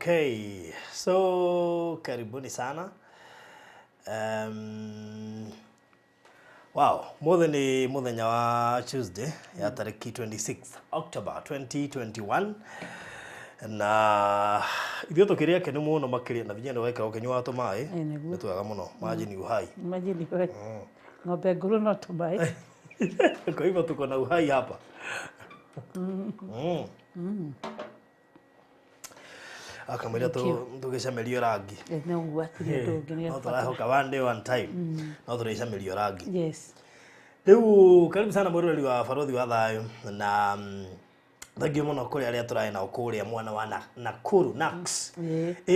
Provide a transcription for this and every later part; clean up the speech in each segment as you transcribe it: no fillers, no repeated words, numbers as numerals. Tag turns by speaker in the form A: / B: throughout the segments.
A: Okay, so karibuni sana. Wow, muthenya wa Tuesday ya tariki 26 October 2021 na ithio tukiria kenu muno makiria na vinyana weka ukenywa to mai nitwega muno maji ni uhai
B: ng'ombe nguru no tumai
A: kwa hivyo tuko na uhai hapa. Akamwambia tugeshamelio rangi.
B: No gwatire ndungine.
A: No turahoka one day one time. No tureshamelio rangi.
B: Yes.
A: Riu karibu sana mwirori wa barothi wa thayo na thangiũ mũno kũrĩ arĩa tũraĩ nao kũrĩa mwana wa Nakuru Nax.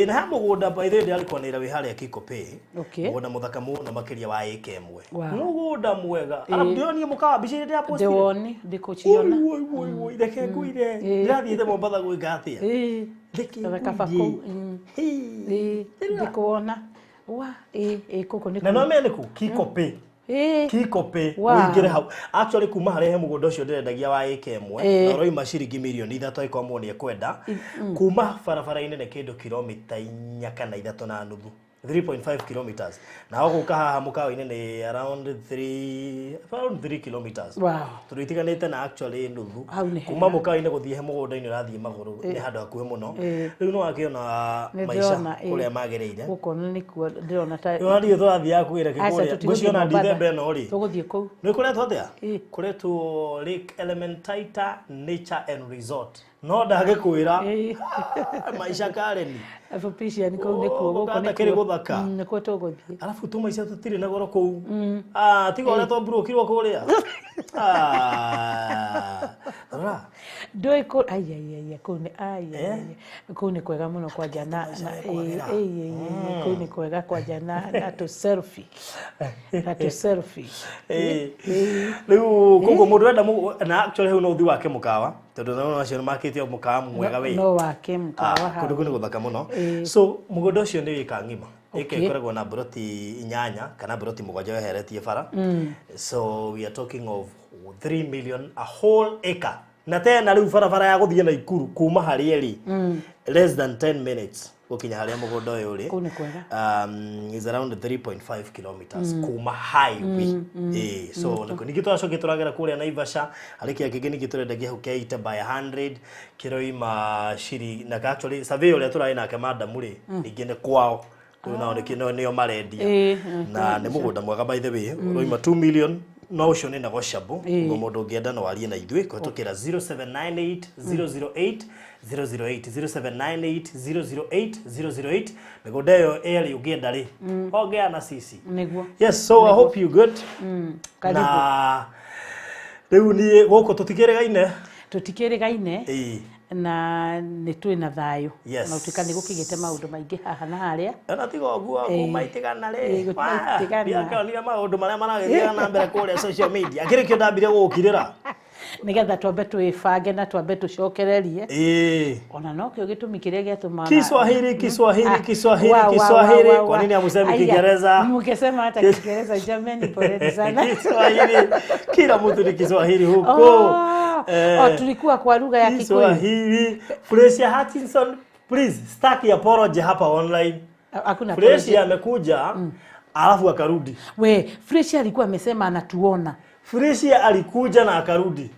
A: Na ha mũgũnda by the way ndĩrarĩkwanĩra wĩ harĩa Kikopĩ. Mũgũnda mũthaka mũno makĩria wa ĩka ĩmwe. Mũgũnda mwega. Ndĩronie mũkawa mbica ĩrĩa post.
B: Ndĩwoni ndĩkũciona.
A: Woi reke ngũire. Ndĩrathiĩte Mombatha gwĩka atĩa.
B: Kaba kũu. Ndĩkuona. Wa kũkũ nĩ.
A: Na no mene kũ Kikopĩ. Kikopĩ wĩingĩre hau. Actually kuma harĩa mũgũnda ũcio ndĩrendagia wa ĩka ĩmwe na ũroima ciringi mirioni 3 ĩkomwo nĩ ekwenda kuma barabara-inĩ nĩ kĩndũ kilomita 4 kana 3.5 3.5 kilometers na gũka haha mũkawa-inĩ nĩ around 3 kilometers.
B: Wow.
A: Tũrĩtiganĩte na actually nuthu kuma mũkawa-inĩ gũthiĩ he mũgũnda-inĩ ũrathiĩ magũrũ nĩ handũ hakuhĩ mũno. Rĩu no wakĩona maica kũrĩa magĩrĩire
B: gũkona nĩkuo ndĩrona ta
A: nĩ tũrathiaga kwĩra kĩkũrĩa ngũciona Ndithemba ĩno rĩ
B: tũgũthiĩ kũu
A: nĩ kũretwo atĩa kũretwo Lake Elementaita Nature and Resort no ndagĩkwĩra maica Kareni
B: afupisha niko nikuo gũkũ
A: nĩkĩrĩ gũthaka
B: nĩkuo tũgũthiĩ
A: alafu tumaica tũtirĩ na goro kũu tiga ũrĩa twambũrũkirwo kũrĩa
B: ndoi kũ ayayaya kũu nĩ kwega mũno kwanja na kũu nĩ kwega kwanja na to selfie
A: rĩu kũguo mũndũ enda na actually hau no ũthi wake mũkawa tondũ no acio makĩtio mũkawa mwega wĩ
B: no wake mũkawa
A: kũndũ kũu nĩ gũthaka mũno so mũgũnda ũcio nĩ wĩka ng'ima ĩka ĩkoragwo na broti 8 kana broti 7 weheretie bara so we are talking of 3 million a whole acre na tena rĩu barabara ya gũthiĩ Naikuru kuma harĩa ĩrĩ less than 10 minutes gũkinya harĩa mũgũnda ũyũ ũrĩ is around 3.5 kilometers kuma highway so nĩkĩ twacokire tũragera kũrĩa Naivasha harĩ kĩa kĩngĩ nĩkĩ tũrendagia hau kĩa ita by 100 kiloima shiri na actually survey ũrĩa tũraĩ nake madam rĩ ningĩ nĩ kwao rĩu nao nĩo marendia na nĩ mũgũnda mwega by the way ũroima 2 million no ũcio nĩ negotiable ngo mũndũ ũngĩenda no arie na ithuĩ kũhĩtũkĩra 0798 008 008 0798 008 008 mĩgũnda ĩyo ĩrĩ ũngĩenda rĩ ongea na sisi
B: nĩguo.
A: Yes, so I hope you good na rĩu niĩ gũkũ tũtikĩrĩgaine
B: na nĩ twĩ na thayũ na ũtuĩka nĩ gũkĩgĩte maũndũ maingĩ haha na harĩa
A: na tiga ũguo kumaitigana rĩ ndiakĩonire maũndũ marĩa maragĩthiaga na mbere kũrĩa social media kĩrĩkĩo ndambire gũgũkirĩra
B: nĩgetha twambe twĩbange na twambe tũcokererie ona no kĩo gĩtũmi kĩrĩa gĩatũma
A: Kiswahili kwa nini hamsemi Kiingereza
B: mkisema hata Kiingereza jamani pole sana
A: Kiswahili kila mtu ni Kiswahili huko
B: tulikuwa kwa lugha ya
A: Kiswahili. Felicia Hutchinson please start your apology hapa online.
B: Hakuna
A: Felicia amekuja alafu akarudi.
B: Felicia alikuwa amesema anatuona.
A: Felicia alikuja na akarudi.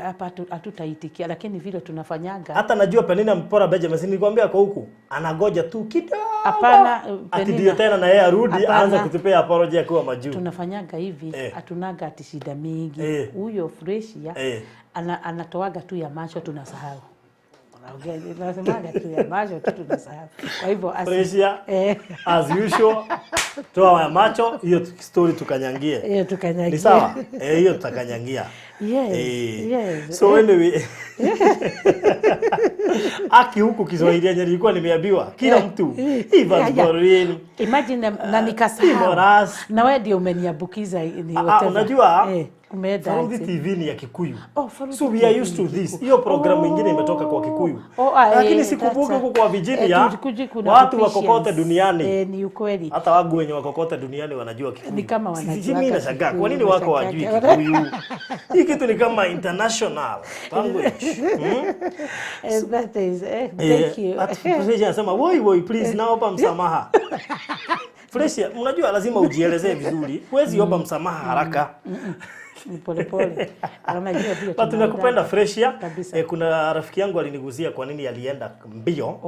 B: Hapa hatutaitikia lakini vile tunafanyanga.
A: Hata najua Penina mpora Benjamin nilikwambia kwa huku anangoja tu kidogo.
B: Hapana
A: Penina tena na yeye arudi aanze kutupea apology kwa majuu.
B: Tunafanyanga hivi hatunaga ati shida mingi. Huyo Felicia anatoaga tu ya macho tunasahau. Tunasemaga tu ya macho tunasahau. Kwa hivyo
A: Felicia as usual toa ya macho hiyo story tukanyangie. Ni sawa? Hiyo tutakanyangia.
B: Yes.
A: So anyway aki huku Kiswahili nilikuwa nimeambiwa kila mtu Ivan Borini
B: imagine na nikasahau na wewe ndio umeniambukiza ni
A: unajua Faruthi TV ni ya Kikuyu. So we are used to this. Hiyo program nyingine imetoka kwa Kikuyu. Lakini sikumbuki huko kwa Virginia. Watu wako kote duniani.
B: Ni ukweli.
A: Hata wagu wenye wako kote duniani wanajua Kikuyu.
B: Ni kama wanajua.
A: Mimi nashangaa kwa nini wako wajui Kikuyu? Hii kitu ni kama international language.
B: That is thank you.
A: Fresh anasema woi please naomba msamaha. Fresh unajua lazima ujielezee vizuri. Huwezi omba msamaha haraka.
B: Pole pole. Unajua vile
A: tunakupenda Freshia. Kuna rafiki yangu aliniguzia kwa nini alienda mbio.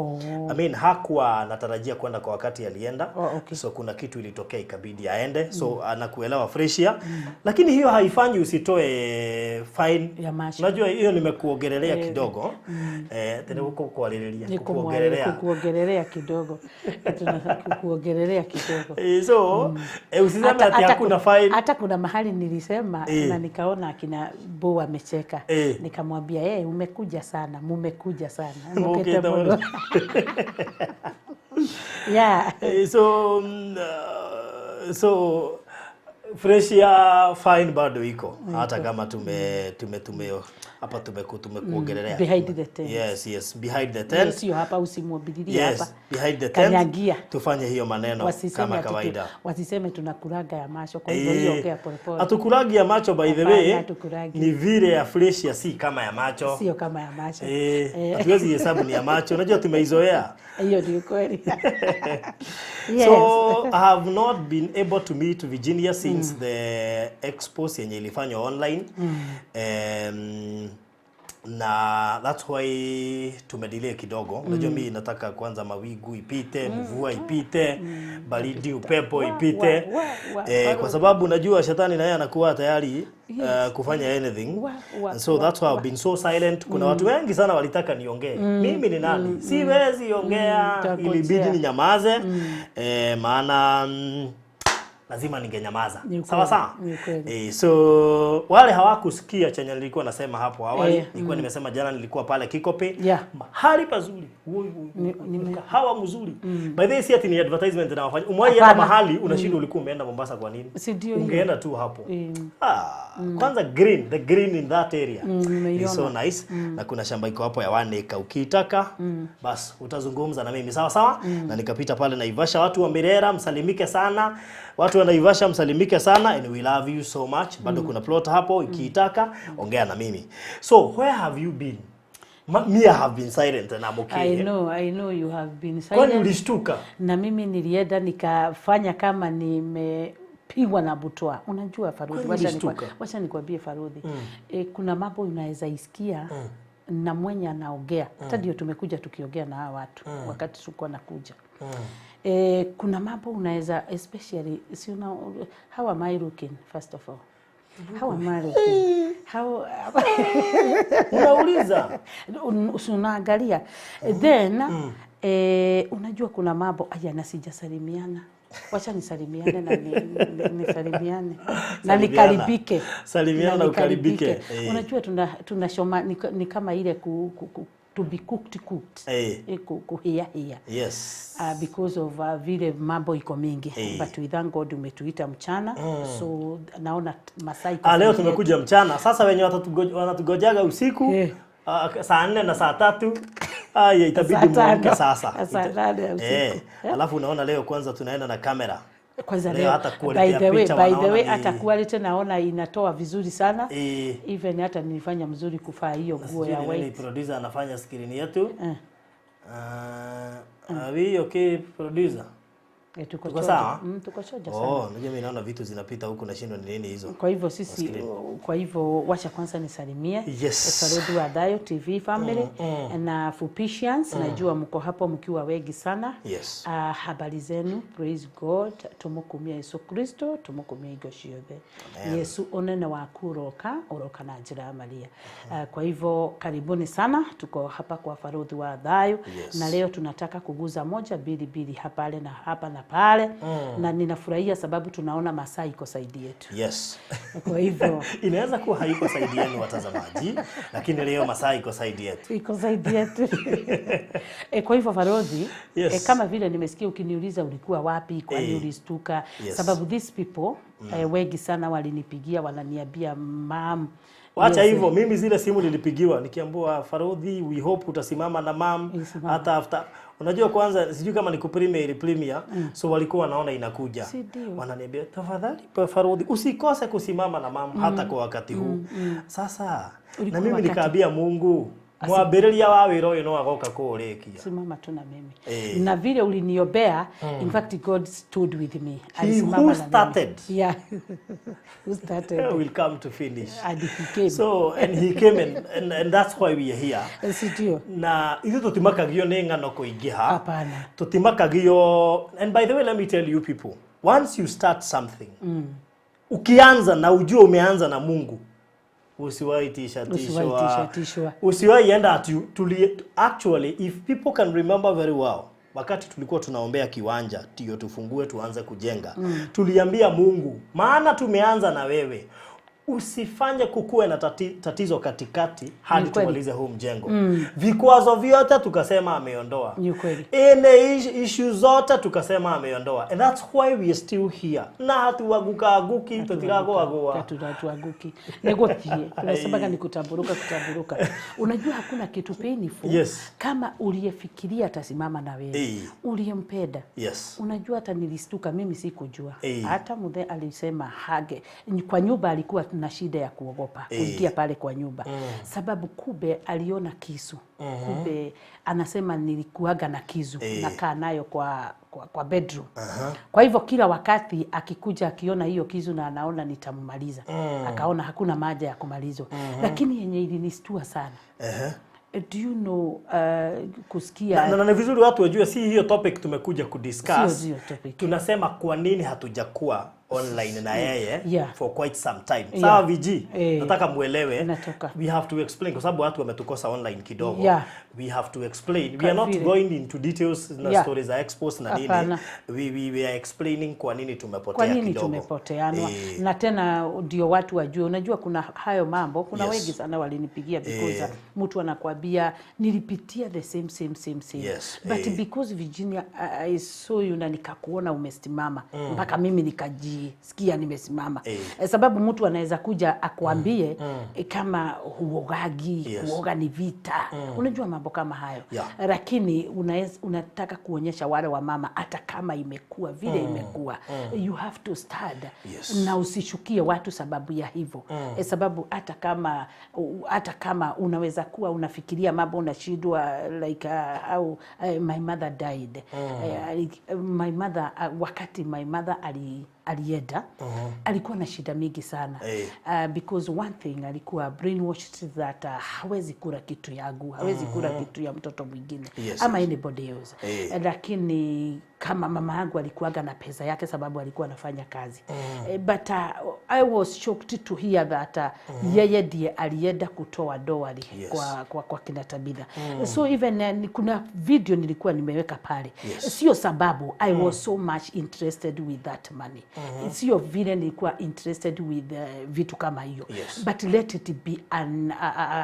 A: I mean hakuwa anatarajia kwenda kwa wakati alienda. So kuna kitu ilitokea ikabidi aende. So anakuelewa Freshia. Lakini hiyo haifanyi usitoe fine. Unajua hiyo nimekuongelelea kidogo. Tena huko kuongelelea.
B: Kuongelelea kidogo. Tunakuongelelea kidogo.
A: So usiseme ati hakuna fine.
B: Hata kuna mahali nilisema na nikaona akina Bo amecheka. Nikamwambia umekuja sana, mumekuja sana.
A: Okay,
B: yeah.
A: So Freshia fine bado iko hata kama tume hapa tumekuongelelea
B: behind the tent.
A: Yes, behind the tent.
B: Sio hapa usimwabilirie hapa.
A: Behind the tent. Tufanye hiyo maneno kama kawaida.
B: Wasiseme tunakulaga ya macho, kwa hivyo hiyo ongea pole pole.
A: Hatukulagi ya macho by the way. Ni vile ya Freshia si kama ya macho.
B: Sio kama ya macho.
A: Hatuwezi hesabu ni ya macho. Unajua tumeizoea.
B: Hiyo ndio kweli.
A: So I have not been able to meet Virginia since the expo yenye ilifanywa online. Na that's why tumedelay kidogo. Unajua mimi nataka kwanza mawigu ipite, mvua ipite, baridi upepo ipite. Kwa sababu unajua shetani naye anakuwa tayari kufanya anything. So that's why I've been so silent. Kuna watu wengi sana walitaka niongee. Mimi ni nani? Siwezi ongea, ilibidi ninyamaze. Maana lazima ningenyamaza. Sawa. So wale hawakusikia chenye nilikuwa nasema hapo awali. Nilikuwa nimesema jana nilikuwa pale Kikope. Mahali pazuri. Hawa mzuri. By the way si ati ni advertisement na wafanya. Umeenda mahali unashinda ulikuwa umeenda Mombasa kwa nini? Ungeenda tu hapo. Kwanza the green in that area is so nice. Na kuna shamba iko hapo ya 1 acre ukitaka bas utazungumza na mimi sawa. Na nikapita pale Naivasha, watu wa Mirera msalimike sana. Watu wa Naivasha msalimike sana and we love you so much. Bado kuna plot hapo ikitaka ongea na mimi. So where have you been? Me I have been silent and I'm okay.
B: I know you have been silent.
A: Kwani ulishtuka?
B: Na mimi nilienda nikafanya kama nimepigwa na butwa. Unajua Faruthi, wacha nikwambie Faruthi. Kuna mambo unaweza isikia na mwenye anaongea. Hata ndio tumekuja tukiongea na hawa watu wakati tulikuwa nakuja. Kuna mambo unaweza especially how am I looking first of all? How am I looking?
A: Unauliza?
B: Unaangalia. Then unajua kuna mambo na sijasalimiana. Wacha nisalimiane na nisalimiane na nikaribike.
A: Salimiana na ukaribike.
B: Unajua tunashoma ni kama ile to be cooked. Kuhia.
A: Yes.
B: Because of vile mambo iko mingi. But we thank God umetuita mchana. So naona Masai
A: leo tumekuja mchana. Sasa wenye wanatugojaga usiku saa 4 na saa 3 itabidi muamke sasa. Alafu unaona leo kwanza tunaenda na kamera.
B: Kwanza leo hata by the way hata quality naona inatoa vizuri sana. Even hata nilifanya mzuri kufaa hiyo nguo ya white.
A: Ni producer anafanya screen yetu. We okay producer?
B: Tuko sawa. Tuko choja sana.
A: Unajua mimi naona vitu zinapita huko na shindo ni nini hizo.
B: Kwa hivyo wacha kwanza nisalimie. Faruthi wa Dayo TV family na Fupicians. Najua mko hapo mkiwa wengi sana. Habari zenu, praise God. Tumukumia Yesu Kristo, tumukumia igoshiothe. Yesu onene waku uroka na njira Maria. Kwa hivyo karibuni sana, tuko hapa kwa Faruthi wa Dayo na leo tunataka kuguza moja bili hapa na pale na ninafurahia sababu tunaona Masai iko saidi yetu. Kwa hivyo
A: inaweza kuwa haiko saidi yenu watazamaji, lakini leo Masai iko saidi yetu.
B: Iko saidi yetu. Kwa hivyo Faruthi, kama vile nimesikia ukiniuliza ulikuwa wapi, kwa nini ulistuka, sababu these people wengi sana walinipigia wananiambia mam,
A: wacha hivyo, mimi zile simu nilipigiwa nikiambiwa Farodhi, we hope utasimama na mam hata after. Unajua kwanza sijui kama ni premier so walikuwa wanaona inakuja. Wananiambia tafadhali Farodhi usikose kusimama na mam hata kwa wakati huu. Sasa na mimi nikaambia Mungu mwambĩrĩria wa wĩra ũyũ no agoka kũũrĩkia.
B: Simama tu na mimi. Na vile uliniombea, in fact God stood with me.
A: Who started?
B: Yeah. Who started?
A: Will come to finish.
B: And he came.
A: So and he came and that's why we are here.
B: Sitio.
A: Na ithu tutimakagio nĩ ng'ano kũingĩha.
B: Hapana.
A: Tutimakagio, and by the way let me tell you people, once you start something, ukianza na ujue umeanza na Mungu, usiwahi tishwa. Usiwahi enda actually if people can remember very well, wakati tulikuwa tunaombea kiwanja ndio tufungue tuanze kujenga, tuliambia Mungu, maana tumeanza na wewe, usifanye kukue na tatizo katikati hadi tumalize huu mjengo. Vikwazo vyote tukasema ameondoa.
B: Ni kweli.
A: Issues zote tukasema ameondoa. And that's why we are still here. Na hatuaguki tutiragoagua.
B: Hatuaguki. Negotie. Tunasema ni kutamburuka. Unajua hakuna kitu painful kama uliyefikiria atasimama na wewe. Uliyempenda. Unajua hata nilistuka mimi sikujua. Hata mzee alisema hage. Kwa nyumba alikuwa na shida ya kuogopa kuingia pale kwa nyumba. Sababu kube aliona kisu. Kube anasema nilikuaga na kisu nakaa nayo kwa bedroom. Kwa hivyo kila wakati akikuja akiona hiyo kisu na anaona nitamumaliza. Akaona hakuna maja ya kumalizwa. Lakini yenye ilinistua sana. Do you know kusikia
A: na ni vizuri watu wajue si hiyo topic tumekuja kudiscuss.
B: Sio topic.
A: Tunasema kwa nini hatujakuwa online na yeye for quite some time. Sawa VG, nataka muelewe. We have to explain kwa sababu watu wametukosa online kidogo. We have to explain. We are not going into details na stories za expos na nini. We are explaining kwa nini tumepotea kidogo.
B: Kwa nini tumepoteanwa. Na tena ndio watu wajue. Unajua kuna hayo mambo, kuna wengi sana walinipigia because mtu anakuambia nilipitia the same. But because Virginia I saw you na nikakuona umesimama mpaka mimi nikajisikia nimesimama. Sababu mtu anaweza kuja akuambie kama huogagi, kuoga ni vita. Unajua mambo kama hayo. Lakini unataka kuonyesha wale wa mama hata kama imekuwa vile imekuwa. You have to stand. Na usishukie watu sababu ya hivyo. Sababu hata kama unaweza kuwa unafikiria mambo unashindwa like how my mother died. Wakati my mother alienda alikuwa na shida mingi sana because one thing alikuwa brainwashed that hawezi kula kitu yangu, hawezi kula kitu ya mtoto mwingine ama anybody else. Lakini kama mama yangu alikuwaga na pesa yake sababu alikuwa anafanya kazi. But I was shocked to hear that yeye ndiye alienda kutoa dowry kwa kina Tabitha. So even kuna video nilikuwa nimeweka pale. Sio sababu I was so much interested with that money. Sio vile nilikuwa interested with vitu kama hiyo. But let it be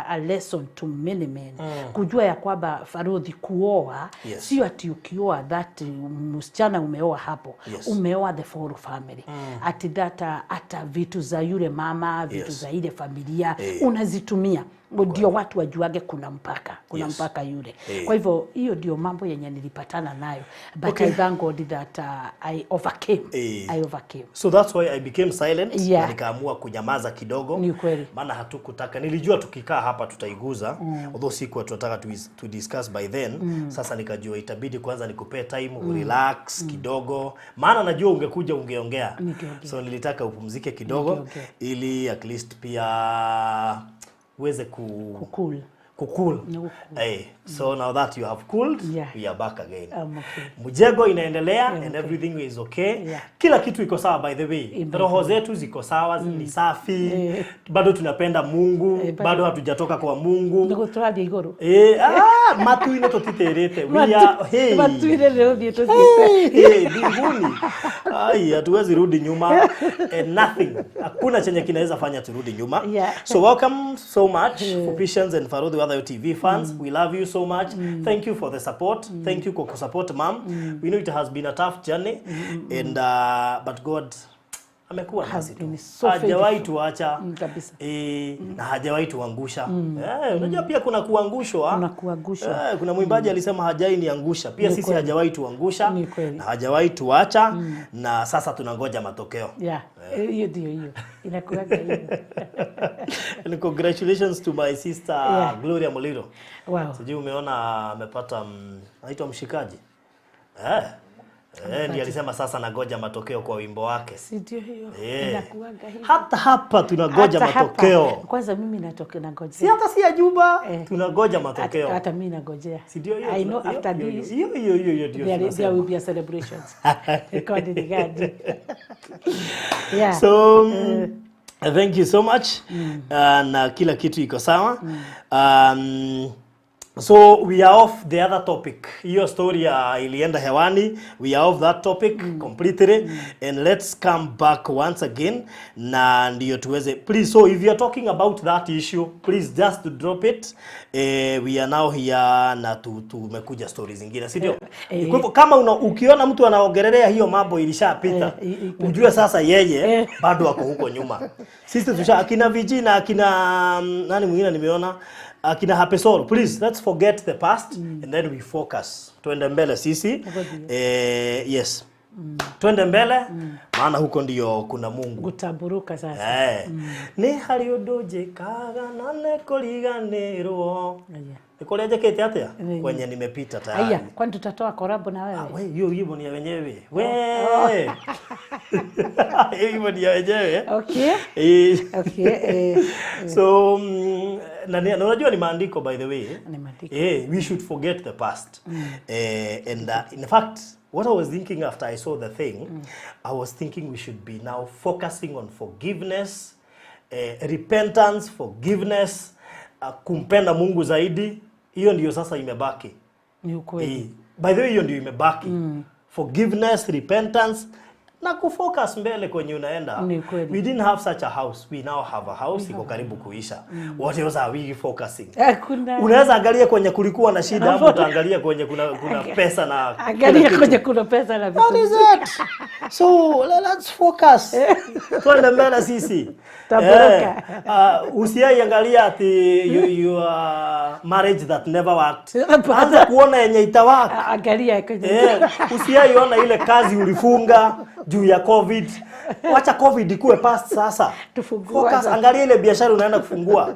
B: a lesson to many men. Kujua ya kwamba Farodhi kuoa sio ati ukioa that msichana umeoa hapo. Umeoa the full family. Ati data hata vitu za yule mama, vitu za ile familia unazitumia. Ndio watu wajuage kuna mpaka yule. Kwa hivyo hiyo ndio mambo yenye nilipatana nayo. But I thank God that I overcame.
A: So that's why I became silent. Na nikaamua kunyamaza kidogo.
B: Ni kweli.
A: Maana hatukutaka. Nilijua tukikaa hapa tutaiguza. Although sikuwa tunataka to discuss by then. Sasa nikajua itabidi kwanza nikupe time, relax kidogo. Maana najua ungekuja ungeongea. So nilitaka upumzike kidogo ili at least pia uweze kukul. So now that you have cooled, we are back again. Mjengo inaendelea and everything is okay. Kila kitu iko sawa by the way. Roho zetu ziko sawa, ni safi. Bado tunapenda Mungu, bado hatujatoka kwa Mungu.
B: Ndio turathie iguru.
A: Matuine tutiterete. We are
B: matuine leo ndio tutiterete.
A: Mbinguni. Hatuwezi rudi nyuma and nothing. Hakuna chenye kinaweza fanya turudi nyuma. So welcome so much for Patience and Farodhi Other TV fans. We love you so much. Thank you for the support. Thank you for support, mom. We know it has been a tough journey and but God amekuwa nasi tu. Hajawahi tuacha.
B: Kabisa.
A: Na hajawahi tuangusha. Unajua pia kuna kuangushwa.
B: Kuna kuangushwa.
A: Kuna mwimbaji alisema hajai niangusha. Pia sisi hajawahi tuangusha. Na hajawahi tuacha na sasa tunangoja matokeo.
B: Hiyo ndio hiyo. Inakuwa hivyo.
A: And congratulations to my sister Gloria Moliro.
B: Wow.
A: Sijui umeona amepata anaitwa mshikaji. Ndiye alisema sasa nagoja matokeo kwa wimbo wake.
B: Si ndio hiyo. Inakuwa hivyo.
A: Hata hapa tunagoja matokeo.
B: Kwanza mimi natoka nagoja.
A: Si hata si ajuba tunagoja matokeo.
B: Hata mimi nagojea.
A: Si ndio hiyo.
B: I know after this.
A: Hiyo ndio.
B: There will be a celebrations. According to God.
A: So thank you so much. Na kila kitu iko sawa. So we are off the other topic. Hiyo story ilienda hewani. We are off that topic completely. And let's come back once again. Na ndiyo tuweze. Please, so if you are talking about that issue, please just to drop it. We are now here na tumekuja stories zingine. Si ndio? Kwa hivyo kama ukiona mtu anaongelelea hiyo mambo ilishapita, ujue sasa yeye bado wako huko nyuma. Sisi akina Vijina, akina nani mwingine nimeona akina Hapesol, please let's forget the past and then we focus. Tuende mbele sisi. Yes. Twende mbele maana huko ndio kuna Mungu.
B: Gutaburuka sasa.
A: Ni hari undoje kaga na nekoliganirwo. Nikoleje kete atia kwenye nimepita tayari.
B: Aya, kwani tutatoa collab na wewe?
A: Wewe hiyo hivyo ni ya wenyewe. Hivyo ni ya wenyewe.
B: Okay.
A: So na unajua ni maandiko by the way.
B: Ni maandiko.
A: We should forget the past. And in fact what I was thinking after I saw the thing, I was thinking we should be now focusing on forgiveness, repentance, forgiveness, kumpenda Mungu zaidi. Hiyo ndio sasa imebaki.
B: Ni ukweli.
A: By the way hiyo ndio imebaki. Forgiveness, repentance, na kufocus mbele kwenye unaenda. We didn't have such a house. We now have a house iko karibu kuisha. What else are we focusing? Unaweza angalia kwenye kulikuwa na shida hapo, utaangalia kwenye kuna pesa na
B: angalia kwenye kuna pesa na vitu.
A: What is it? So let's focus. Twende mbele sisi.
B: Taburuka.
A: Usiangalia ati your marriage that never worked. Anza kuona yenye itawaka.
B: Angalia kwenye.
A: Usiaiona ile kazi ulifunga juu ya COVID. Wacha COVID ikuwe past sasa. Focus, angalia ile biashara unaenda kufungua.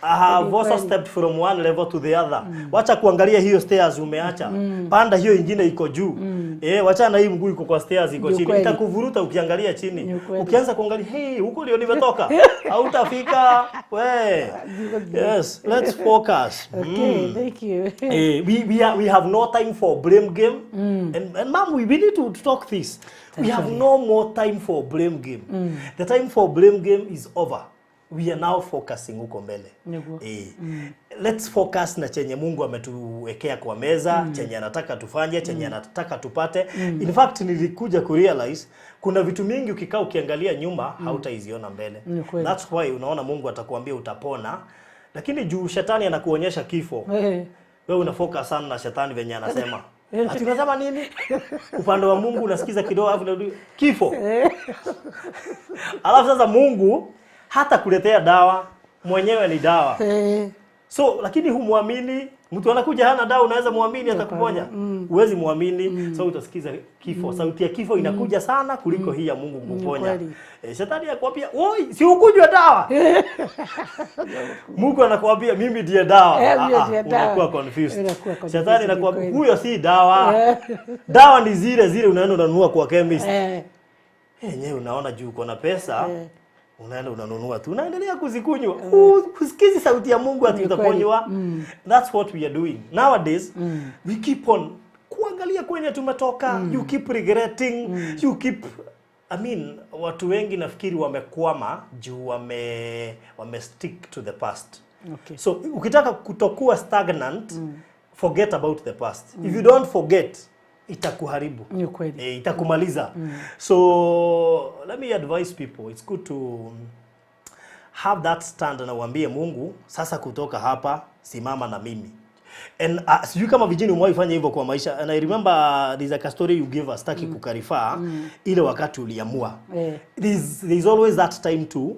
A: I have also stepped from one level to the other. Wacha kuangalia hiyo stairs umeacha. Panda hiyo ingine iko juu. Wacha na hii mguu iko kwa stairs iko chini. Itakuvuruta ukiangalia chini. Ukianza kuangalia, hey, huko ndio nimetoka. Hautafika. Yes, let's focus.
B: Okay, thank you.
A: We have no time for blame game. And mom, we need to talk this. We have no more time for blame game. The time for blame game is over. We are now focusing huko mbele. Let's focus na chenye Mungu ametuwekea kwa meza, chenye anataka tufanye, chenye anataka tupate. In fact nilikuja kurealize kuna vitu mingi ukikaa ukiangalia nyuma hautaiziona mbele. That's why unaona Mungu atakwambia utapona, lakini juu shetani anakuonyesha kifo. Wewe una focus sana na shetani venye anasema. Ati unasema nini? Upande wa Mungu unasikiza kidogo alafu kifo. Alafu sasa Mungu hata kuletea dawa, mwenyewe ni dawa. So lakini humwamini, mtu anakuja hana dawa unaweza muamini atakuponya. Huwezi muamini, so utasikiza kifo. Sauti ya kifo inakuja sana kuliko hii ya Mungu kuponya. Shetani anakuambia, "Oi, si ukujua dawa." Mungu anakuambia, "Mimi ndiye dawa." Unakuwa confused. Shetani anakuambia, "Huyo si dawa." Dawa ni zile unaenda unanunua kwa chemist. Yenyewe unaona juu uko na pesa. Unaenda unanunua tu, unaendelea kuzikunywa. Kusikizi sauti ya Mungu ati utaponywa. That's what we are doing nowadays. We keep on kuangalia kwenye tumetoka. You keep regretting. You keep, watu wengi nafikiri wamekwama juu wame stick to the past. So ukitaka kutokuwa stagnant, forget about the past. If you don't forget, itakuharibu. Itakumaliza. So let me advise people, it's good to have that stand na uambie Mungu, sasa kutoka hapa simama na mimi. And sijui kama vijini umewaifanya hivyo kwa maisha. And I remember there's a story you gave us, taki kukarifaa ile wakati uliamua. There's always that time to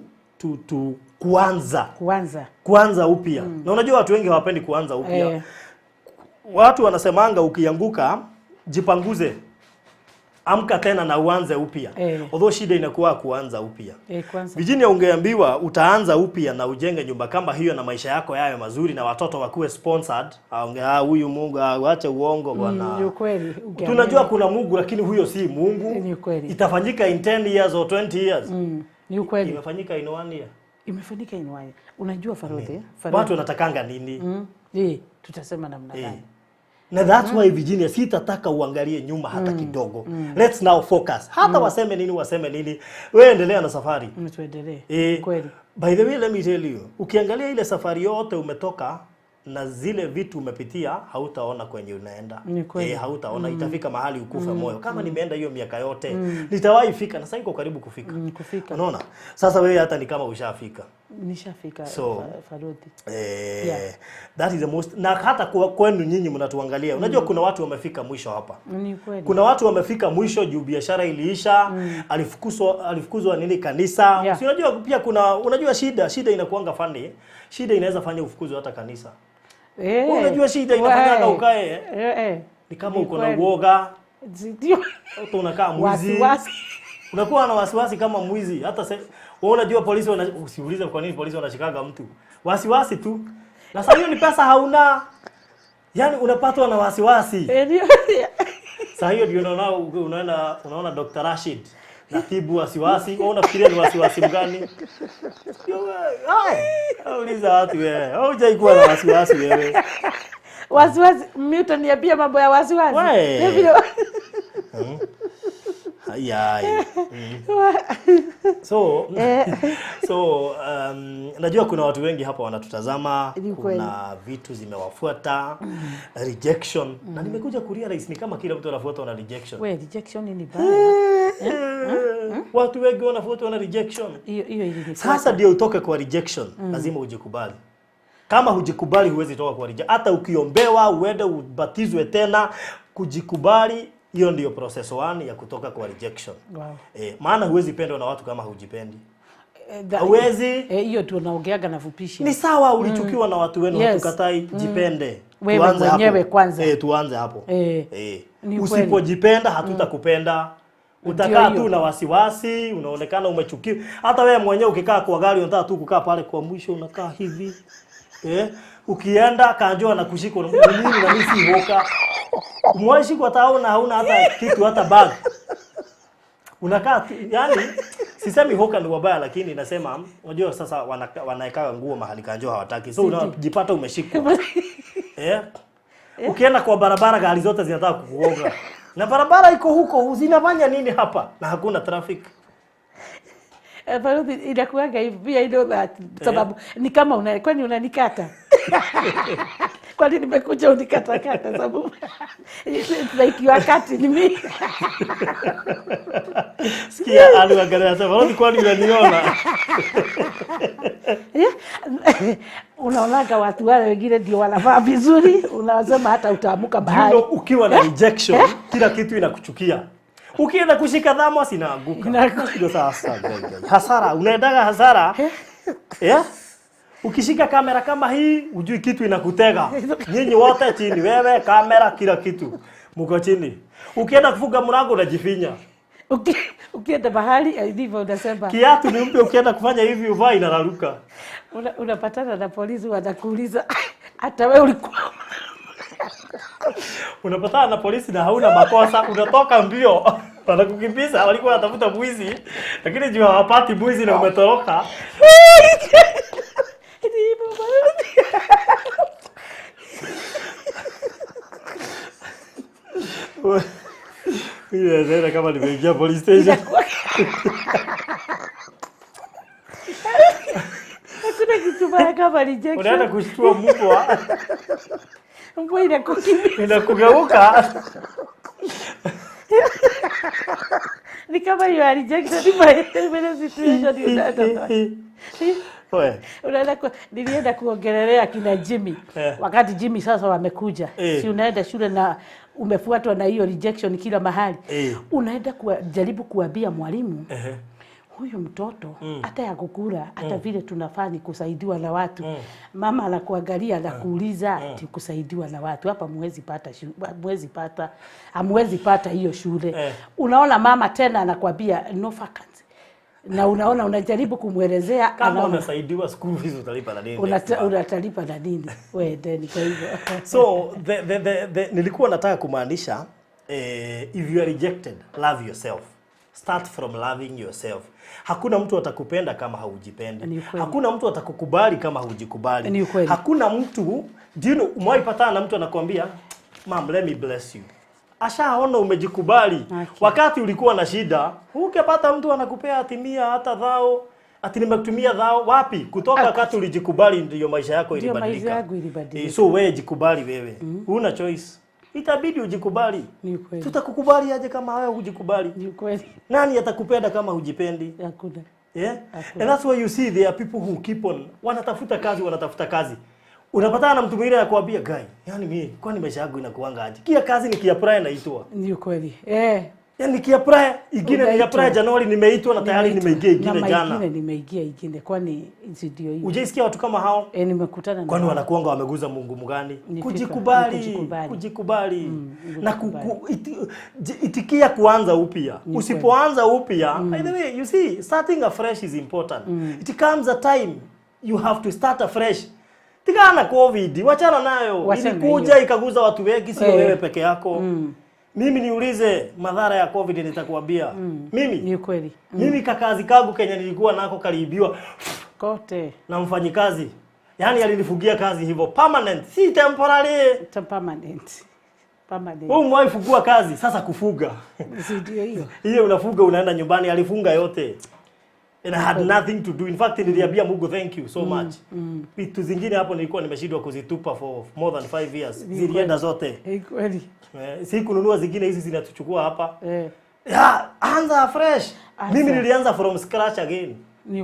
A: kuanza upya. Na unajua watu wengi hawapendi kuanza upya. Watu wanasemanga ukianguka jipanguze. Amka tena na uanze upya. Although shida inakuwa kuanza upya. Vijini ungeambiwa utaanza upya na ujenge nyumba kama hiyo na maisha yako yawe mazuri na watoto wakuwe sponsored. Huyu Mungu aache uongo bwana.
B: Ni kweli.
A: Tunajua kuna Mungu lakini huyo si Mungu.
B: Ni kweli.
A: Itafanyika in 10 years or 20 years.
B: Ni kweli.
A: Imefanyika in 1 year.
B: Imefanyika in 1 year. Unajua Farodhi?
A: Watu wanatakanga nini?
B: Tutasema namna gani?
A: Na that's why Virginia sitataka uangalie nyuma hata kidogo. Let's now focus. Hata waseme nini. Wewe endelea na safari.
B: Tuendelee. Kweli.
A: By the way, let me tell you. Ukiangalia ile safari yote umetoka na zile vitu umepitia, hautaona kwenye unaenda. Hautaona itafika mahali ukufe moyo. Kama nimeenda hiyo miaka yote, nitawahi fika na sasa iko karibu kufika. Unaona? Sasa wewe hata ni kama ushafika.
B: Nishafika Farodhi.
A: That is the most. Na hata kwenu nyinyi mnatuangalia. Unajua kuna watu wamefika mwisho hapa.
B: Ni kweli.
A: Kuna watu wamefika mwisho juu biashara iliisha, alifukuzwa nini kanisa. Si unajua pia unajua shida inakuanga funny. Shida inaweza fanya ufukuzwe hata kanisa. Unajua shida inafanya ukae. Ni kama uko na uoga.
B: Ndio.
A: Unakaa mwizi. Unakuwa na wasiwasi kkama mwizi. Hata wewe unajua polisi usiulize kwa nini polisi wanashikaga mtu. Wasiwasi tu. Na sasa hiyo ni pesa hauna. Yaani unapatwa na wasiwasi. Sasa hiyo ndio unaona Dr. Rashid. Natibu wasiwasi. Wewe unafikiria ni wasiwasi gani? Uliza watu wewe. Hujaikuwa na wasiwasi wewe.
B: Wasiwasi mtaniambia mambo ya wasiwasi.
A: Najua kuna watu wengi hapa wanatutazama, kuna vitu zimewafuata, rejection. Na nimekuja kurealize ni kama kila mtu anafuatwa na rejection.
B: Rejection ni baya.
A: Watu wengi wanafuatwa na rejection.
B: Hiyo
A: sasa ndio utoke kwa rejection, lazima ujikubali. Kama hujikubali huwezi toka kwa rejection. Hata ukiombewa uende ubatizwe tena, kujikubali hiyo ndio process 1 ya kutoka kwa rejection. Maana huwezi pendwa na watu kama hujipendi. Huwezi.
B: Hiyo tunaongeaga na fupisha.
A: Ni sawa ulichukiwa na watu wenu, hatukatai, jipende.
B: Wewe mwenyewe kwanza.
A: Tuanze hapo. Usipojipenda hatutakupenda. Utakaa tu na wasiwasi, unaonekana umechukiwa. Hata wewe mwenyewe ukikaa kwa gari unataka tu kukaa pale kwa mwisho unakaa hivi. Ukienda kanjua na kushika nini na mimi hoka. Umwaishi kwa taona hauna hata kitu hata bag. Unakaa yani sisemi hoka ni wabaya lakini nasema unajua sasa wanaeka nguo mahali kanjua hawataki. So unajipata umeshikwa. Ukienda kwa barabara gari zote zinataka kukuoga. Na barabara iko huko zinafanya nini hapa? Na hakuna traffic.
B: Farodhi inakuaga hivi I know that sababu ni kama kwani unanikata. Kwani nimekuja unikata sababu like you are cutting me.
A: Sikia aliangalia sasa Farodhi kwani unaniona?
B: Unaonaga watu wale wengine ndio wanavaa vizuri, unasema hata utaamuka bahari.
A: Ukiwa na rejection kila kitu inakuchukia. Ukienda kushika dhamo sinaanguka. Ndio sasa. Hasara, unaendaga hasara. Ukishika kamera kama hii, ujui kitu inakutega. Nyinyi wote chini, wewe, kamera, kila kitu. Mko chini. Ukienda kufunga mlango unajifinya.
B: Ukienda bahari ndivyo unasema.
A: Kiatu ni mpya ukienda kufanya hivi uvai inararuka.
B: Unapatana na polisi wanakuuliza hata wewe ulikuwa
A: unapatana na polisi na hauna makosa, unatoka mbio. Wanakukimbiza, walikuwa wanatafuta mwizi, lakini juu hawapati mwizi na umetoroka. Ile ndio kama nimeingia police station.
B: Hakuna kitu baya kama rejection.
A: Unaenda kushtua mbwa.
B: Mbwa inakukimbia.
A: Inakugeuka.
B: Ni kama you are rejected by the situation you don't know. Nilienda kuongelelea kina Jimmy. Wakati Jimmy sasa wamekuja. Si unaenda shule na umefuatwa na hiyo rejection kila mahali. Unaenda kujaribu kuambia mwalimu. Huyu mtoto hata ya kukula hata vile tunafanya kusaidiwa na watu. Mama anakuangalia na kuuliza kusaidiwa na watu. Hapa hamwezi pata hiyo shule. Unaona mama tena anakuambia no vacancy. Na unaona unajaribu kumuelezea
A: kama unasaidiwa school fees utalipa na nini?
B: Unatalipa na nini? Wewe ndeni kwa hivyo.
A: So nilikuwa nataka kumaanisha if you are rejected, love yourself. Start from loving yourself. Hakuna mtu atakupenda kama haujipendi. Hakuna mtu atakukubali kama hujikubali. Hakuna mtu, umewaipatana na mtu anakuambia, "Mom, let me bless you." Ashaona umejikubali. Wakati ulikuwa na shida, ukipata mtu anakupea atimia hata dhao, ati nimekutumia dhao wapi? Kutoka wakati ulijikubali ndio maisha yako ilibadilika. So wewe jikubali wewe. Huna choice. Itabidi ujikubali. Tutakukubali aje kama wewe hujikubali?
B: Ni kweli.
A: Nani atakupenda kama hujipendi?
B: Hakuna.
A: Yeah? And that's why you see there are people who keep on wanatafuta kazi. Unapatana na mtu mwingine anakuambia, "Guy, yani mimi kwani maisha yangu inakuanga aje? Kia kazi nikiapply naitwa."
B: Ni kweli.
A: Yani nikiapply ingine nikiapply Januari nimeitwa na tayari nimeingia ingine jana.
B: Na nimeingia ingine kwani ndio hiyo.
A: Ujaisikia watu kama hao?
B: Nimekutana na
A: kwani wanakuanga wameguza Mungu mgani? Kujikubali. Na itikia kuanza upya. Usipoanza upya, by the way, you see, starting afresh is important. It comes a time you have to start afresh. Tikana COVID, wachana nayo. Ilikuja ikaguza watu wengi, sio wewe peke yako. Mimi niulize madhara ya COVID nitakwambia. Mimi
B: ni kweli.
A: Mimi kakazi kangu Kenya nilikuwa nako karibiwa
B: kote
A: na mfanyikazi. Yaani alinifugia kazi hivyo permanent, si temporary.
B: Permanent.
A: Wewe umwaifugua kazi, sasa kufuga.
B: Ndio hiyo.
A: Hiyo unafuga unaenda nyumbani, alifunga yote. And I had nothing to do. In fact, niliambia Mungu thank you so much. Vitu zingine hapo nilikuwa nimeshindwa kuzitupa for more than 5 years. Zilienda zote.
B: Kweli.
A: Si kununua zingine hizi zinatuchukua hapa. Anza fresh. Mimi nilianza from scratch again.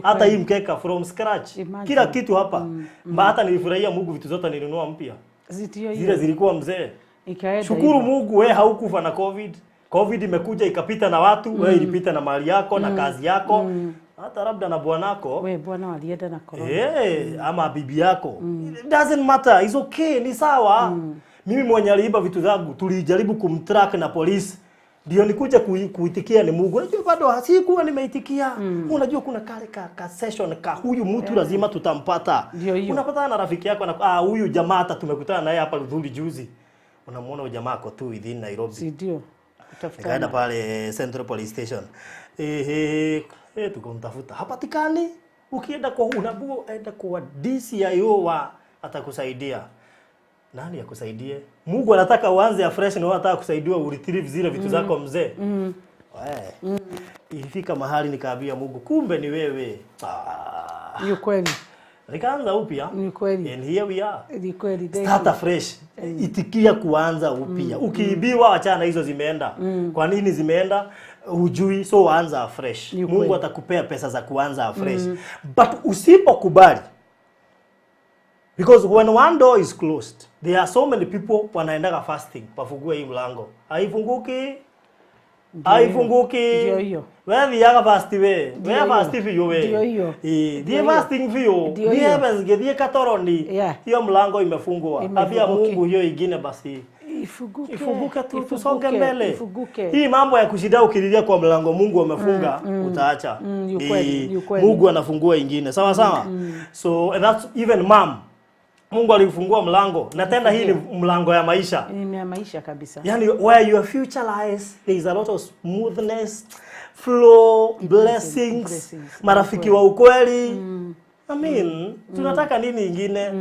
A: Hata hii mkeka from scratch. Kila kitu hapa. Hata nilifurahia Mungu vitu zote nilinunua mpya. Zile zilikuwa mzee. Shukuru Mungu wewe haukufa na COVID. COVID imekuja ikapita na watu, wewe ilipita na mali yako na kazi yako. Hata labda na bwanako.
B: Wewe bwana alienda na corona.
A: Ama bibi yako. It doesn't matter. It's okay, ni sawa. Mimi mwenye aliiba vitu zangu tulijaribu kumtrack na polisi. Ndio nikuja kuitikia ni Mungu. Unajua bado sikuwa nimeitikia. Unajua kuna kale ka session ka huyu mtu lazima tutampata. Unapata na rafiki yako na huyu jamaa hata tumekutana naye hapa Ludhuli juzi. Unamuona huyu jamaa ako tu within Nairobi.
B: Ndio.
A: Nikaenda pale Central Police Station. Tukamtafuta. Hapatikani. Ukienda kwa unabuo aenda kwa DCIO atakusaidia. Nani akusaidie? Mungu anataka uanze afresh na anataka kusaidiwa uretrieve zile vitu zako mzee. Ilifika mahali nikaambia Mungu kumbe ni wewe.
B: Ni kweli.
A: Nikaanza upya.
B: Ni kweli.
A: And here we are.
B: Ni kweli.
A: Start afresh. Itikia kuanza upya. Ukiibiwa achana hizo zimeenda. Kwa nini zimeenda? Hujui, so anza afresh. Mungu atakupea pesa za kuanza afresh. But usipokubali, because when one door is closed, there are so many people wanaendaga fasting pafungue hii mlango. Haifunguki.
B: Ndio hiyo.
A: Wewe yaga fast we. Wewe fast hiyo we.
B: Ndio hiyo.
A: Die fasting hiyo. Die basi die katoroni. Hiyo mlango imefungwa. Afia Mungu hiyo ingine basi. Ifunguke tu tusonge mbele. Hii mambo ya kushida ukililia kwa mlango Mungu amefunga utaacha. Mungu anafungua ingine. Sawa sawa? So and that's even mom. Mungu alifungua mlango na tena hii ni mlango ya maisha.
B: Ni ya maisha kabisa.
A: Yani where your future lies, there is a lot of smoothness, flow, blessings, marafiki wa ukweli. I mean, tunataka nini ingine?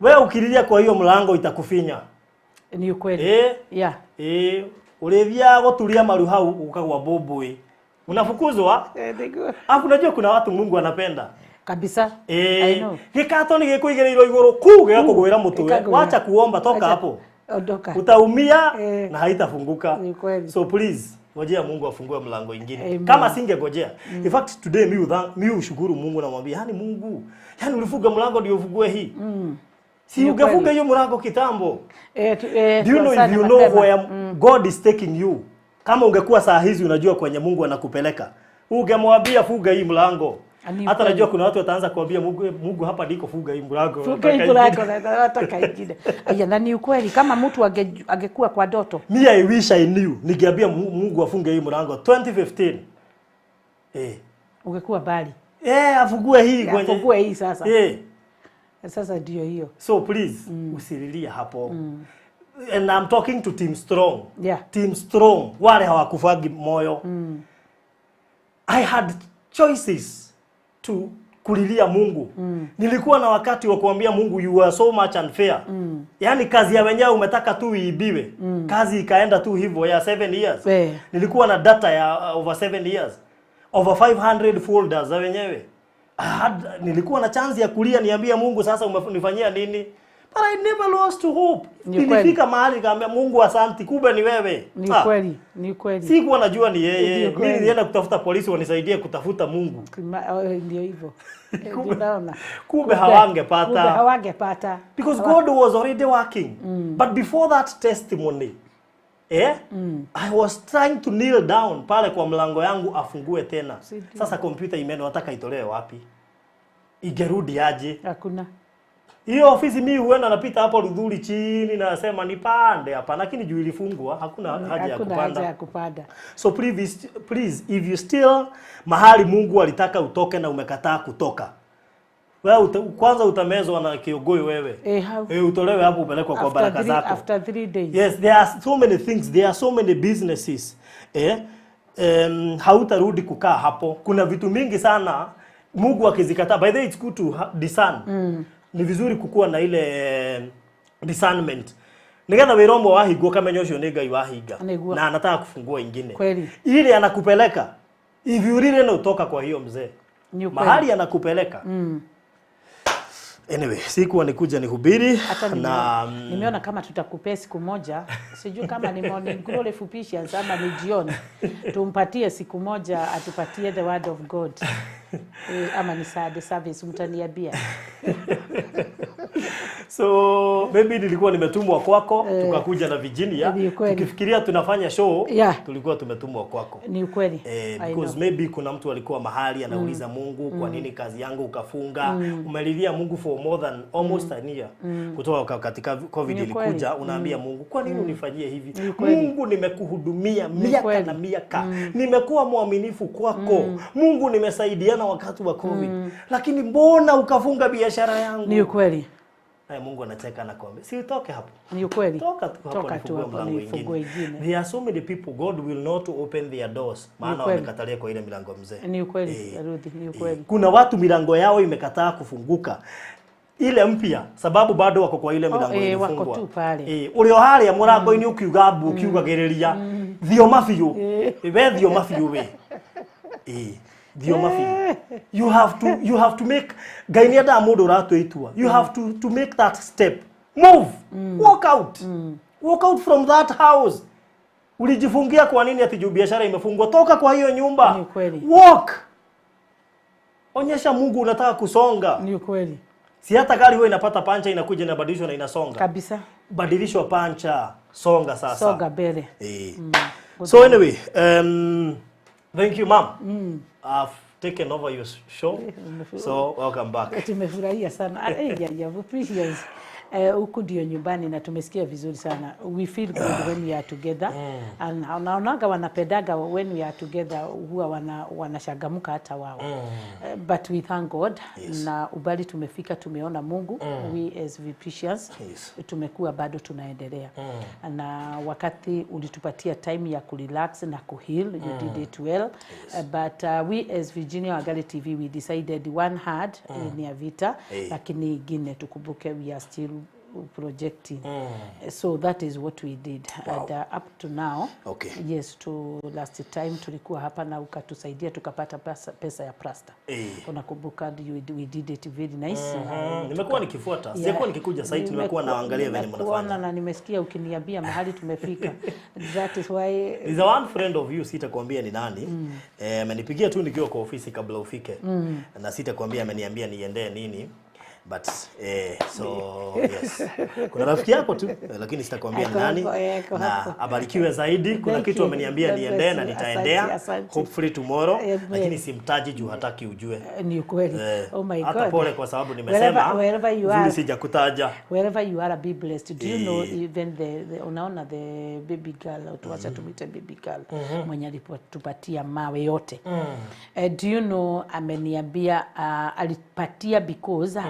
A: Wewe ukililia kwa hiyo mlango itakufinya.
B: Ni ukweli.
A: Ulevya gotulia maru hau ukagwa bobwe. Unafukuzwa? Hapo unajua kuna watu Mungu anapenda.
B: Kabisa. I know.
A: Gikato ni gikuigereirwo iguru kuge yako gwira mutwe. Wacha kuomba toka hapo.
B: Ondoka.
A: Utaumia na haitafunguka.
B: Ni kweli.
A: So please Ngojea Mungu afungue mlango ingine. Kama singegojea. In fact today mimi ushukuru Mungu na mwambia, yani Mungu, yani ulifunga mlango ndio ufungue hii. Si ungefunga hiyo mlango kitambo. Do you know if you know where God is taking you? Kama ungekuwa saa hizi unajua kwenye Mungu anakupeleka, ungemwambia funga hii mlango. Hata najua kuna watu wataanza kuambia Mungu hapa ndiko funga hii mlango.
B: Funga hii mlango na hata kaingine. Aya, na ni ukweli kama mtu angekuwa kwa doto.
A: Me I wish I knew. Ningeambia Mungu afunge hii mlango 2015.
B: Ungekuwa bali.
A: Afungue hii kwenye.
B: Afungue hii sasa. Sasa ndio hiyo.
A: So please usililie hapo. And I'm talking to Team Strong. Team Strong wale hawakufagi moyo. I had choices to kulilia Mungu. Nilikuwa na wakati wa kuambia Mungu you are so much unfair. Yaani kazi ya wenyewe umetaka tu iibiwe. Kazi ikaenda tu hivyo ya 7 years. Nilikuwa na data ya over 7 years. Over 500 folders za wenyewe. Nilikuwa na chance ya kulia niambia Mungu sasa umenifanyia nini? But I never lost hope. Nilifika mahali nikamwambia Mungu asante, kumbe ni wewe.
B: Ni kweli, ni kweli.
A: Sikuwa najua ni yeye. Mimi nilienda kutafuta polisi wanisaidie kutafuta Mungu.
B: Ndio hivyo. Unaona.
A: Kumbe hawangepata.
B: Kumbe hawangepata.
A: Because God was already working. But before that testimony, I was trying to kneel down pale kwa mlango yangu afungue tena. Sasa kompyuta imeno nataka itolewe wapi? Igerudi aje?
B: Hakuna.
A: Hiyo ofisi mimi huenda napita hapo Rudhuri chini na nasema nipande hapa, lakini juu ilifungwa hakuna haja ya kupanda. So please if you still mahali Mungu alitaka utoke na umekataa kutoka, wewe kwanza utamezwa na kiogoi wewe. Utolewe hapo upelekwa kwa baraka zako.
B: After 3 days.
A: Yes, there are so many things, there are so many businesses. Hautarudi kukaa hapo. Kuna vitu mingi sana Mungu akizikataa. By the way, it's good to discern. Ni vizuri kukua na ile discernment. Nigetha wiromo wahingo kamenya ucio ni Ngai wahinga na anataka kufungua ingine. Ile anakupeleka. If you really know utoka kwa hiyo mzee. Mahali anakupeleka. Anyway, sikuwa nikuja nihubiri na
B: nimeona kama tutakupea siku moja, sijui kama ni morning glory fupisha ama ni jioni. Tumpatie siku moja atupatie the word of God. Ama ni Sunday service mtaniambia.
A: So maybe nilikuwa nimetumwa kwako tukakuja na Virginia tukifikiria tunafanya show tulikuwa tumetumwa kwako.
B: Ni ukweli.
A: Because maybe kuna mtu alikuwa mahali anauliza Mungu kwa nini kazi yangu ukafunga. Umelilia Mungu for more than almost a year. Kutoka katika COVID ilikuja unaambia Mungu kwa nini unifanyie hivi? Mungu nimekuhudumia miaka na miaka. Nimekuwa mwaminifu kwako. Mungu nimesaidiana wakati wa COVID. Lakini mbona ukafunga biashara yangu?
B: Ni ukweli.
A: Mungu anacheka na kuambia si utoke hapo.
B: Ni ukweli.
A: Toka tu hapo mlango ingine. There are so many people God will not open their doors. Maana wamekatalia kwa ile milango mzee.
B: Ni ukweli. Rudi, ni ukweli.
A: Kuna watu milango yao imekataa kufunguka. Ile mpya sababu bado wako kwa ile milango ilifungwa.
B: Wako tu pale.
A: Ulio hali ya murango ini ukiuga bu ukiugagereria. Thio mafiu. We thio mafiu we. Thio mafiu. You have to make gainiada mundu ratwitua. You have to make that step. Move. Walk out. Walk out from that house. Ulijifungia kwa nini ati juu biashara imefungwa? Toka kwa hiyo nyumba.
B: Ni kweli.
A: Walk. Onyesha Mungu unataka kusonga.
B: Ni kweli.
A: Si hata gari wewe inapata pancha inakuja na badilishwa na inasonga.
B: Kabisa.
A: Badilishwa pancha, songa sasa.
B: Songa mbele.
A: So anyway, thank you ma'am. I've taken over your show. So welcome back.
B: Tumefurahia sana. Appreciate. Huku ndio nyumbani na tumesikia vizuri sana. We feel good when we are together. And naonaga wanapedaga when we are together huwa wanashagamuka hata wao. But we thank God. Na ubali tumefika tumeona Mungu. We as Vipians tumekuwa bado tunaendelea. Na wakati ulitupatia time ya kurelax na kuheal, you did it well. But we as Virginia Wangari TV we decided one hard ni vita lakini ingine tukumbuke we are still projecting. So that is what we did.
A: Wow.
B: And up to now,
A: okay.
B: Yes, to last time tulikuwa hapa na ukatusaidia tukapata pesa ya plaster. Unakumbuka we did it very nice.
A: Nimekuwa nikifuata. Sijakuwa nikikuja site, nimekuwa naangalia venye mnafanya.
B: Na nimesikia ukiniambia mahali tumefika. That is why
A: is a one friend of you, sitakwambia ni nani. Amenipigia tu nikiwa kwa ofisi kabla ufike. Na sitakwambia ameniambia niende nini. But so yes, kuna rafiki yako tu lakini sitakwambia ni nani, na abarikiwe zaidi. Kuna kitu ameniambia niende na nitaendea hopefully tomorrow, lakini simtaji juu hataki ujue.
B: Ni kweli. Oh my God,
A: hata pole kwa sababu nimesema wherever sijakutaja.
B: Wherever you are, be blessed. Do you know even unaona the baby girl, tuacha tumite baby girl mwenye alipotupatia mawe yote. Do you know ameniambia alipatia because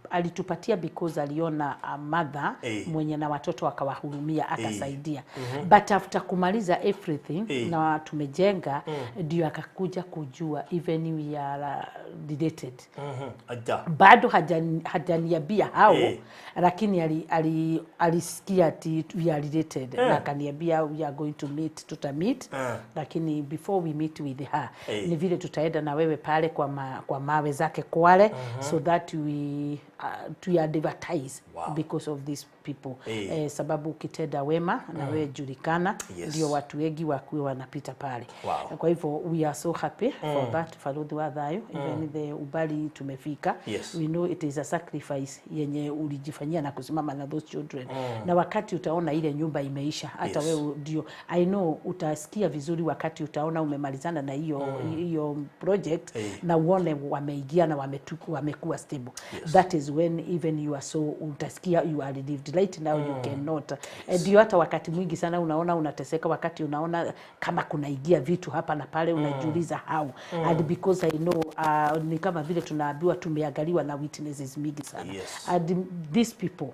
B: alitupatia because aliona mother mwenye na watoto akawahurumia akasaidia. But after kumaliza everything na tumejenga ndio akakuja kujua even we are related. Bado hajaniambia hao lakini alisikia ati we are related na akaniambia we are going to meet, tutamit lakini before we meet with her ni vile tutaenda na wewe pale kwa mawe zake Kwale so that we advertise because of these people. Sababu ukitenda wema na wewe julikana ndio watu wengi wakuwe wanapita pale. Kwa hivyo we are so happy for that Farodhi wa Thayo, even the ubali tumefika. We know it is a sacrifice yenye ulijifanyia na kusimama na those children. Na wakati utaona ile nyumba imeisha hata wewe ndio I know utasikia vizuri wakati utaona umemalizana na hiyo project na uone wameingia na wamekuwa stable. That is when even you are so utasikia you are relieved. Right now you cannot. Ndio hata wakati mwingi sana unaona unateseka wakati unaona kama kunaigia vitu hapa na pale unajiuliza how. And because I know ni kama vile tunaambiwa tumeangaliwa na witnesses mingi sana. And these people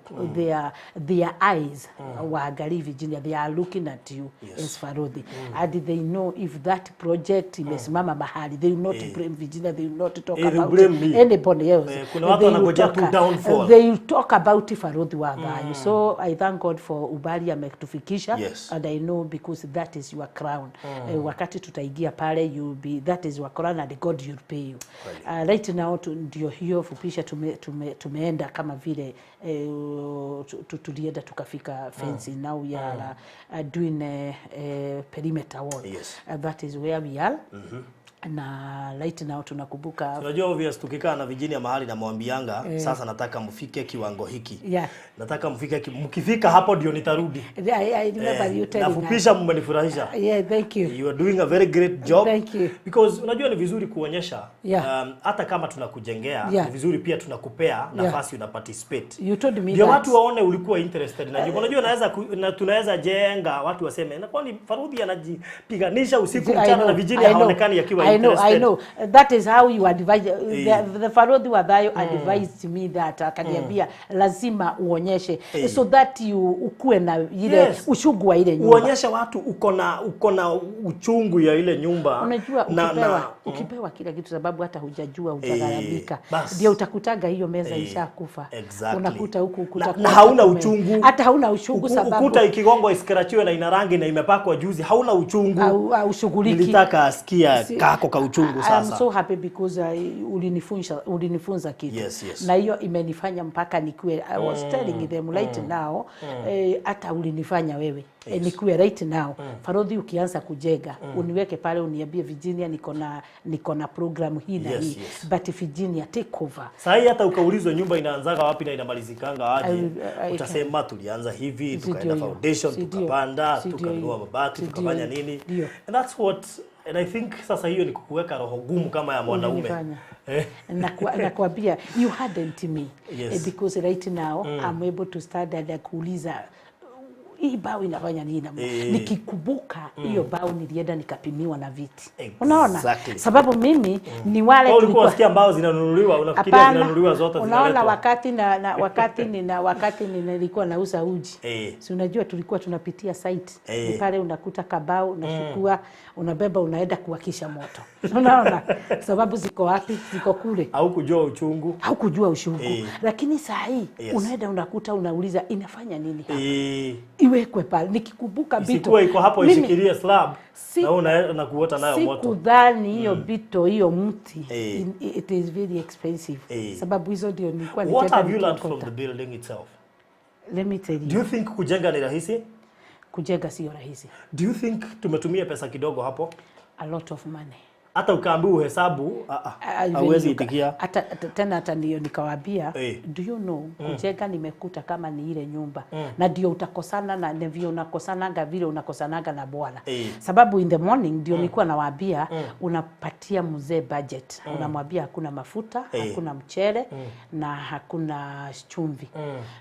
B: their eyes waangalia Virginia, they are looking at you as Farodhi. And they know if that project imesimama mahali they will not blame Virginia, they will not talk about anybody else.
A: Kuna watu wanangoja tu downfall.
B: They will talk about Farodhi wa Thayo. So I thank God for ubali ametufikisha. And I know because that is your crown. Wakati tutaigia pale you'll be, that is your crown and God will pay you. Right now ndio hiyo fupisha tumeenda kama vile tulienda tukafika fence. Now we are doing a perimeter wall. That is where we are. Na right now tunakumbuka
A: unajua obvious tukikaa na Virginia mahali na mwambianga sasa nataka mfike kiwango hiki. Nataka mfike mkifika hapo ndio nitarudi.
B: I remember you telling.
A: Nafupisha mmenifurahisha.
B: Thank you.
A: You are doing a very great job.
B: Thank you.
A: Because unajua ni vizuri kuonyesha hata kama tunakujengea ni vizuri pia tunakupea nafasi una participate.
B: You told me
A: ndio watu waone ulikuwa interested na jibu. Unajua tunaweza jenga watu waseme na kwani Farodhi anajipiganisha usiku mchana na Virginia haonekani yakiwa
B: I know. That is how you advise. The Farodhi wa Thayo advised me that akaniambia lazima uonyeshe so that you ukue na ile uchungu wa ile nyumba.
A: Uonyeshe watu uko na uchungu ya ile nyumba.
B: Unajua ukipewa kila kitu sababu hata hujajua utagharabika. Ndio utakutaga hiyo meza ishakufa. Unakuta huku
A: na hauna uchungu.
B: Hata hauna uchungu sababu
A: ukuta ikigongwa iskarachiwe na ina rangi na imepakwa juzi hauna uchungu.
B: Ushughuliki.
A: Nilitaka asikia kako ka uchungu sasa.
B: I'm so happy because ulinifunza kitu. Na hiyo imenifanya mpaka nikuwe I was telling them right now hata ulinifanya wewe nikuwe right now Farodhi ukianza kujenga uniweke pale uniambie Virginia niko na program hii na hii but Virginia take over.
A: Sasa hata ukaulizwa nyumba inaanzaga wapi na inamalizikanga aje utasema tulianza hivi tukaenda foundation tukapanda tukanunua mabati tukafanya nini and that's what. And I think sasa hiyo ni kukuweka roho gumu kama ya mwanaume.
B: Nakwambia you hardened me because right now I'm able to start and kuuliza hii bao inafanya nini? Nikikumbuka hiyo bao nilienda nikapimiwa na viti. Unaona? Sababu mimi ni wale
A: tulikuwa unasikia bao zinanunuliwa, unafikiria zinanunuliwa zote zinaletwa.
B: Unaona wakati nilikuwa nauza uji. Si unajua tulikuwa tunapitia site. Ni pale unakuta kabao, unachukua, unabeba, unaenda kuwakisha moto. Unaona? Sababu ziko wapi? Ziko kule.
A: Haukujua uchungu.
B: Lakini saa hii unaenda unakuta unauliza inafanya nini hapa? Iwekwe pale. Nikikumbuka bito.
A: Isikuwa iko hapo ishikilie slab na unaenda kuota nayo moto.
B: Sikudhani hiyo bito hiyo mti it is very expensive. Sababu hizo ndio nilikuwa
A: nikienda. What have you learned from the building itself?
B: Let me tell you.
A: Do you think kujenga ni rahisi?
B: Kujenga sio rahisi.
A: Do you think tumetumia pesa kidogo hapo?
B: A lot of money.
A: Hata ukaambiwa uhesabu hauwezi itikia.
B: Hata ndio nikawaambia, do you know kujenga nimekuta kama ni ile nyumba na ndio utakosana na ndivyo unakosananga vile unakosanaga na bwana. Sababu in the morning ndio nilikuwa nawaambia unapatia mzee budget. Unamwambia hakuna mafuta, hakuna mchele na hakuna chumvi.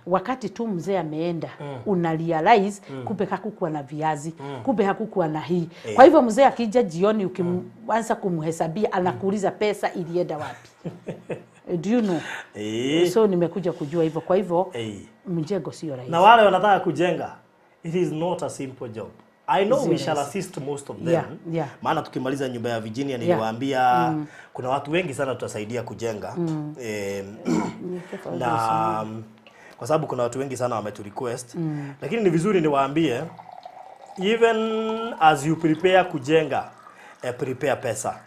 B: Wakati tu mzee ameenda una realize kumbe hakukuwa na viazi, kumbe hakukuwa na hii. Kwa hivyo mzee akija jioni ukimwanza kumhesabia anakuuliza pesa ilienda wapi. Do you know? So nimekuja kujua hivyo. Kwa hivyo mjengo sio rahisi.
A: Na wale wanataka kujenga, it is not a simple job. I know we shall assist most of them. Maana tukimaliza nyumba ya Virginia niliwaambia kuna watu wengi sana tutasaidia kujenga. Na kwa sababu kuna watu wengi sana wametu request. Lakini ni vizuri niwaambie, even as you prepare kujenga, prepare pesa.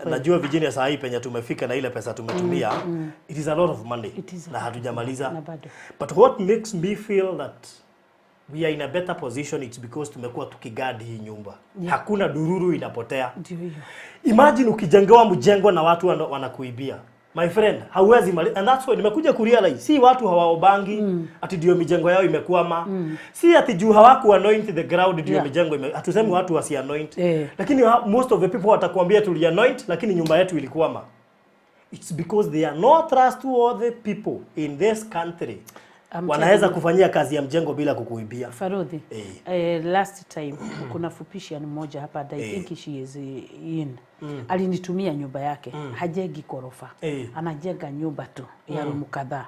A: Najua Virginia saa hii penye tumefika na ile pesa tumetumia, it is a lot of money na hatujamaliza. But what makes me feel that we are in a better position, it's because tumekuwa tukigadi hii nyumba. Hakuna dururu inapotea. Imagine ukijengewa mjengo na watu wanakuibia. My friend, hauwezi mali, and that's why nimekuja kurealize si watu hawaobangi ati ndio mijengo yao imekwama. Si ati juu hawaku anoint the ground ndio mijengo hatusemi watu wasi anoint. Lakini most of the people watakwambia tuli anoint lakini nyumba yetu ilikwama. It's because they are not trustworthy people in this country. Wanaweza kufanyia kazi ya mjengo bila kukuibia.
B: Farodhi, last time kuna fupishian mmoja hapa, I think she is in. Alinitumia nyumba yake, hajengi korofa. Anajenga nyumba tu ya rumu kadhaa.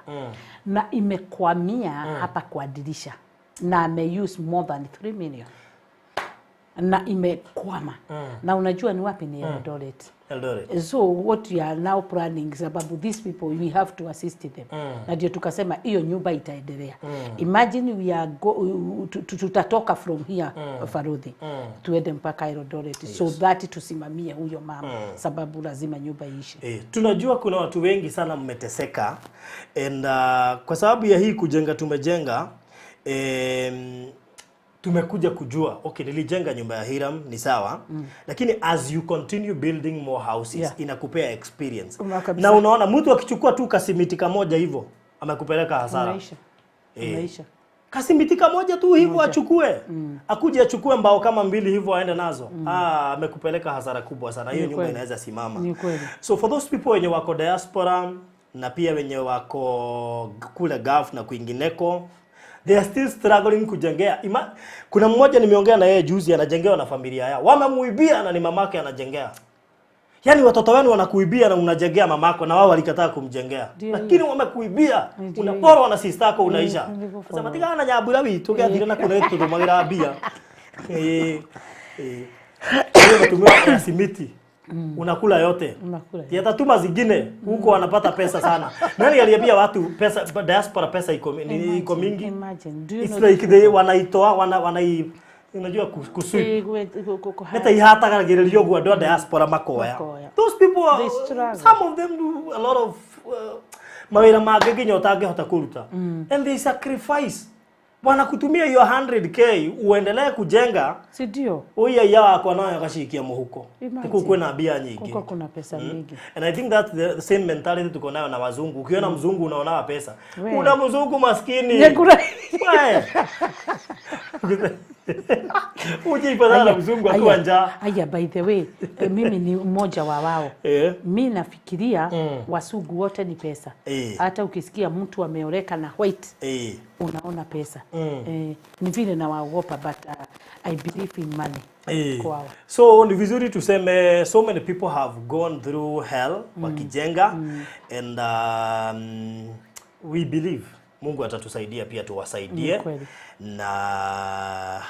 B: Na imekwamia hapa kwa dirisha. Na use more than 3 million. Na imekwama. Na unajua ni wapi ni Eldoret. So what we are now planning, sababu these people we have to assist them. Na ndio tukasema hiyo nyumba itaendelea. Imagine we are tutatoka from here Farodhi tuende mpaka Eldoret so that tusimamie huyo mama sababu lazima nyumba iishe.
A: Tunajua kuna watu wengi sana mmeteseka and kwa sababu ya hii kujenga tumejenga tumekuja kujua okay nilijenga nyumba ya Hiram ni sawa lakini as you continue building more houses inakupea experience na unaona mtu akichukua tu kasimiti kamoja hivyo amekupeleka hasara
B: maisha
A: kasimiti kamoja tu hivyo achukue akuje achukue mbao kama 2 hivyo aende nazo amekupeleka hasara kubwa sana hiyo nyumba inaweza simama. So for those people wenye wako diaspora na pia wenye wako kule Gulf na kwingineko they are still struggling kujengea. Kuna mmoja nimeongea na yeye juzi anajengewa na familia yao. Wamemuibia na ni mamake anajengea. Yaani watoto wenu wanakuibia na unajengea mamako na wao walikataa kumjengea. Lakini wamekuibia. Unaporwa na sister yako unaisha. Sasa matika na nyabura witu gathire na kuna yetu tumagira bia. Hiyo tumia simiti. Unakula yote. Yatatuma zingine huko wanapata pesa sana. Nani aliambia watu pesa diaspora pesa iko mingi? It's like they wanaitoa unajua kusui. Hata ihata kagirelio gwa diaspora makoya. Those people some of them do a lot of mawira magege nyotage hota kuruta. And they sacrifice. Bwana kutumia hiyo 100k uendelee kujenga
B: si ndio
A: oya yako nayo akashikia muhuko kuko na bia nyingi
B: kuko kuna pesa nyingi
A: and I think that's the same mentality tuko nayo na wazungu ukiona mzungu unaona pesa kuna mzungu maskini Uje ipatana mzungu akiwa njaa.
B: Aya, by the way, mimi ni mmoja wa wao. Mimi nafikiria wasugu wote ni pesa. Hata ukisikia mtu ameoleka na white, unaona pesa. Ni vile na waogopa, but I believe in money.
A: So ni vizuri tuseme so many people have gone through hell wakijenga and we believe Mungu atatusaidia pia tuwasaidie na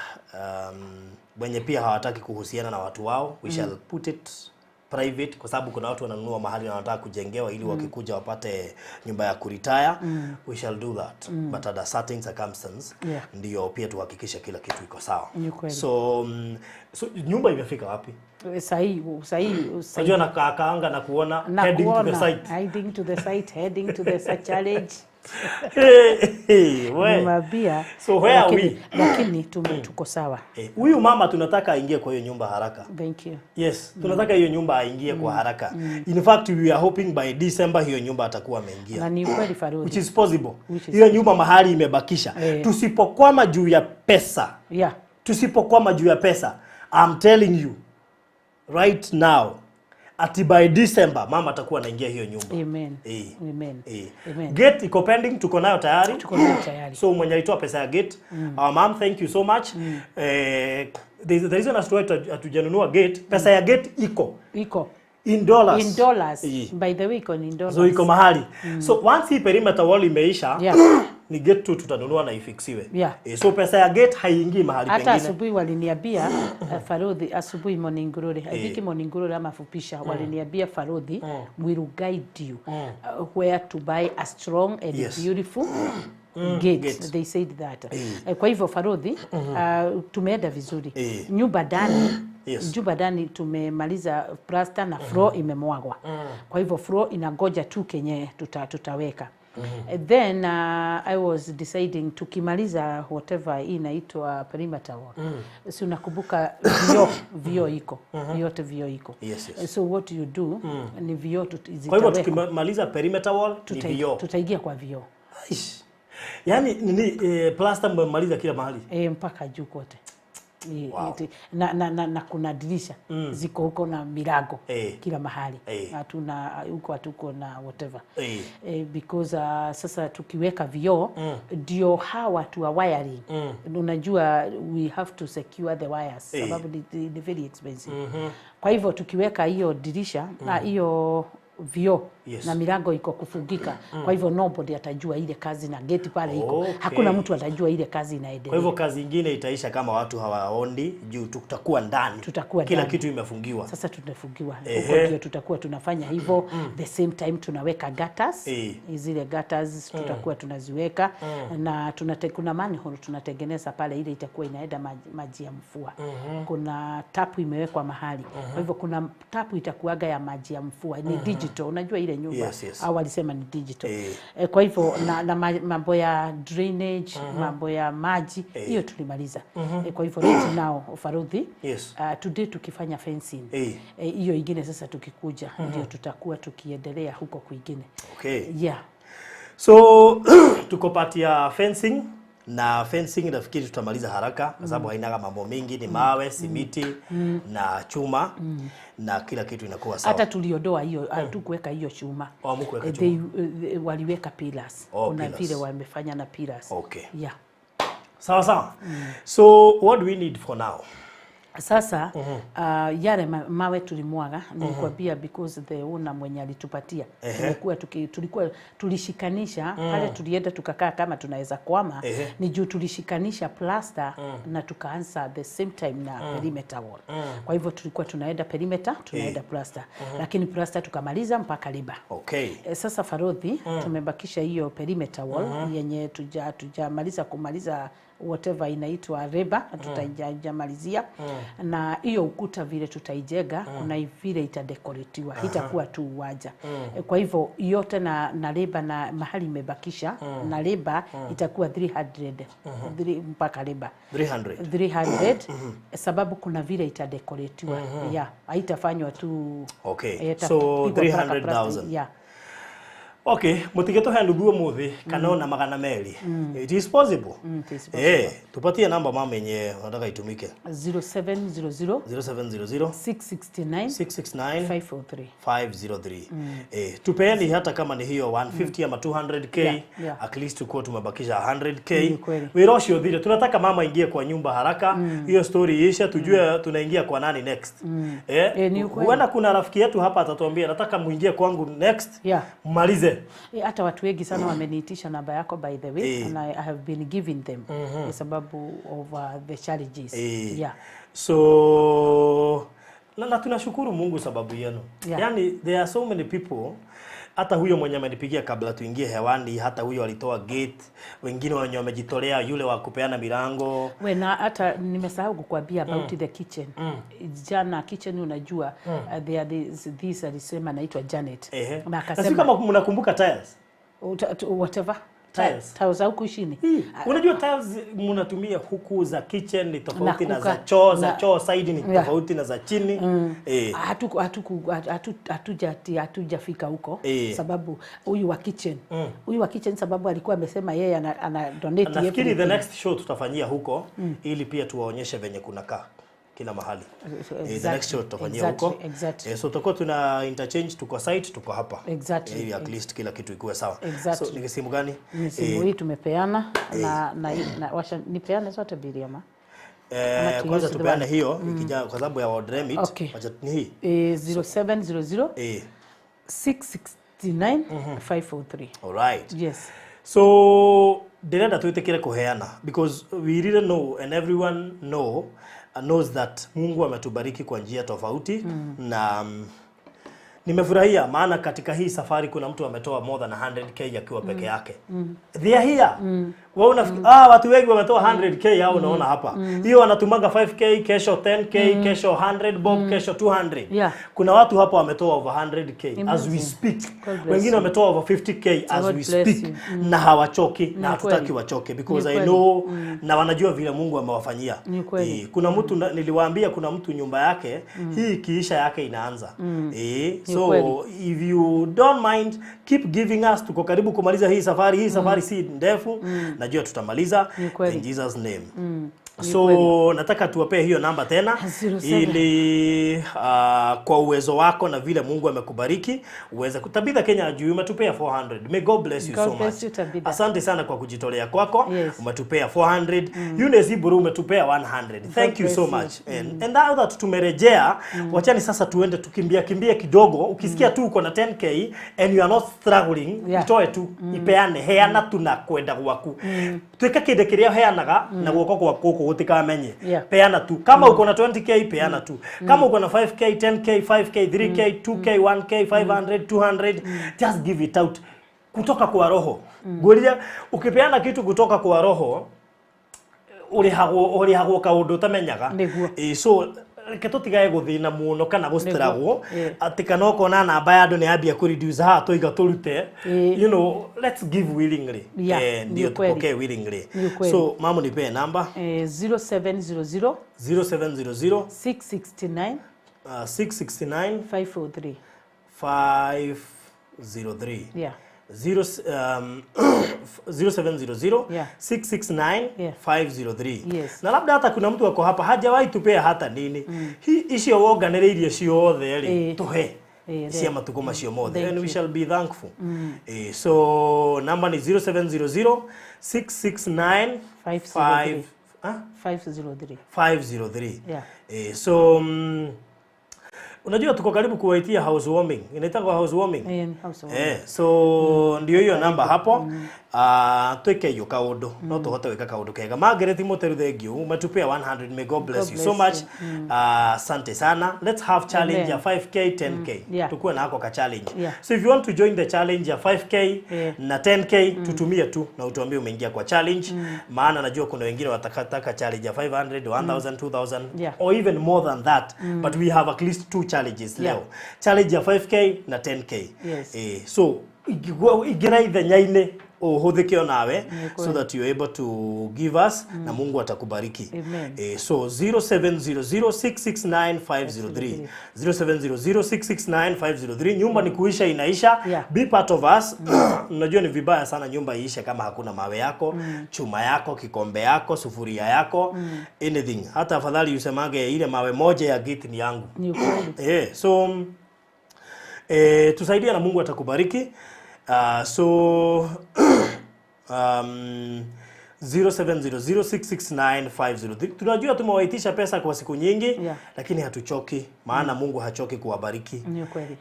A: wenye pia hawataki kuhusiana na watu wao we shall put it private kwa sababu kuna watu wananunua mahali na wanataka kujengewa ili wakikuja wapate nyumba ya kuretire. We shall do that but under certain circumstances ndio pia tuhakikishe kila kitu iko sawa. So nyumba imefika wapi?
B: Sahi.
A: Unajua na kaanga na kuona heading to the site.
B: Heading to the challenge.
A: So where are we?
B: Lakini tuko sawa.
A: Huyu mama tunataka aingie kwa hiyo nyumba haraka.
B: Thank you.
A: Yes, tunataka hiyo nyumba aingie kwa haraka. In fact, we are hoping by December hiyo nyumba atakuwa ameingia.
B: Na ni kweli Farudi.
A: Which is possible. Hiyo nyumba mahali imebakisha. Tusipokwama juu ya pesa. Tusipokwama juu ya pesa. I'm telling you right now ati by December mama atakuwa anaingia hiyo nyumba.
B: Amen. Amen.
A: Gate iko pending, tuko nayo tayari. So mwenye alitoa pesa ya gate, mom, thank you so much. The reason as to atujanunua gate, pesa ya gate iko in dollars.
B: By the way, iko in dollars.
A: So iko mahali. So once hii perimeter wall imeisha, ni gate tu tutanunua na ifixiwe. So pesa ya gate haiingii mahali pengine.
B: Hata asubuhi waliniambia Farodi, asubuhi morning glory, hiki morning glory ama fupisha, waliniambia Farodi, we will guide you where to buy a strong and beautiful gate. They said that. Kwa hivyo Farodi, tumeenda vizuri. Nyumba ndani tumemaliza plaster na floor imemwagwa. Kwa hivyo floor inangoja tu kenye tutaweka. Then I was deciding tukimaliza whatever inaitwa perimeter wall. So nakumbuka vio iko. Yote vio iko. So what you do ni vio
A: tutaweka. Kwa hivyo tukimaliza perimeter wall ni vio.
B: Tutaingia kwa vio.
A: Yaani plaster mmemaliza kila mahali?
B: Mpaka juu kote. Na kuna dirisha ziko huko na milango kila mahali. Hatuna huko hatuko na whatever. Because sasa tukiweka vioo ndio hawa watu wa wiring. Unajua we have to secure the wires sababu ni very expensive. Kwa hivyo tukiweka hiyo dirisha na hiyo vioo na milango iko kufungika. Kwa hivyo nobody atajua ile kazi na gate pale iko. Hakuna mtu atajua ile kazi inaendelea.
A: Kwa hivyo kazi nyingine itaisha kama watu hawaondi juu tutakuwa ndani. Kila kitu imefungiwa.
B: Sasa tunafungiwa. Huko ndio tutakuwa tunafanya hivyo. The same time tunaweka gutters. Zile gutters tutakuwa tunaziweka na kuna manhole tunatengeneza pale ile itakuwa inaenda maji ya mvua. Kuna tapu imewekwa mahali. Kwa hivyo kuna tapu itakuaga ya maji ya mvua. Ni digital. Unajua ile nyumba au walisema ni digital. Kwa hivyo na mambo ya drainage, mambo ya maji hiyo tulimaliza. Kwa hivyo right now Farudi, today tukifanya fencing. Hiyo ingine sasa tukikuja ndio tutakuwa tukiendelea huko kwingine.
A: So tuko pati ya fencing. Na fencing nafikiri tutamaliza haraka kwa sababu haina mambo mengi, ni mawe, simiti na chuma na kila kitu inakuwa sawa.
B: Hata tuliondoa hiyo, hatukuweka hiyo chuma. Waliweka pillars. Kuna vile wamefanya na pillars.
A: Sawa. So what do we need for now?
B: Sasa yale mawe tulimwaga nilikwambia because the owner mwenye alitupatia tulikuwa tulishikanisha pale tulienda tukakaa kama tunaweza kwama ni juu tulishikanisha plaster na tukaanza the same time na perimeter wall. Kwa hivyo tulikuwa tunaenda perimeter tunaenda plaster lakini plaster tukamaliza mpaka liba. Sasa Farodhi tumebakisha hiyo perimeter wall yenye kumaliza whatever inaitwa reba tutajamalizia na hiyo ukuta vile tutaijega kuna vile itadekoretiwa itakuwa tu uwanja. Kwa hivyo yote na reba na mahali imebakisha na reba itakuwa 300 mpaka reba 300 sababu kuna vile
A: Okay, mutigeto handu duo muthi kana na magana meri. It is possible.
B: It is possible.
A: Tupatie namba mama yenye unataka itumike.
B: 0700
A: 669
B: 503
A: 503. Tupeeni hata kama ni hiyo 150 ama 200k, at least tuko tumebakisha 100k. Wira ucio thire tunataka mama ingie kwa nyumba haraka. Hiyo story isha tujue tunaingia kwa nani next. Huenda kuna rafiki yetu hapa atatuambia nataka muingie kwangu next. Malize.
B: Hata watu wengi sana wameniitisha namba yako by the way, and I have been giving them kwa sababu of the challenges.
A: So na tunashukuru Mungu sababu yenu. Yani there are so many people, hata huyo mwenye amenipigia kabla tuingie hewani, hata huyo alitoa gate, wengine wenye wamejitolea, yule wa kupeana milango.
B: Na hata nimesahau kukuambia about the kitchen. Jana kitchen unajua there this alisema anaitwa Janet.
A: Na akasema kama mnakumbuka tiles.
B: Whatever. Tiles huku chini.
A: Unajua tiles mnatumia huku za kitchen ni tofauti na za choo, za choo side ni tofauti na za chini.
B: Hatujafika huko sababu huyu wa kitchen sababu alikuwa amesema yeye ana donate.
A: Nafikiri the next show tutafanyia huko ili pia tuwaonyeshe venye kunakaa kila mahali. The next show tutafanyia huko. So tutakuwa tuna interchange, tuko site, tuko hapa. Ili at least kila kitu ikuwe sawa. So ni simu gani?
B: Ni simu hii tumepeana na washa nipeane zote bili ama.
A: Kwanza tupeane hiyo ikija kwa sababu ya ward remit. Wacha ni hii.
B: 0700 669 503.
A: All right.
B: Yes.
A: So direnda tuitekire kuheana because we really know and everyone knows that Mungu ametubariki kwa njia tofauti na nimefurahia maana katika hii safari kuna mtu ametoa more than 100k akiwa peke yake. They are here. Watu wengi wametoa 100k hao unaona hapa. Hiyo wanatumaga 5k, kesho 10k, kesho 100 bob, kesho 200. Kuna watu hapa wametoa over 100k as we speak. Wengine wametoa over 50k as we speak na hawachoki na hatutaki wachoke because I know na wanajua vile Mungu amewafanyia. Kuna mtu niliwaambia kuna mtu nyumba yake hii kiisha yake inaanza. So if you don't mind keep giving us, tuko karibu kumaliza hii safari si ndefu. Najua tutamaliza in Jesus name. So nataka tuwapee hiyo namba tena ili kwa uwezo wako na vile Mungu amekubariki uweze kutabidha Kenya juu umetupea 400. May God bless you so much. Asante sana kwa kujitolea kwako. Umetupea 400. Eunice Iburu umetupea 100. Thank you so much. And now that tumerejea, wachani sasa tuende tukimbia kidogo. Ukisikia tu uko na 10k and you are not struggling, itoe tu, ipeane, heana tunakwenda gwaku. Tweka kinde kiria heanaga na guoko gwako utikamenye. Peana tu. Kama uko na 20k peana tu. Kama uko na 5k, 10k, 5k, 3k, 2k, 1k, 500, 200, just give it out kutoka kwa roho. Goria ukipeana kitu kutoka kwa roho uri hago kaundu tamenyaga. So ketutigae guthina muno kana gustrago atikana okona namba ya andu ni ambia ku reduce ha toiga turute. You know, let's give willingly. Ndio tupokee willingly. So mamu nipe namba
B: 0700
A: 669
B: 503
A: 503. 0700 669 503. Na labda hata kuna mtu wako hapa hajawahi tupea hata nini. Icio woganireirie ciothe ri tuhe cia matuko macio mothe and we shall be thankful. So number ni 0700 669 503. So unajua tuko karibu kuwaitia housewarming. Inaitwa housewarming. So ndio hiyo namba hapo. Tweke hiyo kaundu no tuhote weka kaundu kega. Margaret Moteru thengio umetupea 100. May God bless you so much. Asante sana. Let's have challenge ya 5k 10k. Tukue na hako ka challenge. So if you want to join the challenge ya 5k na 10k tutumie tu na utuambie umeingia kwa challenge. Maana najua kuna wengine watakataka challenge ya 500, 1000, 2000 or even more than that. But we have at least 2 challenges leo. Challenge ya 5k na 10k. So igira ithenyaine uhudhike nawe so that you're able to give us na Mungu atakubariki. So 0700669503 0700669503 nyumba ni kuisha inaisha. Be part of us. Unajua ni vibaya sana nyumba iishe kama hakuna mawe yako, chuma yako, kikombe yako, sufuria yako, anything. Hata afadhali usemage ile mawe moja ya gate ni yangu.
B: Ni kweli.
A: So tusaidie na Mungu atakubariki. So 0700669503 tunajua tumewaitisha pesa kwa siku nyingi, lakini hatuchoki maana Mungu hachoki kuwabariki.
B: Ni kweli.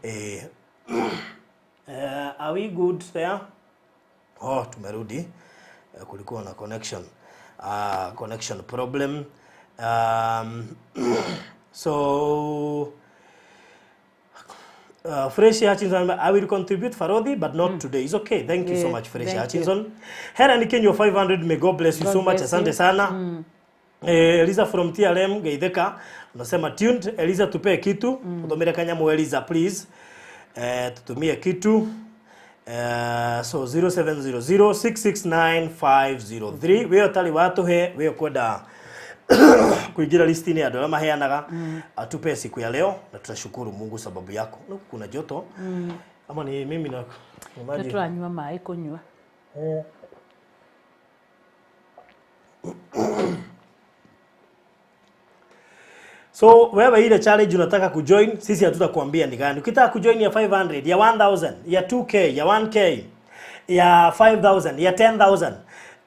A: Are we good there? Tumerudi. Kulikuwa na connection problem. So Fresh Hutchinson, I will contribute Farodi, but not today. It's okay. Thank you so much, Fresh Hutchinson. Hera Nikenyo 500, may God bless you so much. Asante sana. Eliza from TLM, Geideka, unasema tuned. Eliza tupe kitu. Kutomira kanyamu Eliza, please. Tutumie kitu. So 0700669503. Weo tali watu he, weo kweda kuingira listini ya dola maheanaga atupe siku ya leo na tutashukuru Mungu sababu yako. Kuna joto ama ni mimi na imagine
B: tutanywa mai kunywa.
A: So wewe ile challenge unataka kujoin, sisi hatutakwambia ni gani. Ukitaka kujoin ya 500, ya 1000, ya 2k, ya 1k, ya 5000, ya 10000,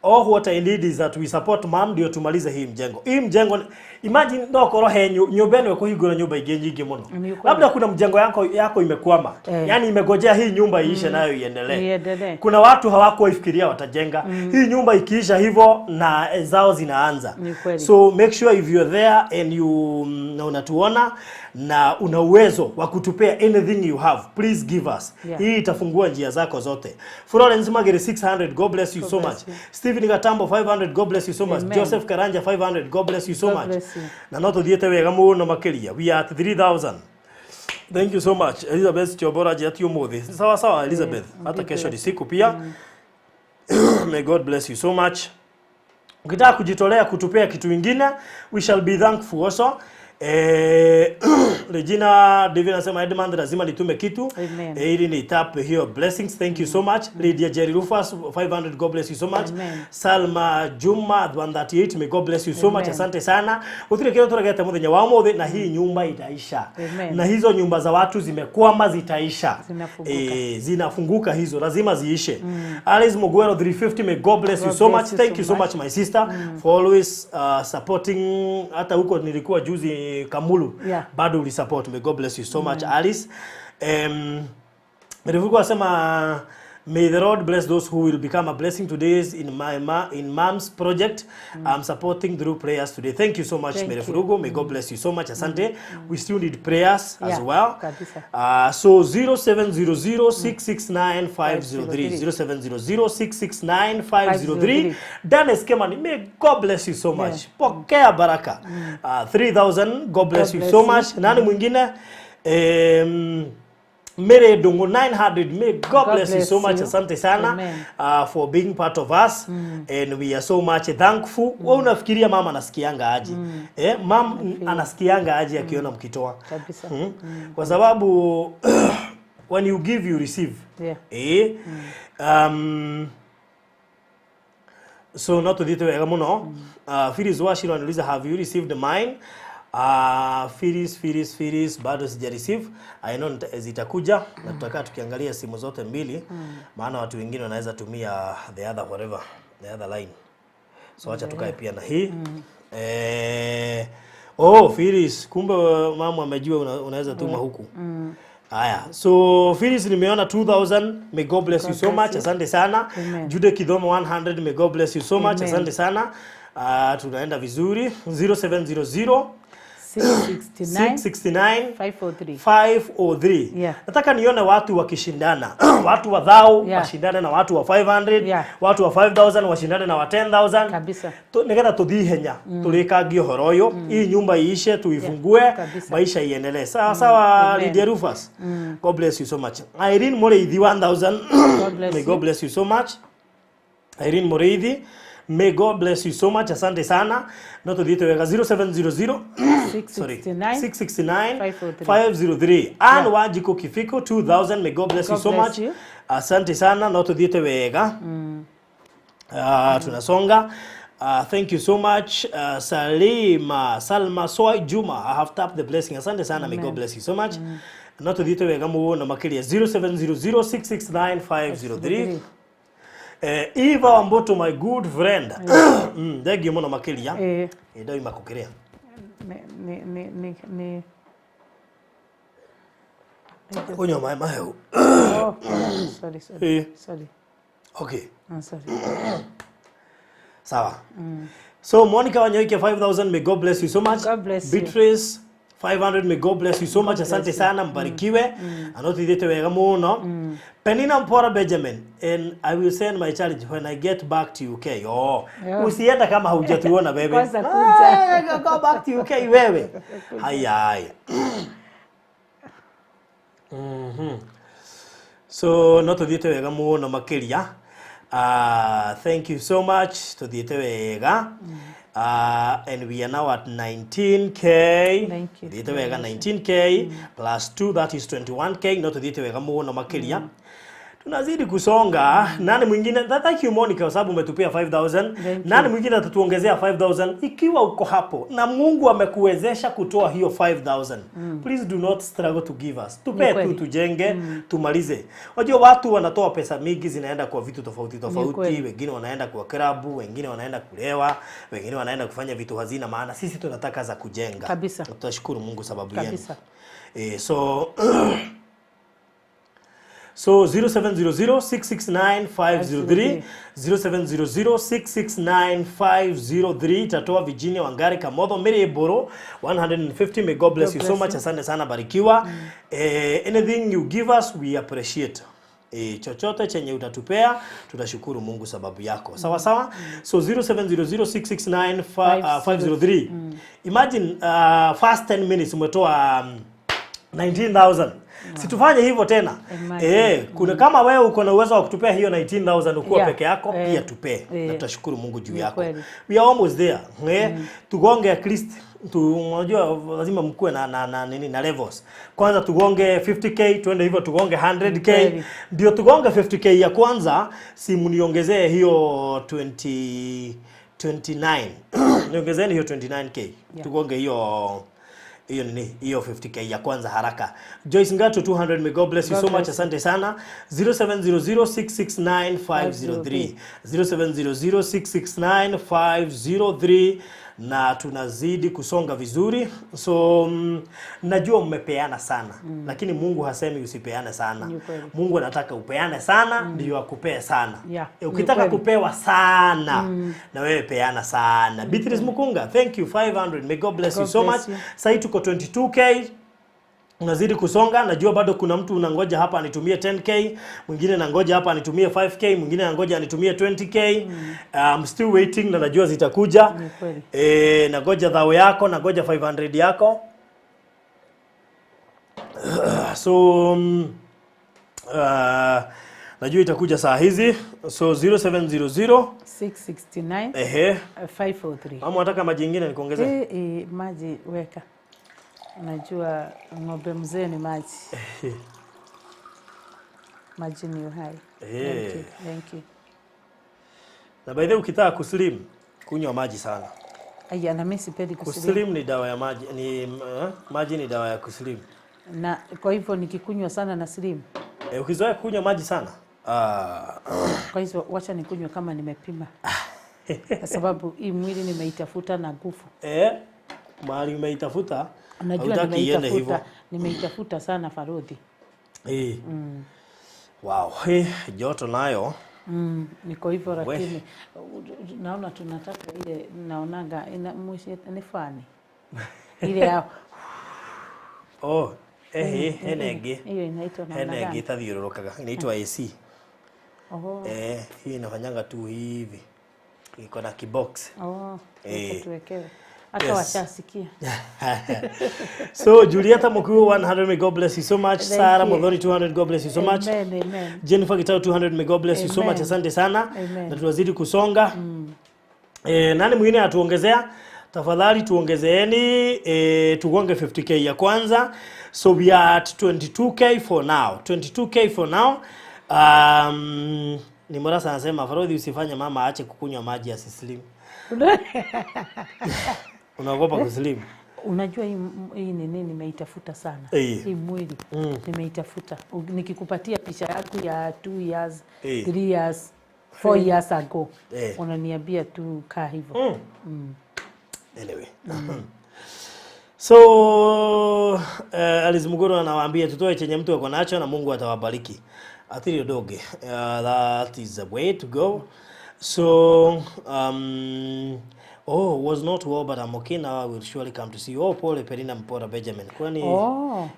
A: all what I need is that we support mom ndio tumalize hii mjengo. Hii mjengo imagine ndo koro he nyumbani wako higura nyumba nyingi mno. Labda kuna mjengo yako imekwama. Yaani imegojea hii nyumba iishe nayo iendelee. Kuna watu hawako ifikiria watajenga. Hii nyumba ikiisha hivyo na zao zinaanza. So make sure if you're there and you unatuona na una uwezo wa kutupea anything you have, please give us. Hii itafungua njia zako zote. Florence Magere 600, God bless you so much. Stephen Gatambo 500, God bless you so much. Joseph Karanja 500, God bless you so much. Na noto diete wega muno makeria. We are at 3000. Thank you so much. Elizabeth Chobora jati umuthi. Sawa Elizabeth. Hata kesho ni siku pia. May God bless you so much. Ukitaka kujitolea kutupea kitu kingine, we shall be thankful also. Regina David anasema Edmund lazima nitume kitu. Ili ni tap hiyo blessings. Thank you so much. Lydia Jerry Rufus 500, God bless you so much. Salma Juma 138, may God bless you so much. Asante sana. Utire kile turagete muthenya wa mothe na hii nyumba itaisha. Na hizo nyumba za watu zimekwama zitaisha. Zinafunguka hizo lazima ziishe. Alice Mogwero 350, may God bless you so much. Thank you so much my sister for always supporting. Hata huko nilikuwa juzi Kamulu, bado uli support. May God bless you so much Alice. Mrefuko asema may the Lord bless those who will become a blessing today in mom's project. I'm supporting through prayers today. Thank you so much Mrefuko. May God bless you so much. Asante. We still need prayers as well. So 0700669503 0700669503. Dennis Kemani, may God bless you so much. Pokea baraka. 3000, God bless you so much. Nani mwingine? Mere Dongo 900, may God bless you so much. Asante sana for being part of us and we are so much thankful. Wewe unafikiria mama anasikianga aje? Mama anasikianga aje akiona mkitoa? Kabisa. Kwa sababu when you give you receive. So not to dito wega muno. Phyllis Washiro anauliza have you received mine? Firis bado sija receive. I know zitakuja na tutakaa tukiangalia simu zote mbili maana watu wengine wanaweza tumia the other line. So acha tukae pia na hii. Firis kumbe mama amejua unaweza tuma huku. Haya, so Phyllis nimeona 2000, may God bless you so much. Asante sana. Jude Kidomo 100, may God bless you so much. Asante sana. Tunaenda vizuri. 0700 669 503. Nataka nione watu wakishindana. Watu wa dhao washindane na watu wa 500, watu wa 5000 washindane na wa 10000. Kabisa. Nigenda tudhi henya. Tulikagio horoyo. Hii nyumba iishe tuifungue, maisha iendelee. Sawa Lydia Rufus. God bless you so much. Irene Moreithi 1000. May God bless you so much. Irene Muriithi, may God bless you so much. Asante sana. No tudite wega 0700 669 503. And Wajiko Kifiko 2000. May God bless you so much. Asante sana. No tudite wega. Tunasonga. Thank you so much. Salma Soy Juma. I have tapped the blessing. Asante sana. May God bless you so much. No tudite wega mu na makilia 0700 669 503. Eva Wamboto, my good friend. Thank you, Mona Makilia. Ndio imakukiria. Onyo mayo.
B: Oh, sorry.
A: Okay.
B: Sorry.
A: Sawa. So Monica Wanyoike 5,000, may God bless you so much.
B: God bless
A: Beatrice 500, may God bless you so much. Asante sana, mbarikiwe. Anotidite wega muno. Penina Mpora Benjamin, and I will send my challenge when I get back to UK. Usienda kama hujatuona bebe. Go back to UK wewe. Hai. So notodite wega muno makiria. Thank you so much to the wega. And we are now at 19k.
B: Thank you.
A: The wega 19k plus 2, that is 21k. Not the wega muno makiria. Tunazidi kusonga. Nani mwingine? Thank you Monica kwa sababu umetupia 5,000. Nani mwingine atatuongezea 5,000 ikiwa uko hapo na Mungu amekuwezesha kutoa hiyo 5,000. Please do not struggle to give us. Tupe tu tujenge, tumalize. Unajua watu wanatoa pesa mingi zinaenda kwa vitu tofauti, wengine wanaenda kwa klabu, wengine wanaenda kulewa, wengine wanaenda kufanya vitu hazina maana. Sisi tunataka za kujenga.
B: Kabisa.
A: Tutashukuru Mungu sababu yenu.
B: Kabisa.
A: So 0700 669 503 0700 669 503 tatoa Virginia Wangari Kamotho Mary Eboro 150. May God bless you so much. Asante sana, barikiwa. Anything you give us we appreciate. Chochote chenye utatupea tutashukuru Mungu sababu yako. Sawa sawa. So 0700 669 503. Imagine first 10 minutes umetoa 19,000. Situfanye hivyo tena. Kuna kama wewe uko na uwezo wa kutupea hiyo 19,000 ukuwa peke yako, pia tupe. Na tutashukuru Mungu juu yako. We are almost there. Tugonge at least unajua lazima mkue na levels. Kwanza tugonge 50k, tuende hivyo tugonge 100k. Ndio tugonge 50k ya kwanza, si mniongezee hiyo 29. Niongezeni hiyo 29k. Tugonge hiyo hiyo 50k ya kwanza haraka. Joyce Ngato 200, may God bless you so much. Asante sana. 0700 669 503 0700 669 503. Na tunazidi kusonga vizuri. So najua mmepeana sana, lakini Mungu hasemi usipeane sana. Mungu anataka upeane sana ndio akupee sana. Ukitaka kupewa sana na wewe peana sana. Beatrice Mukunga, thank you 500. May God bless you so much. Sasa tuko 22k. Unazidi kusonga. Najua bado kuna mtu unangoja hapa anitumie 10k, mwingine anangoja hapa anitumie 5k, mwingine anangoja anitumie 20k. I'm still waiting na najua zitakuja. Nagoja dhao yako, nagoja 500 yako. So najua itakuja saa hizi. So 0700
B: 669 503.
A: Mama unataka maji nyingine nikuongezee?
B: Maji weka. Najua ng'ombe mzee ni maji. Maji ni uhai. Thank you.
A: Na by the way ukitaka kuslim, kunywa maji sana.
B: Na mimi sipendi kuslim.
A: Kuslim ni dawa ya maji, maji ni dawa ya kuslim.
B: Na kwa hivyo nikikunywa sana na slim.
A: Ukizoea kunywa maji sana.
B: Kwa hivyo wacha nikunywe kama nimepima. Kwa sababu hii mwili nimeitafuta na nguvu.
A: Mahali umeitafuta.
B: Unajua nimeitafuta sana Farodhi.
A: Wow, joto nayo.
B: Niko hivyo lakini naona tunataka ile naonaga ni fani. Ile ya
A: enege.
B: Hiyo inaitwa namna gani?
A: Enege itadhiororokaga. Inaitwa AC. Hii inafanyanga tu hivi. Iko na kibox.
B: Tuwekewe. Hata washasikia.
A: So Julieta Mukuo 100, may God bless you so much. Sarah Modhori 200, God bless you so much.
B: Amen.
A: Jennifer Gitao 200, may God bless you so much. Asante sana. Na tuwazidi kusonga. Nani mwingine atuongezea? Tafadhali tuongezeeni tugonge 50k ya kwanza. So we are at 22k for now. 22k for now. Ni Morasa anasema Farodhi usifanye mama aache kukunywa maji ya sislim. Unaogopa kuslim? Unajua
B: hii ni nini nimeitafuta sana. Hii mwili nimeitafuta. Nikikupatia picha yako ya 2 years, 3 years, 4 years ago. Unaniambia tu kaa hivyo.
A: Anyway. So Alice Mugoro anawaambia tutoe chenye mtu ako nacho na Mungu atawabariki. Athirio doge. That is the way to go. So was not well, but I'm okay now. I will surely come to see you. Pole Perina Mpora Benjamin. Kwani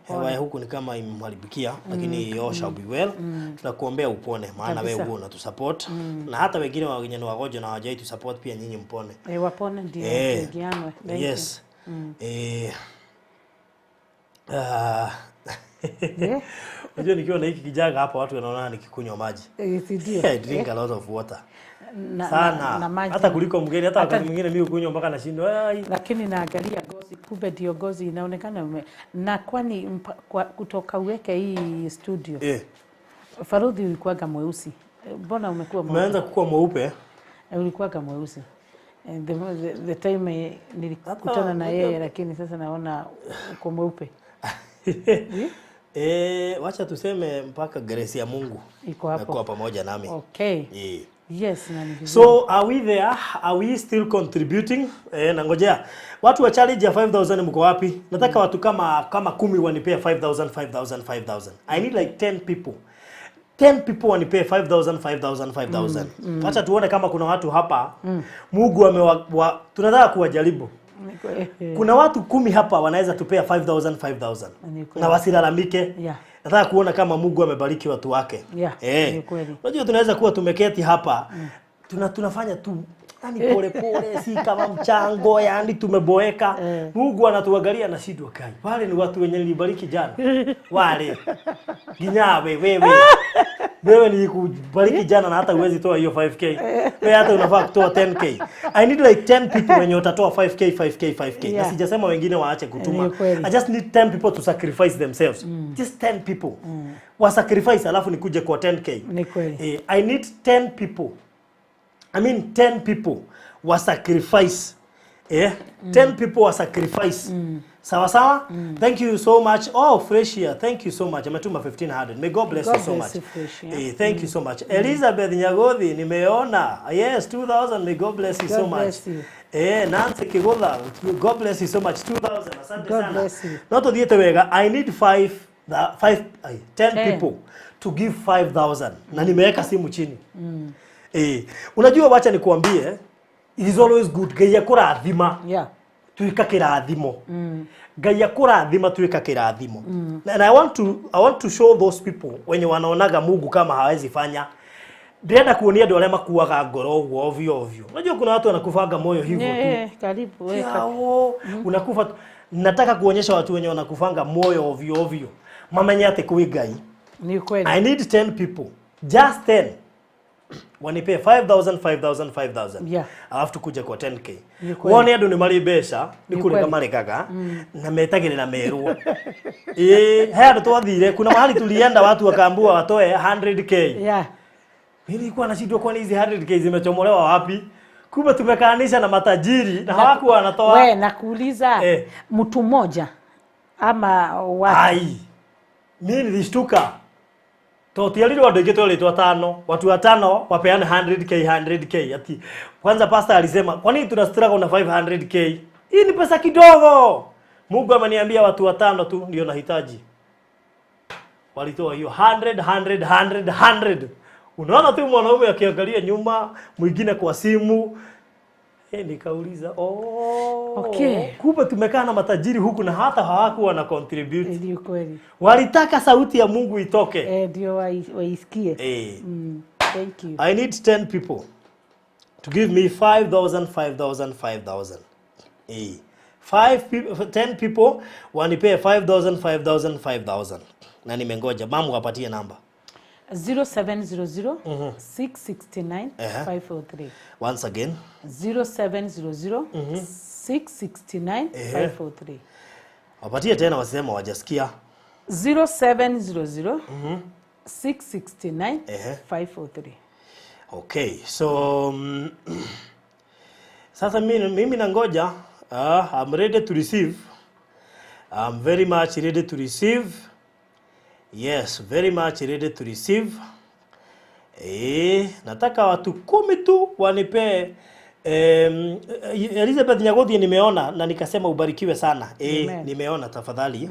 A: hewa huku ni kama imharibikia, lakini all shall be well. Tunakuombea upone, maana wewe uko unatusupport. Na hata wengine wenye ni wagonjwa na hawajai tu support pia nyinyi mpone.
B: Wapone ndio tugianwe.
A: Yes. Unajua nikiwa na hiki kijaga hapa watu wanaona nikikunywa maji. I drink a lot of water. Sana. Hata kuliko mgeni, hata wakati mwingine mimi ukunywa mpaka nashindwa.
B: Lakini naangalia gozi, kumbe ndio gozi inaonekana na kwani kutoka uweke hii studio. Farodhi ulikuwaga mweusi. Mbona umekuwa mweupe?
A: Umeanza kuwa mweupe?
B: Ulikuwaga mweusi. The time nilikutana na yeye, lakini sasa naona uko mweupe.
A: Wacha tuseme mpaka grace ya Mungu
B: iko hapo.
A: Kwa pamoja nami.
B: Okay. Yes,
A: so are we there? Are we still contributing? Nangojea. Watu wa challenge ya 5000 mko wapi? Nataka watu kama 10 wanipea 5000. I need like 10 people. 10 people wanipea 5000. Acha tuone kama kuna watu hapa. Mungu tunataka kuwajaribu. Kuna watu 10 hapa wanaweza tupea 5000. Na wasilalamike. Nataka kuona kama Mungu amebariki watu wake. Unajua tunaweza kuwa tumeketi hapa. Tunafanya tu yani pole si kama mchango, yani tumeboeka. Mungu anatuangalia na shida kai. Wale ni watu wenye nilibariki jana. Wale. Ginyawe wewe ni kubariki jana na hata uwezi toa hiyo 5k. Wewe hata unafaa kutoa 10k. I need like 10 people wenye watatoa 5k. Na sijasema wengine waache kutuma. I just need 10 people to sacrifice themselves. Just 10 people. Wa sacrifice alafu nikuje kwa 10k. I need 10 people. 10 people wa sacrifice. 10 people wa sacrifice. Sawa? Thank you so much. Fresh here. Thank you so much. Ametuma 1500. May God bless you so much. Thank you so much. Elizabeth Nyagodhi nimeona. Yes, 2000. May God bless you so much. Nancy Kigola. God bless you so much. 2000. Asante sana. Not odiete wega. I need 10 people to give 5000. Na nimeweka simu chini. Unajua wacha nikuambie, it is always good Ngai akurathima. Tuika kirathimo. Ngai akurathima tuika kirathimo. And I want to show those people wenye wanaonaga Mungu kama hawezi fanya. Ndienda kuonia ndio wale makuaga ngoro ovyo. Unajua kuna watu wanakufanga moyo hivyo tu.
B: Karibu
A: unakufa. Nataka kuonyesha watu wenye wanakufanga moyo ovyo. Mamenye ate kui Ngai.
B: Ni kweli.
A: I need 10 people. Just 10. Wanipea 5000. Alafu tukuja kwa 10k. Wone andu ni mari besha ni kurega marekaga na metagirira merwo. He andu twathire kuna mahali tulienda watu wakaambua watoe 100k. Mimi nilikuwa nashindwa kwa hizi 100k zimechomolewa wapi? Kumbe tumekaanisha na matajiri na hawakuwa wanatoa.
B: Wewe nakuuliza mtu mmoja ama watu?
A: Mimi nilishtuka. Totialiro ndege toletwa 5, watu 5 wapeane 100k ati. Kwanza pastor alisema, "Kwa nini tuna struggle na 500k? Hii ni pesa kidogo." Mungu ameniambia watu 5 tu ndio nahitaji. Walitoa hiyo 100. Unaona tu mwanaume akiangalia nyuma, mwingine kwa simu. Nikauliza, kumbe tumekaa na matajiri huku na hata hawakuwa na contribute.
B: Ndio kweli.
A: Walitaka sauti ya Mungu itoke.
B: Ndio waisikie. Thank you.
A: I need 10 people to give me 5000. 10 people wanipee 5,000 na nimengoja. Mamu wapatie namba
B: 0700 669 543.
A: Once again
B: 0700 669 543.
A: Wapatie tena wasema wajasikia.
B: 0700 669 543.
A: Okay, so sasa mimi nangoja. I'm ready to receive. I'm very much ready to receive. Yes, very much ready to receive. Nataka watu 10 tu wanipe. Elizabeth Nyagothi nimeona na nikasema ubarikiwe sana. Nimeona tafadhali.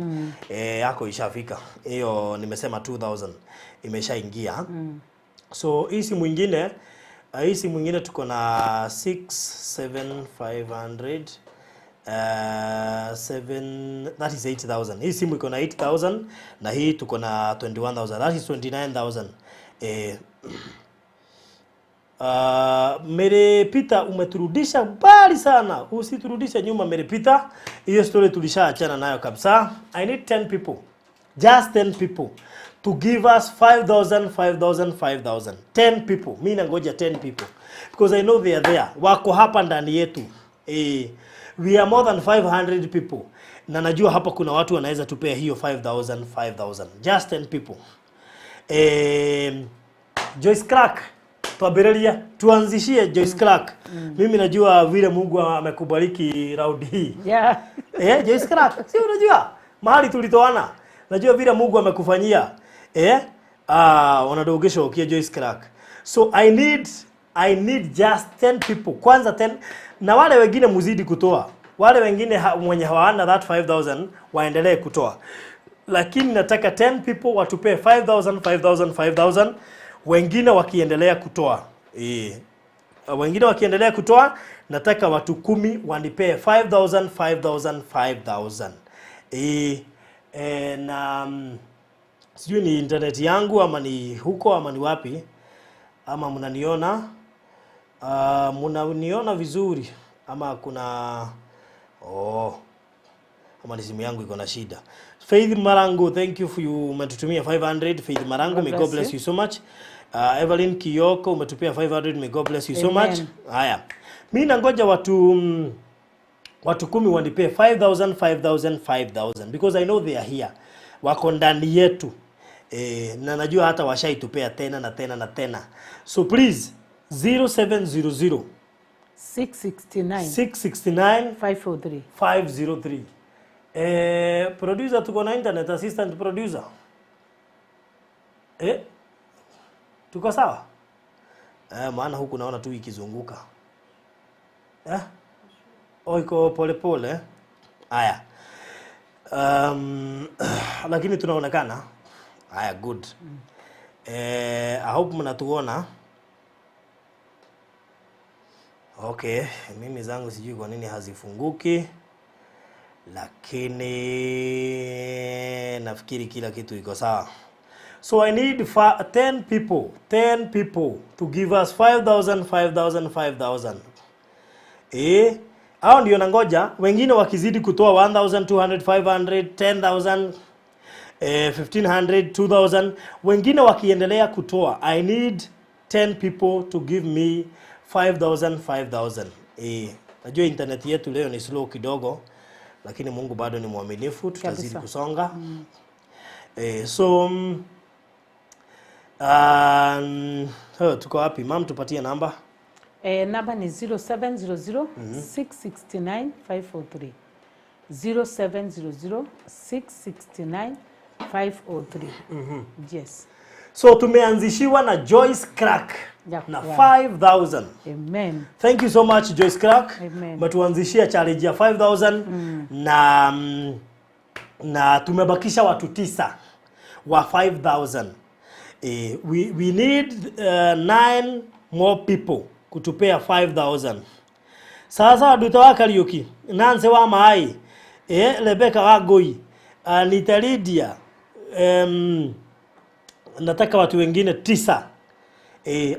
A: Yako ishafika. Hiyo nimesema 2000 imeshaingia. So hii mwingine tuko na 67500 that is 8000. Hii simu iko na 8000 na hii tuko na 21000. That is 29000. Mere Peter umeturudisha mbali sana. Usiturudishe nyuma Mere Peter. Hiyo story tulishaachana nayo kabisa. I need 10 people. Just 10 people to give us 5,000. 10 people. Mimi nangoja 10 people because I know they are there. Wako hapa ndani yetu. We are more than 500 people. Na najua hapa kuna watu wanaweza tupea hiyo 5,000. Just 10 people. Joyce Clark, tuanzishie Joyce Clark. Mimi najua vile Mungu amekubariki round hii. Joyce Clark, si unajua mahali tulitoana. Najua vile Mungu amekufanyia. Wanadogesha ukia Joyce Clark. So I need just 10 people. Kwanza 10 na wale wengine muzidi kutoa. Wale wengine mwenye hawana that 5,000 waendelee kutoa. Lakini nataka 10 people watupe 5,000. Wengine wakiendelea kutoa. Wengine wakiendelea kutoa, nataka watu 10 wanipee 5,000. Na sijui ni internet yangu ama ni huko ama ni wapi ama mnaniona vizuri ama kuna ama ni simu yangu iko na shida. Faith Marango, thank you for you umetutumia 500. Faith Marango, may God bless you so much. Evelyn Kiyoko umetupia 500, may God bless you so much. Haya, mimi nangoja watu 10 wanipee 5,000 because I know they are here. Wako ndani yetu. Na najua hata washaitupea tena na tena. So please 0700 669 503. Producer tuko na internet, assistant producer. Tuko sawa? Maana huku naona tu ikizunguka. Iko pole. Haya. Lakini tunaonekana. Haya, good. I hope mnatuona. Okay, mimi zangu sijui kwa nini hazifunguki. Lakini nafikiri kila kitu iko sawa. So I need 10 people to give us 5,000. Hao ndio nangoja. Wengine wakizidi kutoa 1,200, 500, 10,000, 1,500, 2,000. Wengine wakiendelea kutoa. I need 10 people to give me 5,000. Najua internet yetu leo ni slow kidogo. Lakini Mungu bado ni mwaminifu, tutazidi kusonga. Tuko wapi? Mam, tupatie namba.
B: Namba ni 0700 669 543. 0700 669 543. Yes. So
A: tumeanzishiwa na Joyce Clark na 5,000.
B: Amen.
A: Thank you so much Joyce Clark.
B: Amen.
A: Matuanzishia challenge ya 5,000 na tumebakisha watu 9 wa 5,000. We need 9 more people kutupea 5,000. Sasa dutawa Kariuki, Nanse wa Mai, Rebecca Wagoi, Anita Lydia, nataka watu wengine 9.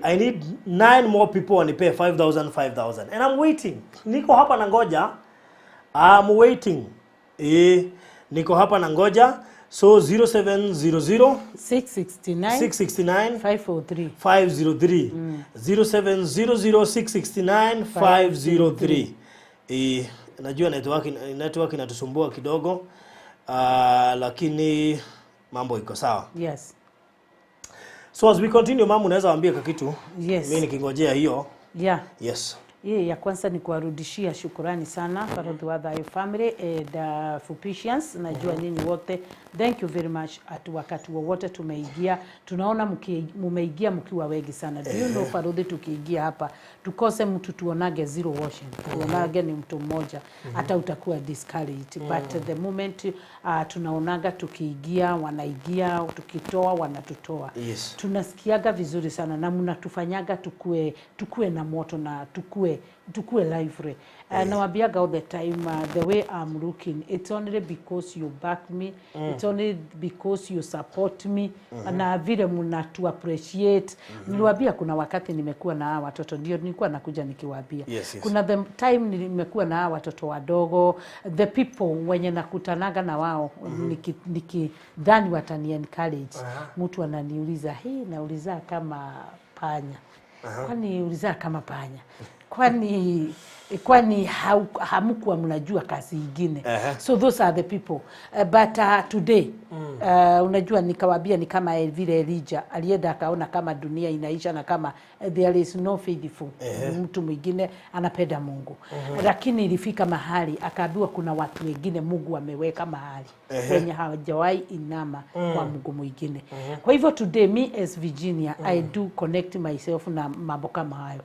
A: I need 9 more people wanipea 5,000. And I'm waiting. Niko hapa nangoja. I'm waiting. Niko hapa na ngoja. So 0700 669 503 0700 669 503. Najua network inatusumbua kidogo. Lakini mambo iko sawa.
B: Yes.
A: So as we continue, mama unaweza waambia kitu?
B: Yes.
A: Mimi nikingojea hiyo.
B: Yeah.
A: Yes.
B: Ya kwanza ni kuwarudishia shukrani sana for the other family and for patience. Najua nini wote, thank you very much. Wakati wote tumeingia, tunaona mumeingia mkiwa wengi sana. Do you know Farodhi, tukiingia hapa tukose mtu tuonage zero washing, tuonage ni mtu mmoja, hata utakuwa discouraged. But the moment tunaonaga tukiingia, wanaingia, tukitoa wanatutoa.
A: Yes.
B: Tunasikiaga vizuri sana na mnatufanyaga tukue na moto na tukue lively. Nawaambiaga all the time, the way I'm looking, it's only because you back me, it's only because you support me, na vile mnatu appreciate. Niliwaambia kuna wakati nimekuwa na watoto, ndio nilikuwa nakuja nikiwaambia.
A: Yes.
B: Kuna the time nimekuwa na watoto wadogo, the people wenye nakutanaga na wao, nikidhani watani encourage. Mtu ananiuliza, hii nauliza kama panya. Kwani uliza kama panya? Kwani hamkuwa mnajua kazi nyingine? So those are the people. But today, unajua nikawaambia ni kama vile Elijah alienda akaona kama dunia inaisha na kama there is no faithful. Mtu mwingine anapenda Mungu. Lakini ilifika mahali akaambiwa kuna watu wengine Mungu ameweka mahali wenye hawajawahi inama kwa Mungu mwingine. Kwa hivyo today, me as Virginia, I do connect myself na mambo kama hayo.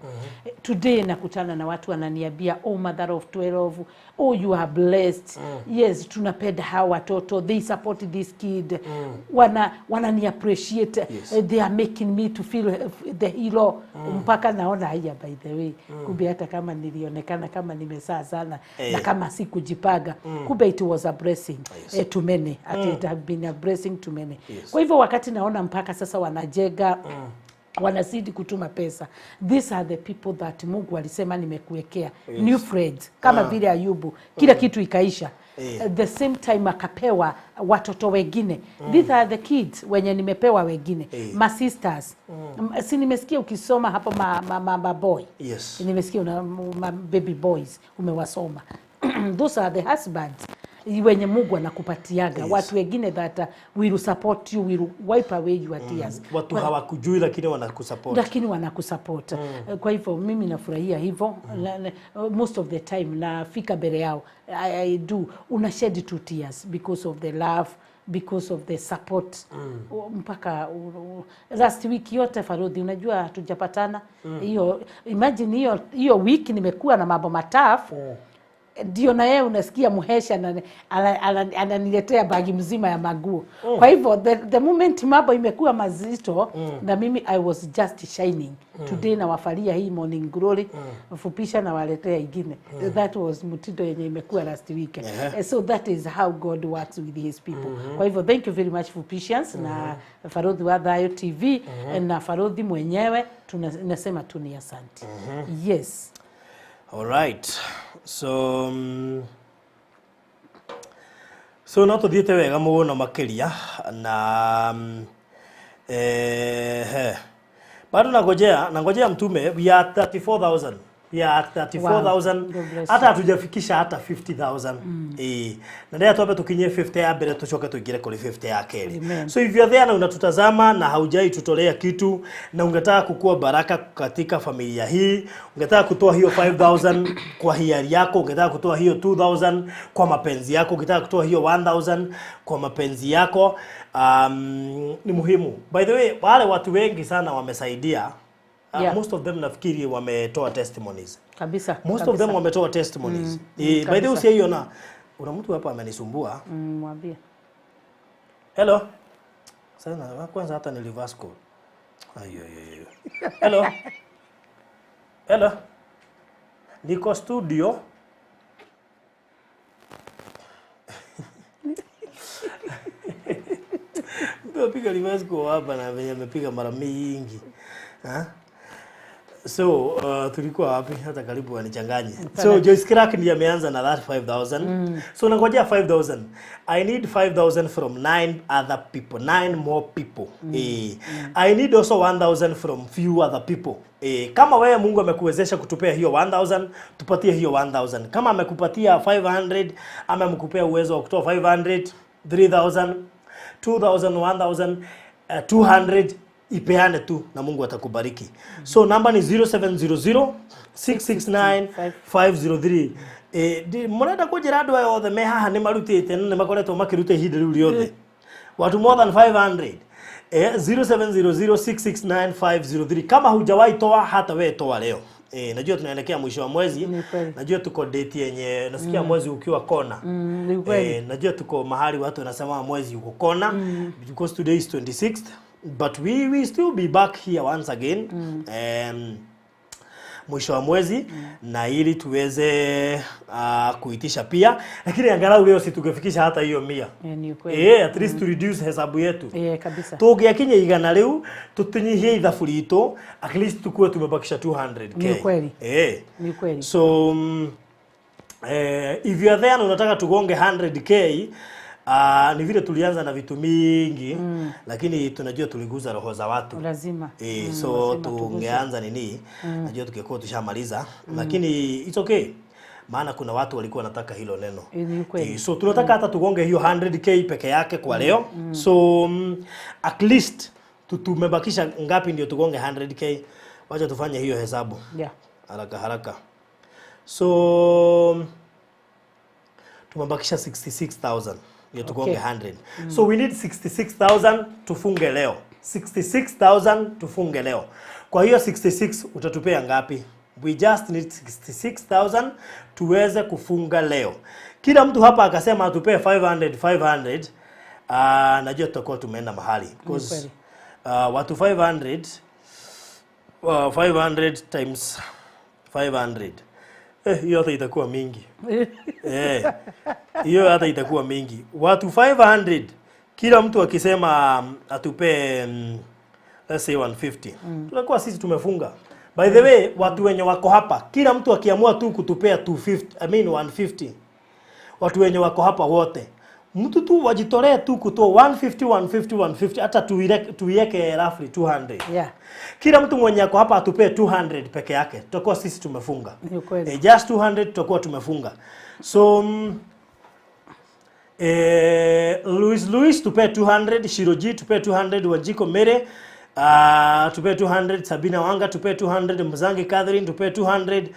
B: Today nakutana na watu wananiambia, oh mother of 12, oh you are blessed. Yes, tunapenda hawa watoto, they support this kid. Wanani appreciate. They are making me to feel the hero. Mpaka naona haya, by the way, kumbe hata kama nilionekana kama nimesaa sana na kama sikujipaga, kumbe it was a blessing to many. It had been a blessing to many. Kwa hivyo wakati naona mpaka sasa wanajega, wanazidi kutuma pesa. These are the people that Mungu alisema nimekuwekea. New friends. Kama vile Ayubu. Kila kitu ikaisha. At the same time akapewa watoto wengine. These are the kids wenye nimepewa wengine. My sisters. Si nimesikia ukisoma hapo ma boy.
A: Yes.
B: Nimesikia ma baby boys umewasoma. Those are the husbands wenye Mungu anakupatiaga. Watu wengine that will support you, will wipe away your tears.
A: Watu hawakujui lakini wanakusupport. Kwa hivyo mimi nafurahia hivyo. Most of the time nafika mbele yao, I do unashed two tears because of the love, because of the support. Mpaka last week yote Farodhi, unajua hatujapatana. Imagine hiyo week nimekuwa na mambo matafu. Ndio na yeye unasikia muhesha ananiletea bagi mzima ya maguo. Kwa hivyo the moment mambo imekuwa mazito, na mimi I was just shining. Today na wafalia hii morning glory, fupisha na waletea ingine. That was mtindo yenye imekuwa last week. So that is how God works with his people. Kwa hivyo thank you very much for patience na Farodhi wa Dayo TV na Farodhi mwenyewe tunasema tu ni asante. Yes. All right. So no tuthiete wega muno makiria na bado nangojea mtume, we are 34,000. Yeah, 34,000. Hata hatujafikisha hata 50,000. Na ndio tuape tukinye 50 ya mbele tuchoke tuingire kule 50 ya keli. So if you are there na unatutazama na haujai tutolea kitu na ungetaka kukua baraka katika familia hii, ungetaka kutoa hiyo 5,000 kwa hiari yako, ungetaka kutoa hiyo 2,000 kwa mapenzi yako, ungetaka kutoa hiyo 1,000 kwa mapenzi yako, ni muhimu. By the way, wale watu wengi sana wamesaidia. Most of them nafikiri wametoa testimonies.
B: Kabisa.
A: Most of them wametoa testimonies. By the way, usiona una mtu hapa amenisumbua.
B: Mwambie.
A: Hello. Sana kwanza hata ni reverse call. Ayo. Hello. Hello. Niko studio. Ndio piga reverse call hapa na venye amepiga mara mingi. So tulikuwa wapi hata karibu wanichanganye. So Joyce Crack ndiye ameanza na that 5,000. So nangojea 5,000. I need 5,000 from 9 other people, 9 more people. I need also 1,000 from few other people. Kama wewe Mungu amekuwezesha kutupea hiyo 1,000, tupatie hiyo 1,000. Kama amekupatia 500, ama amekupea uwezo wa kutoa 500, 3,000, 2,000, 1,000, 200, ipeane tu na Mungu atakubariki. So number ni 0700 669 503. Murenda kujira andu othe me haha ni marutite ni makoretwo makirute ihinda riu riothe watu more than 500. 0700 669 503. Kama hujawahi toa hata wewe toa leo. Najua tunaelekea mwisho wa mwezi. Najua tuko date yenye nasikia mwezi ukiwa kona. Najua tuko mahali watu wanasema mwezi uko kona because today is 26th. But we will still be back here once again mwisho wa mwezi na ili tuweze kuitisha pia, lakini angalau leo si tugefikisha hata hiyo 100. At least to reduce hesabu yetu.
B: Kabisa.
A: Tugiakinya igana leo tutunyihie ithabu rito, at least tukue tumebakisha 200k.
B: Ni kweli. Ni kweli.
A: So if you are there na unataka tugonge 100k, ni vile tulianza na vitu mingi lakini tunajua tuliguza roho za watu
B: lazima.
A: So tungeanza nini najua tukikuwa tushamaliza lakini it's okay maana kuna watu walikuwa wanataka hilo neno. So tunataka hata tugonge hiyo 100k peke yake kwa leo. So at least tumebakisha ngapi ndio tugonge 100k? Wacha tufanye hiyo hesabu haraka. So tumebakisha 66,000 ndio tugonge 100. So we need 66,000 tufunge leo. 66,000 tufunge leo. Kwa hiyo 66 utatupea ngapi? We just need 66,000 tuweze kufunga leo. Kila mtu hapa akasema atupee 500. Najua tutakuwa tumeenda mahali because watu 500 times 500 hiyo hata itakuwa mingi. Hiyo hata itakuwa mingi. Watu 500 kila mtu akisema atupe let's say 150. Tunakuwa sisi tumefunga. By the way, watu wenye wako hapa kila mtu akiamua tu kutupea 150. Watu wenye wako hapa wote mtu tu wajitolee tu kutoa 150 hata tuiweke roughly 200. Kila mtu mwenye ako hapa atupe 200 peke yake tutakuwa sisi tumefunga. Just 200 tutakuwa tumefunga. So Luis tupe 200, Shiroji tupe 200, Wajiko Mere tupe 200, Sabina Wanga tupe 200, Mzangi Catherine tupe 200.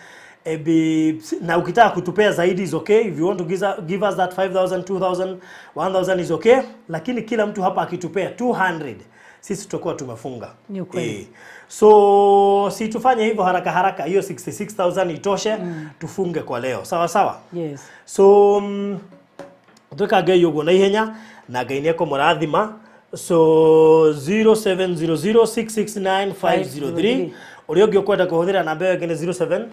A: Na ukitaka kutupea zaidi is okay. If you want to give us that 5,000, 2,000, 1,000 is okay. Lakini kila mtu hapa akitupea 200 sisi tutakuwa tumefunga. So si tufanye hivyo haraka hiyo 66,000 itoshe tufunge kwa leo. Sawa? So tukage yogo na ihenya na gaineko murathima. So 0700669503 uri ungi ukwenda kuhuthira namba yo ngene 06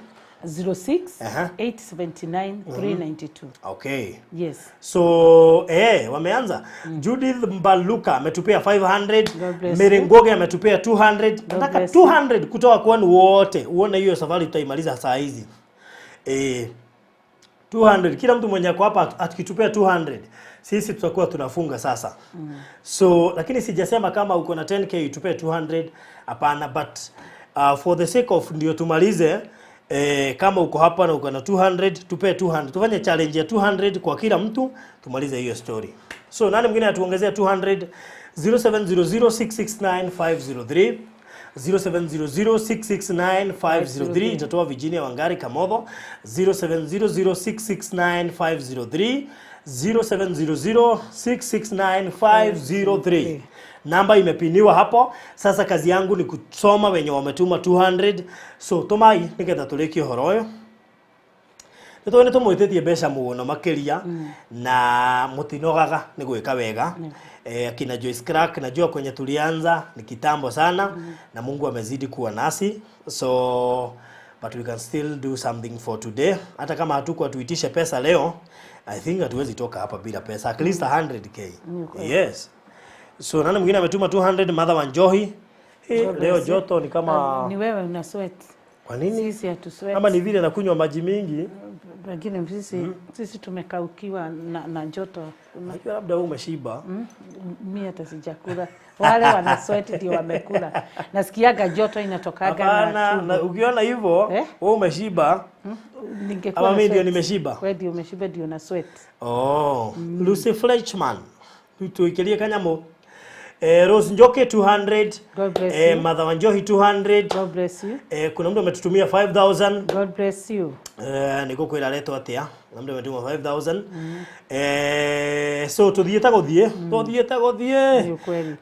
B: 879 392.
A: Okay.
B: Yes.
A: So wameanza. Judith Mbaluka ametupea 500, Merengoge ametupea 200. Nataka 200 kutoka kwenu wote. Uone hiyo safari tutaimaliza saa hizi. 200 kila mtu mwenye kwa hapa atakitupea 200. Sisi tutakuwa tunafunga sasa. So lakini sijasema kama uko na 10k utupee 200 hapana, but for the sake of ndio tumalize. Kama uko hapa na uko na 200 tupe 200. Tufanye challenge ya 200 kwa kila mtu tumalize hiyo story. So nani mwingine atuongezea 200? 0700669503 0700669503 itatoa Virginia Wangari Kamotho. 0700669503 0700669503. Namba imepiniwa hapo. Sasa kazi yangu ni kusoma wenye wametuma 200. So tomai nikenda tuleki horoyo. Nitone tumwitetie besha muno makeria na mutinogaga ni gwika wega. Akina Joyce Crack najua kwenye tulianza ni kitambo sana na Mungu amezidi kuwa nasi. So but we can still do something for today. Hata kama hatuko tuitishe pesa leo, I think hatuwezi toka hapa bila pesa. At least 100k. Yes. So nani mwingine ametuma 200? Mother Wanjohi. Leo joto ni kama
B: ni wewe una sweat.
A: Kwa nini?
B: Sisi hatusweat.
A: Ama ni vile nakunywa maji mingi?
B: Lakini sisi tumekaukiwa na joto.
A: Unajua labda wewe umeshiba.
B: Mimi hata sijakula. Wale wana sweat ndio wamekula. Nasikiaga joto inatokaga
A: na ukiona hivyo wewe umeshiba.
B: Ningekuwa
A: mimi ndio nimeshiba.
B: Wewe ndio umeshiba ndio na sweat.
A: Lucy Fleischman. Tuikilie kanyamo. Rose Njoke 200.
B: God bless you.
A: Mother Wanjohi 200.
B: God bless you.
A: Kuna mtu ametutumia 5000.
B: God bless you.
A: Niko kwira leto atia. Na mtu ametuma 5000. So tuthieta guthie.
B: Ni kweli.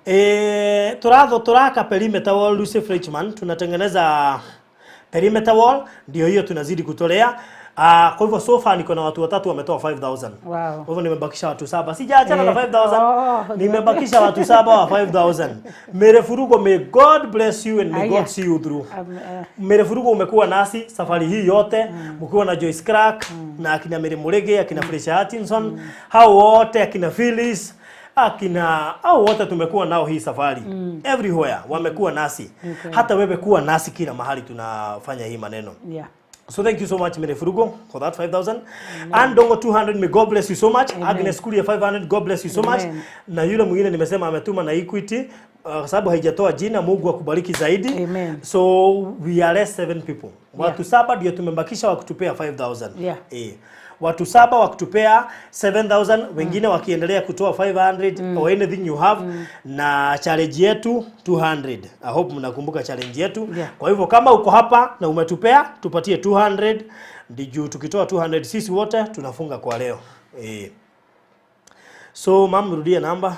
A: Turaka perimeter wall Lucy Fleischman. Tunatengeneza perimeter wall, ndio hiyo tunazidi kutolea. Kwa hivyo so far niko na watu watatu wametoa 5000.
B: Wow.
A: Kwa hivyo nimebakisha watu 7. Sijaachana na 5000. Nimebakisha watu 7 wa 5000. Merefurugo, may God bless you and may God see you through. Merefurugo umekuwa nasi safari hii yote, mkiwa na Joyce Crack na akina Mary Murege, akina Felicia Hutchinson, hao wote akina Phyllis, hao wote tumekuwa nao hii safari. Everywhere wamekuwa nasi. Hata wewe kuwa nasi kila mahali tunafanya hii maneno.
B: Yeah.
A: So thank you so much Mire Furugo for that 5000. And Dongo 200, may God bless you so much. Agnes Kulia 500, God bless you so much. Na yule mwingine nimesema ametuma na Equity kwa sababu haijatoa jina, Mungu akubariki zaidi.
B: Amen.
A: So we are less 7 people. Watu 7 ndio tumebakisha wakutupea 5000. Watu 7 wakutupea 7000, wengine wakiendelea kutoa 500 or anything you have, na challenge yetu 200. I hope mnakumbuka challenge yetu. Kwa hivyo kama uko hapa na umetupea, tupatie 200, ndio tukitoa 200 sisi wote tunafunga kwa leo. So mam, rudia namba.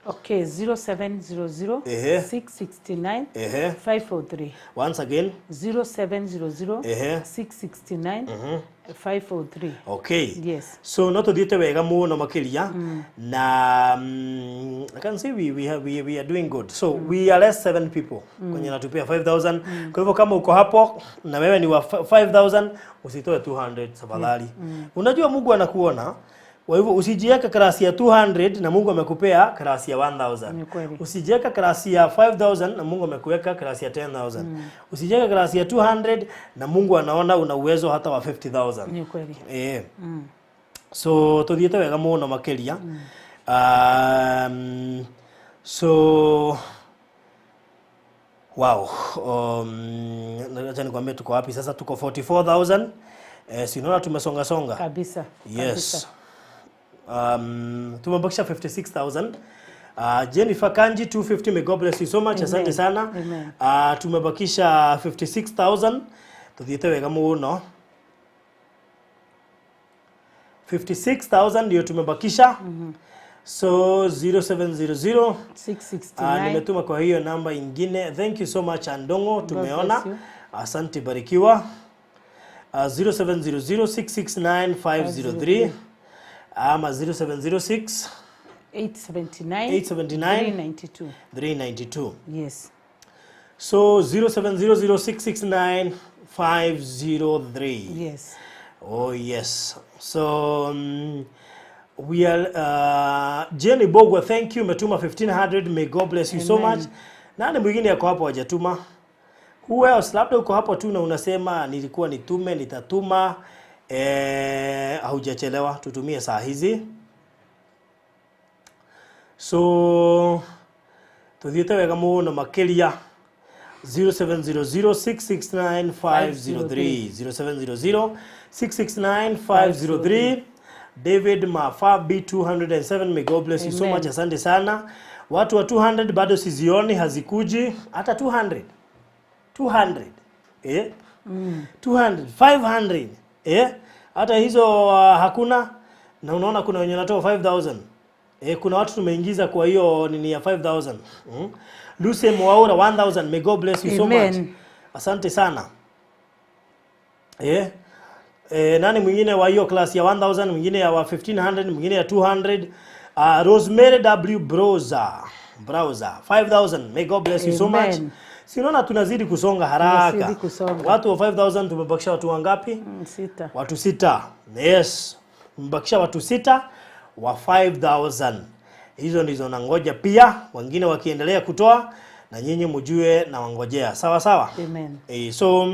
B: Okay, 0700 669 543.
A: Once again,
B: 0700 669 543.
A: Okay.
B: Yes.
A: So not to dite wega muno makiria na I can say we are doing good. So we are less 7 people kwenye natupia 5000. Kwa hivyo kama uko hapo na wewe ni wa 5000, usitoe 200 tafadhali. Unajua Mungu anakuona. Kwa hivyo usijiweka klasi ya 200 na Mungu amekupea klasi ya 1000. Usijiweka klasi ya 5000 na Mungu amekuweka klasi ya 10000. Usijiweka klasi ya 200 na Mungu anaona una uwezo hata wa 50000.
B: Ni kweli.
A: So tuthiete wega muno makiria. So wow. Acha nikwambie tuko wapi sasa, tuko 44000. Sinaona tumesonga songa.
B: Kabisa.
A: Yes. Tumebakisha 56000. Jennifer Kanji 250, may God bless you so much. Asante sana. Tumebakisha 56000. Tuthiete wega muno. 56000 ndio tumebakisha. So 0700 669. Nimetuma kwa hiyo namba ingine. Thank you so much Andongo, tumeona. Asante, barikiwa. 0700 669 503 ama 0706
B: 879
A: 392.
B: Yes.
A: So 0700 669 503.
B: Yes.
A: Oh yes. So we are Jenny Bogwa, thank you, umetuma 1500, may God bless you so much. Nani mwingine yako hapo hajatuma? Who else? Labda uko hapo tu na unasema nilikuwa nitume, nitatuma. Haujachelewa, tutumie saa hizi. So tuthiete wega muno makiria. 0700 669 503. 0700 669 503. David Mafa B207, may God bless you so much. Asante sana. Watu wa 200 bado sizioni, hazikuji. Hata 200. 200. 200, 500. Hata hizo hakuna. Na unaona kuna wenye natoa 5000. Kuna watu tumeingiza kwa hiyo nini ya 5000. Lucy Mwaura 1000, may God bless you so much. Asante sana. Nani mwingine wa hiyo class ya 1000, mwingine ya 1500, mwingine ya 200. Rosemary W Browser 5000, may God bless you so much. Sinaona tunazidi kusonga haraka. Watu wa 5000 tumebakisha watu wangapi?
B: 6.
A: Watu 6. Yes. Tumebakisha watu 6 wa 5000. Hizo ndizo nangoja pia, wengine wakiendelea kutoa na nyinyi mjue na wangojea. Sawa sawa?
B: Amen.
A: So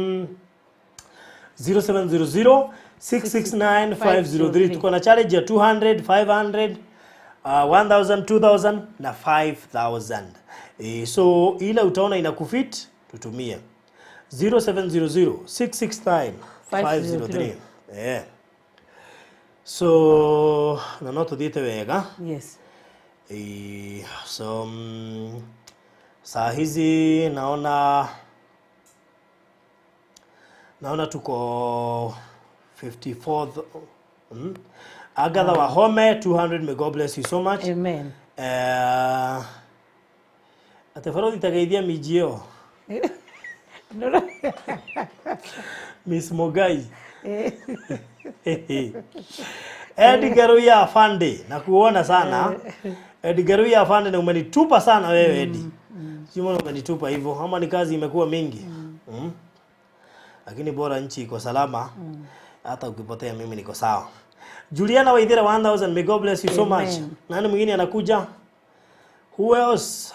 A: 0700 669 503. Tuko na challenge ya 200, 500, 1000, 2000 na 5000. So ile utaona inakufit tutumie 0700 669 503. So na noto dite wega.
B: Yes.
A: So saa hizi naona tuko 54th. Agatha Wahome 200. May God bless you so much.
B: Amen.
A: Atefaro ditageithia mijio. Miss Mogai. Edgar ya Afande na kuona sana. Edgar ya Afande na umenitupa sana wewe Edi. Sio umenitupa hivyo ama ni kazi imekuwa mingi. Lakini bora nchi iko salama. Hata ukipotea mimi niko sawa. Juliana Waithira 1000. May God bless you so much. Nani mwingine anakuja? Who else?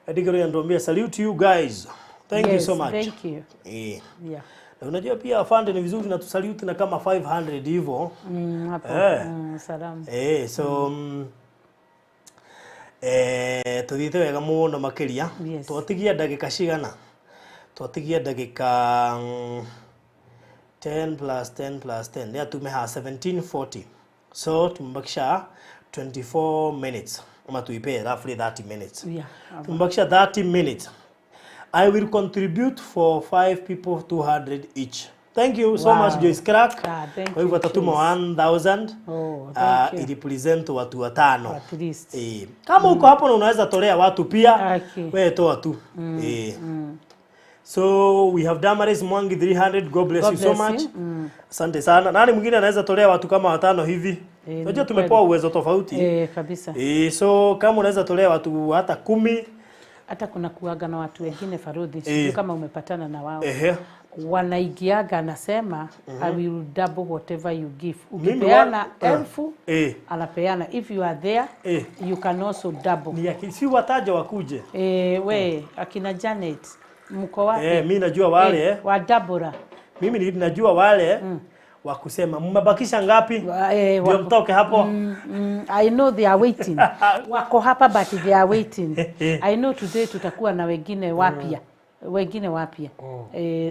A: Edgar anatuambia salute you guys. Thank you so much.
B: Thank you.
A: Yeah. Na unajua pia afande ni vizuri na tusalute na kama 500 hivyo.
B: Hapo. Salamu.
A: So tuthite wega muno makiria. Twatigia dakika cigana. Twatigia dakika 10 plus 10 plus 10. Ndio tumeha 1740. So tumebakisha 24 minutes. Ama tuipe roughly 30 minutes. Tumebakisha 30 minutes. I will contribute for 5 people 200 each. Thank you so much Joyce Crack. Kwa hivyo tatuma 1000. Ili present watu 5.
B: At least.
A: Kama uko hapo na unaweza tolea watu pia, wewe toa tu. So we have Damaris Mwangi 300. God bless you so much. Asante sana. Nani mwingine anaweza tolea watu kama 5 hivi? Unajua tumepoa uwezo tofauti.
B: Kabisa.
A: So kama unaweza tolea watu hata 10.
B: Hata kuna kuaga na watu wengine Farudi, sio kama umepatana na wao. Wanaigiaga anasema I will double whatever you give. Ukipeana 1000 anapeana. If you are there you can also double.
A: Ni si wataja wakuje.
B: We akina Janet mko wapi?
A: Mimi najua wale
B: wa Dabora.
A: Mimi najua wale wa kusema mmebakisha ngapi? Ndio mtoke hapo.
B: I know they are waiting. Wako hapa but they are waiting. I know today tutakuwa na wengine wapya.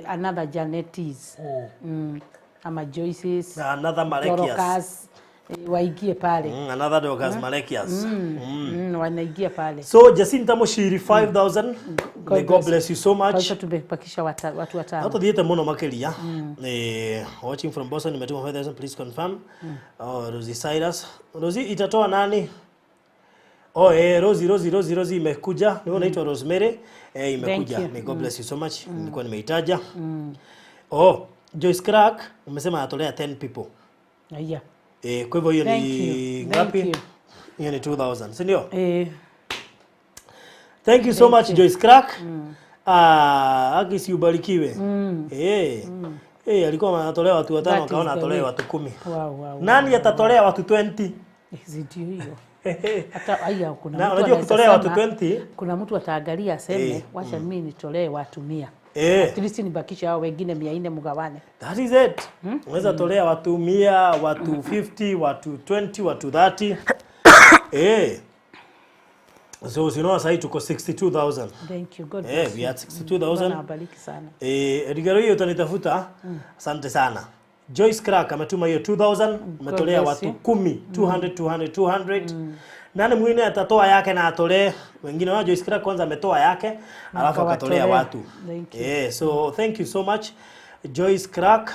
B: Another Janetis. Ama Joyce's.
A: Another Malekias.
B: Waigie pale.
A: Another Dorcas Malekias.
B: Wanaigia pale.
A: So Jacinta Moshiri 5000. May God bless you so much.
B: Kwa tubakisha watu 5.
A: Hata dieta mono makelia. Watching from Boston nimetuma 5000, please confirm. Rosie Cyrus. Rosie itatoa nani? Rosie imekuja. Ni unaitwa Rosemary. Imekuja. May God bless you so much. Nilikuwa nimeitaja. Joyce Crack umesema atolea 10 people. Kwa hivyo hiyo ni ngapi? Hiyo ni 2000, si ndio? Thank you so much Joyce Crack. Akisi ubarikiwe. Alikuwa anatolea watu 5 akaona atolea watu 10. Nani atatolea watu 20?
B: Ndio hiyo. Hata aya kuna
A: mtu unajua kutolea watu 20,
B: kuna mtu ataangalia aseme wacha mimi nitolee watu 100. At least nibakisha hao wengine 400 mgawane.
A: That is it. Unaweza tolea watu 100, watu 50, watu 20, watu 30. So sasa tuko 62000.
B: Thank you God.
A: We had 62000.
B: Nabariki sana.
A: Edgar hiyo utanitafuta. Asante sana. Joyce Crack ametuma hiyo 2000, umetolea watu 10, 200. Nani mwingine atatoa yake na atolee wengine? Wa Joyce Crack kwanza ametoa yake alafu akatolea watu. So thank you so much Joyce Crack.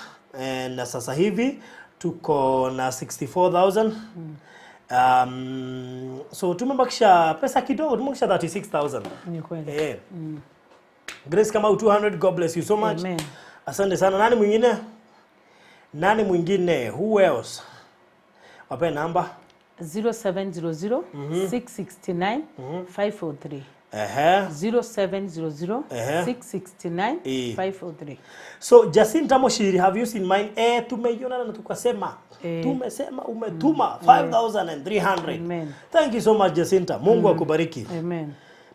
A: Na sasa hivi tuko na 64000. So tumebakisha pesa kidogo, tumebakisha 36000.
B: Ni kweli.
A: Grace kama 200. God bless you so much.
B: Amen.
A: Asante sana. Nani mwingine? Who else? Wape namba
B: 0700 669 543. 0700 669 543.
A: So Jacinta Moshiri, have you seen mine? Tumeiona na tukasema tumesema umetuma 5300.
B: Amen.
A: Thank you so much Jacinta. Mungu akubariki.
B: Amen.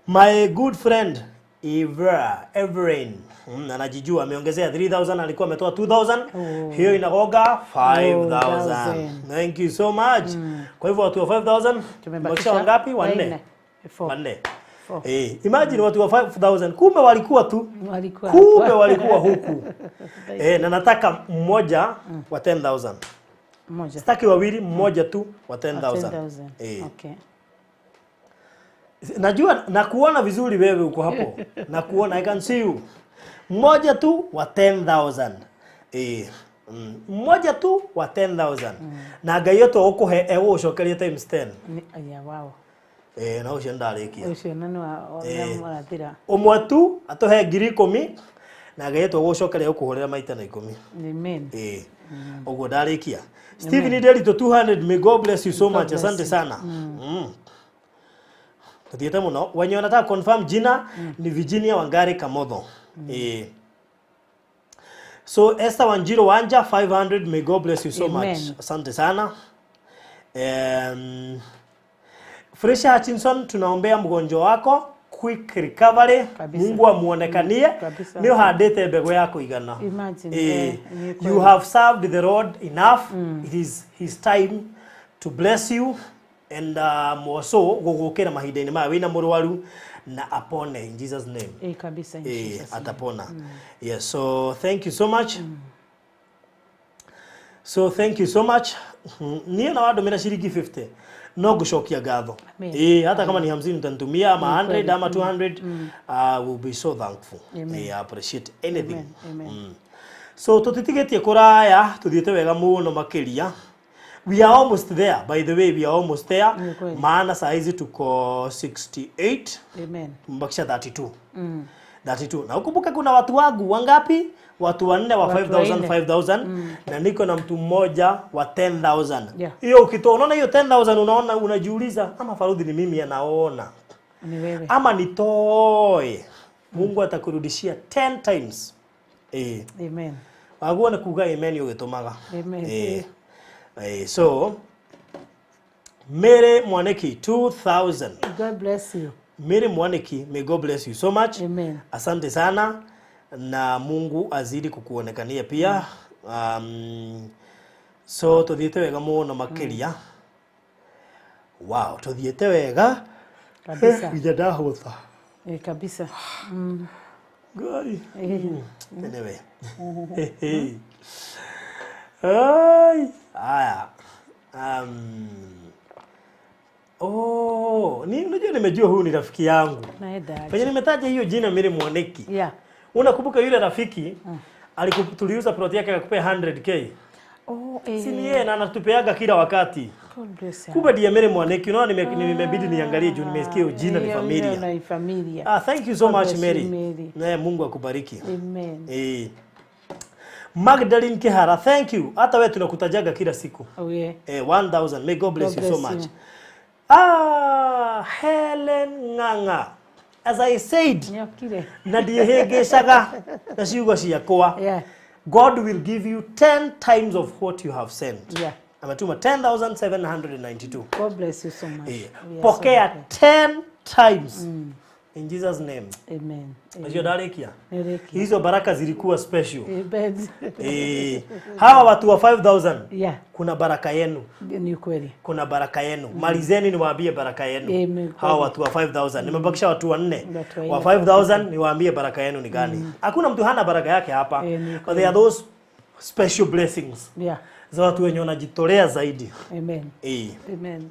A: My good friend Everin. Anajijua ameongezea 3000, alikuwa ametoa 2000. Hiyo inagoga 5000. Thank you so much. Kwa hivyo watu wa 5000 tumebakisha wangapi? 4. 4. Imagine watu wa 5000 kumbe walikuwa huku. Na nataka mmoja wa 10000.
B: Mmoja.
A: Sitaki wawili, mmoja tu wa 10000.
B: Okay.
A: Najua na kuona vizuri wewe uko hapo. Na kuona, I can see you. Mmoja tu wa 10000. Mmoja tu wa 10000. Na Ngai yoto ukuhe ewo cokerie times 10.
B: Wow.
A: Na ucio ndarikia.
B: Ucio nani wa marathira.
A: Umwe tu atuhe 10,000 na Ngai yoto gucokeria ukuhurira maita na 10.
B: Amen.
A: Oguo ndarikia. Stephen Delito 200, may God bless you so much. Asante sana. Tuthiete muno. Wenye wanataka confirm jina ni Virginia Wangari Kamotho. So Esther Wanjiro Wanja 500, may God bless you so much. Asante sana. Fresha Hutchinson, tunaombea mgonjwa wako quick recovery. Mungu amuonekanie. Nio handete mbego yako igana.
B: Imagine.
A: You have served the Lord enough. It is his time to bless you and also gugukira mahinda-ini maya wina murwaru na apone in Jesus name.
B: Kabisa in Jesus.
A: Atapona. Yes, so thank you so much. So thank you so much. Niyo na wado mena shilingi 50. No gushokia gatho. Hata kama ni 50 utanitumia ama 100 ama 200, I will be so thankful. I appreciate anything. So tutitigetie kuraya, tuthiete wega muno makiria. We are almost there. By the way, we are almost there. Maana saa hizi tuko 68. Mbakisha 32. 32. Na ukumbuke kuna watu wangu wangapi? Watu 4 wa 5000 na niko na mtu mmoja wa 10000. Hiyo ukitoa unaona hiyo 10000 unaona unajiuliza ama Farudi ni mimi anaona.
B: Ni wewe.
A: Ama nitoe. Mungu atakurudishia 10 times.
B: Amen.
A: Waguo na kuga amen ugitumaga.
B: Amen.
A: So Mary Mwaneki 2000.
B: God bless you.
A: Mary Mwaneki, may God bless you so much.
B: Amen.
A: Asante sana na Mungu azidi kukuonekania pia. So tuthiete wega muno makiria. Wow, tuthiete wega
B: kabisa.
A: Bijada hotha.
B: Kabisa.
A: Gai. Anyway. Aya. Unajua nimejua huyu ni rafiki yangu. Penye nimetaja hiyo jina Mary Mwaneki. Unakumbuka yule rafiki alikutuliuza plot yake akakupea 100k. Si ni yeye na anatupeaga kila wakati. Kumbe ndiye Mary Mwaneki. Unaona nimebidi niangalie juu nimesikia jina ni familia. Thank you so much Mary. Na Mungu akubariki.
B: Amen.
A: Magdalene Kihara, thank you. Hata wewe tunakutajaga kila siku. 1000. May God bless you so much. Helen Nganga. As I said, na ndiyehegeshaga na ciugo ciakwa. God will give you 10 times of what you have sent. Ametuma 10792.
B: God bless you so much.
A: Pokea 10 times. In Jesus name.
B: Amen.
A: Najua darikia. Hizo baraka zilikuwa special. Hawa watu wa 5000. Kuna baraka yenu.
B: Ni kweli.
A: Kuna baraka yenu. Malizeni niwaambie baraka yenu. Hawa watu wa 5000. Nimebakisha watu 4. Wa 5000 niwaambie baraka yenu ni gani. Hakuna mtu hana baraka yake hapa. But there are those special blessings. Za watu wenye wanajitolea zaidi.
B: Amen. Amen.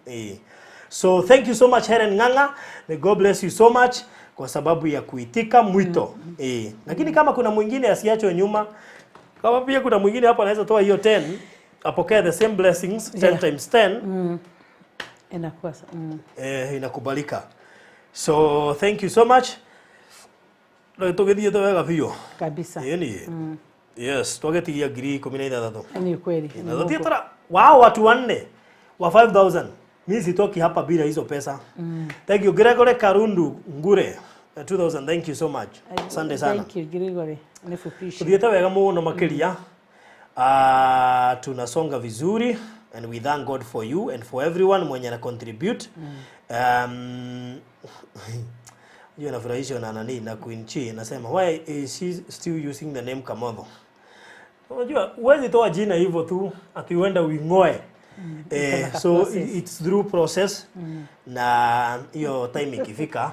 A: So thank you so much Helen Nganga. May God bless you so much kwa sababu ya kuitika mwito. Lakini kama kuna mwingine asiachwe nyuma, kama pia kuna mwingine hapa anaweza toa hiyo 10, apokea the same blessings 10 times 10.
B: Inakuwa
A: inakubalika. So thank you so much. Tugethie wega biyo.
B: Kabisa.
A: Yes, tugetigia 10,016.
B: Ni kweli.
A: Wow, watu 4 wa 5000. Mimi sitoki hapa bila hizo pesa. Thank you Gregory Karundu Ngure 2000. Thank you so much. Asante sana.
B: Thank you Gregory. Nifupishe.
A: Tudiete wega muno makiria. Tunasonga vizuri and we thank God for you and for everyone mwenye na contribute. Hiyo nafurahisha na nani na Queen Chi nasema why is she still using the name Kamotho? Unajua uwezi toa jina hivyo tu ati uenda uingoe. So it's through process na hiyo time ikifika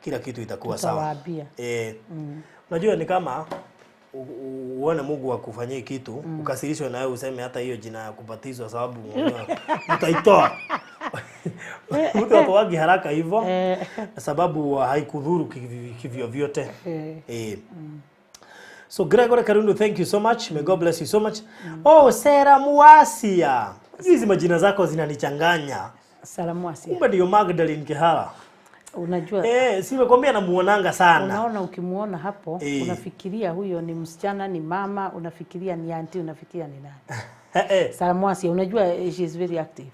A: kila kitu itakuwa sawa. Unajua ni kama uone Mungu akufanyie kitu ukasirishwe na wewe useme hata hiyo jina ya kubatizwa sababu utaitoa. Mtu atoagi haraka hivyo sababu haikudhuru kivyo vyote. So Gregory Karundu, thank you so much. May God bless you so much. Oh, Sera Muasia. Hizi majina zako zinanichanganya.
B: Sera Muasia.
A: Kumbe ndio Magdalene Kihara.
B: Unajua
A: si nimekwambia namuonanga sana.
B: Unaona ukimuona hapo unafikiria huyo ni msichana, ni mama, unafikiria ni auntie, unafikiria ni nani? Sera Muasia, unajua she is very active.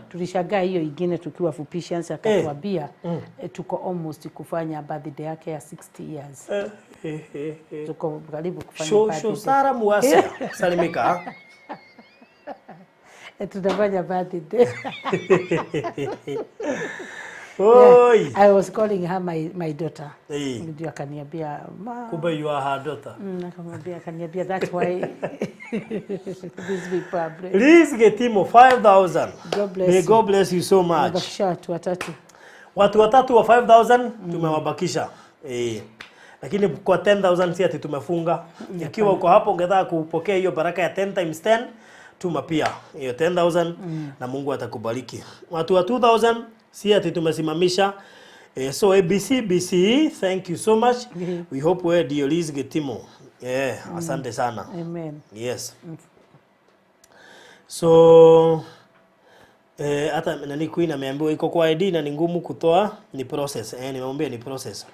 B: Tulishagaa hiyo ingine tukiwa Fupicians akatuambia tuko almost kufanya birthday yake ya 60 years. Tuko karibu kufanya birthday. Show
A: Sera Muasia. Salimika.
B: Tutafanya birthday.
A: Oi.
B: I was calling her my daughter.
A: Ndio
B: akaniambia ma.
A: Kumbe you are her daughter.
B: Akaniambia that's why this big problem.
A: Please get him 5,000.
B: God bless.
A: May God bless you so much.
B: Wabakisha
A: watu watatu wa 5,000 tumewabakisha. Lakini kwa 10,000 si ati tumefunga. Ikiwa uko hapo ungetaka kupokea hiyo baraka ya 10 times 10 tuma pia hiyo 10,000 na Mungu atakubariki. Watu wa 2,000 si ati tumesimamisha. So ABC BCE, thank you so much. We hope we dear Liz Getimo. Asante sana.
B: Amen.
A: Yes. So hata nani Queen ameambiwa iko kwa ID na ni ngumu kutoa, ni process. Nimemwambia ni process.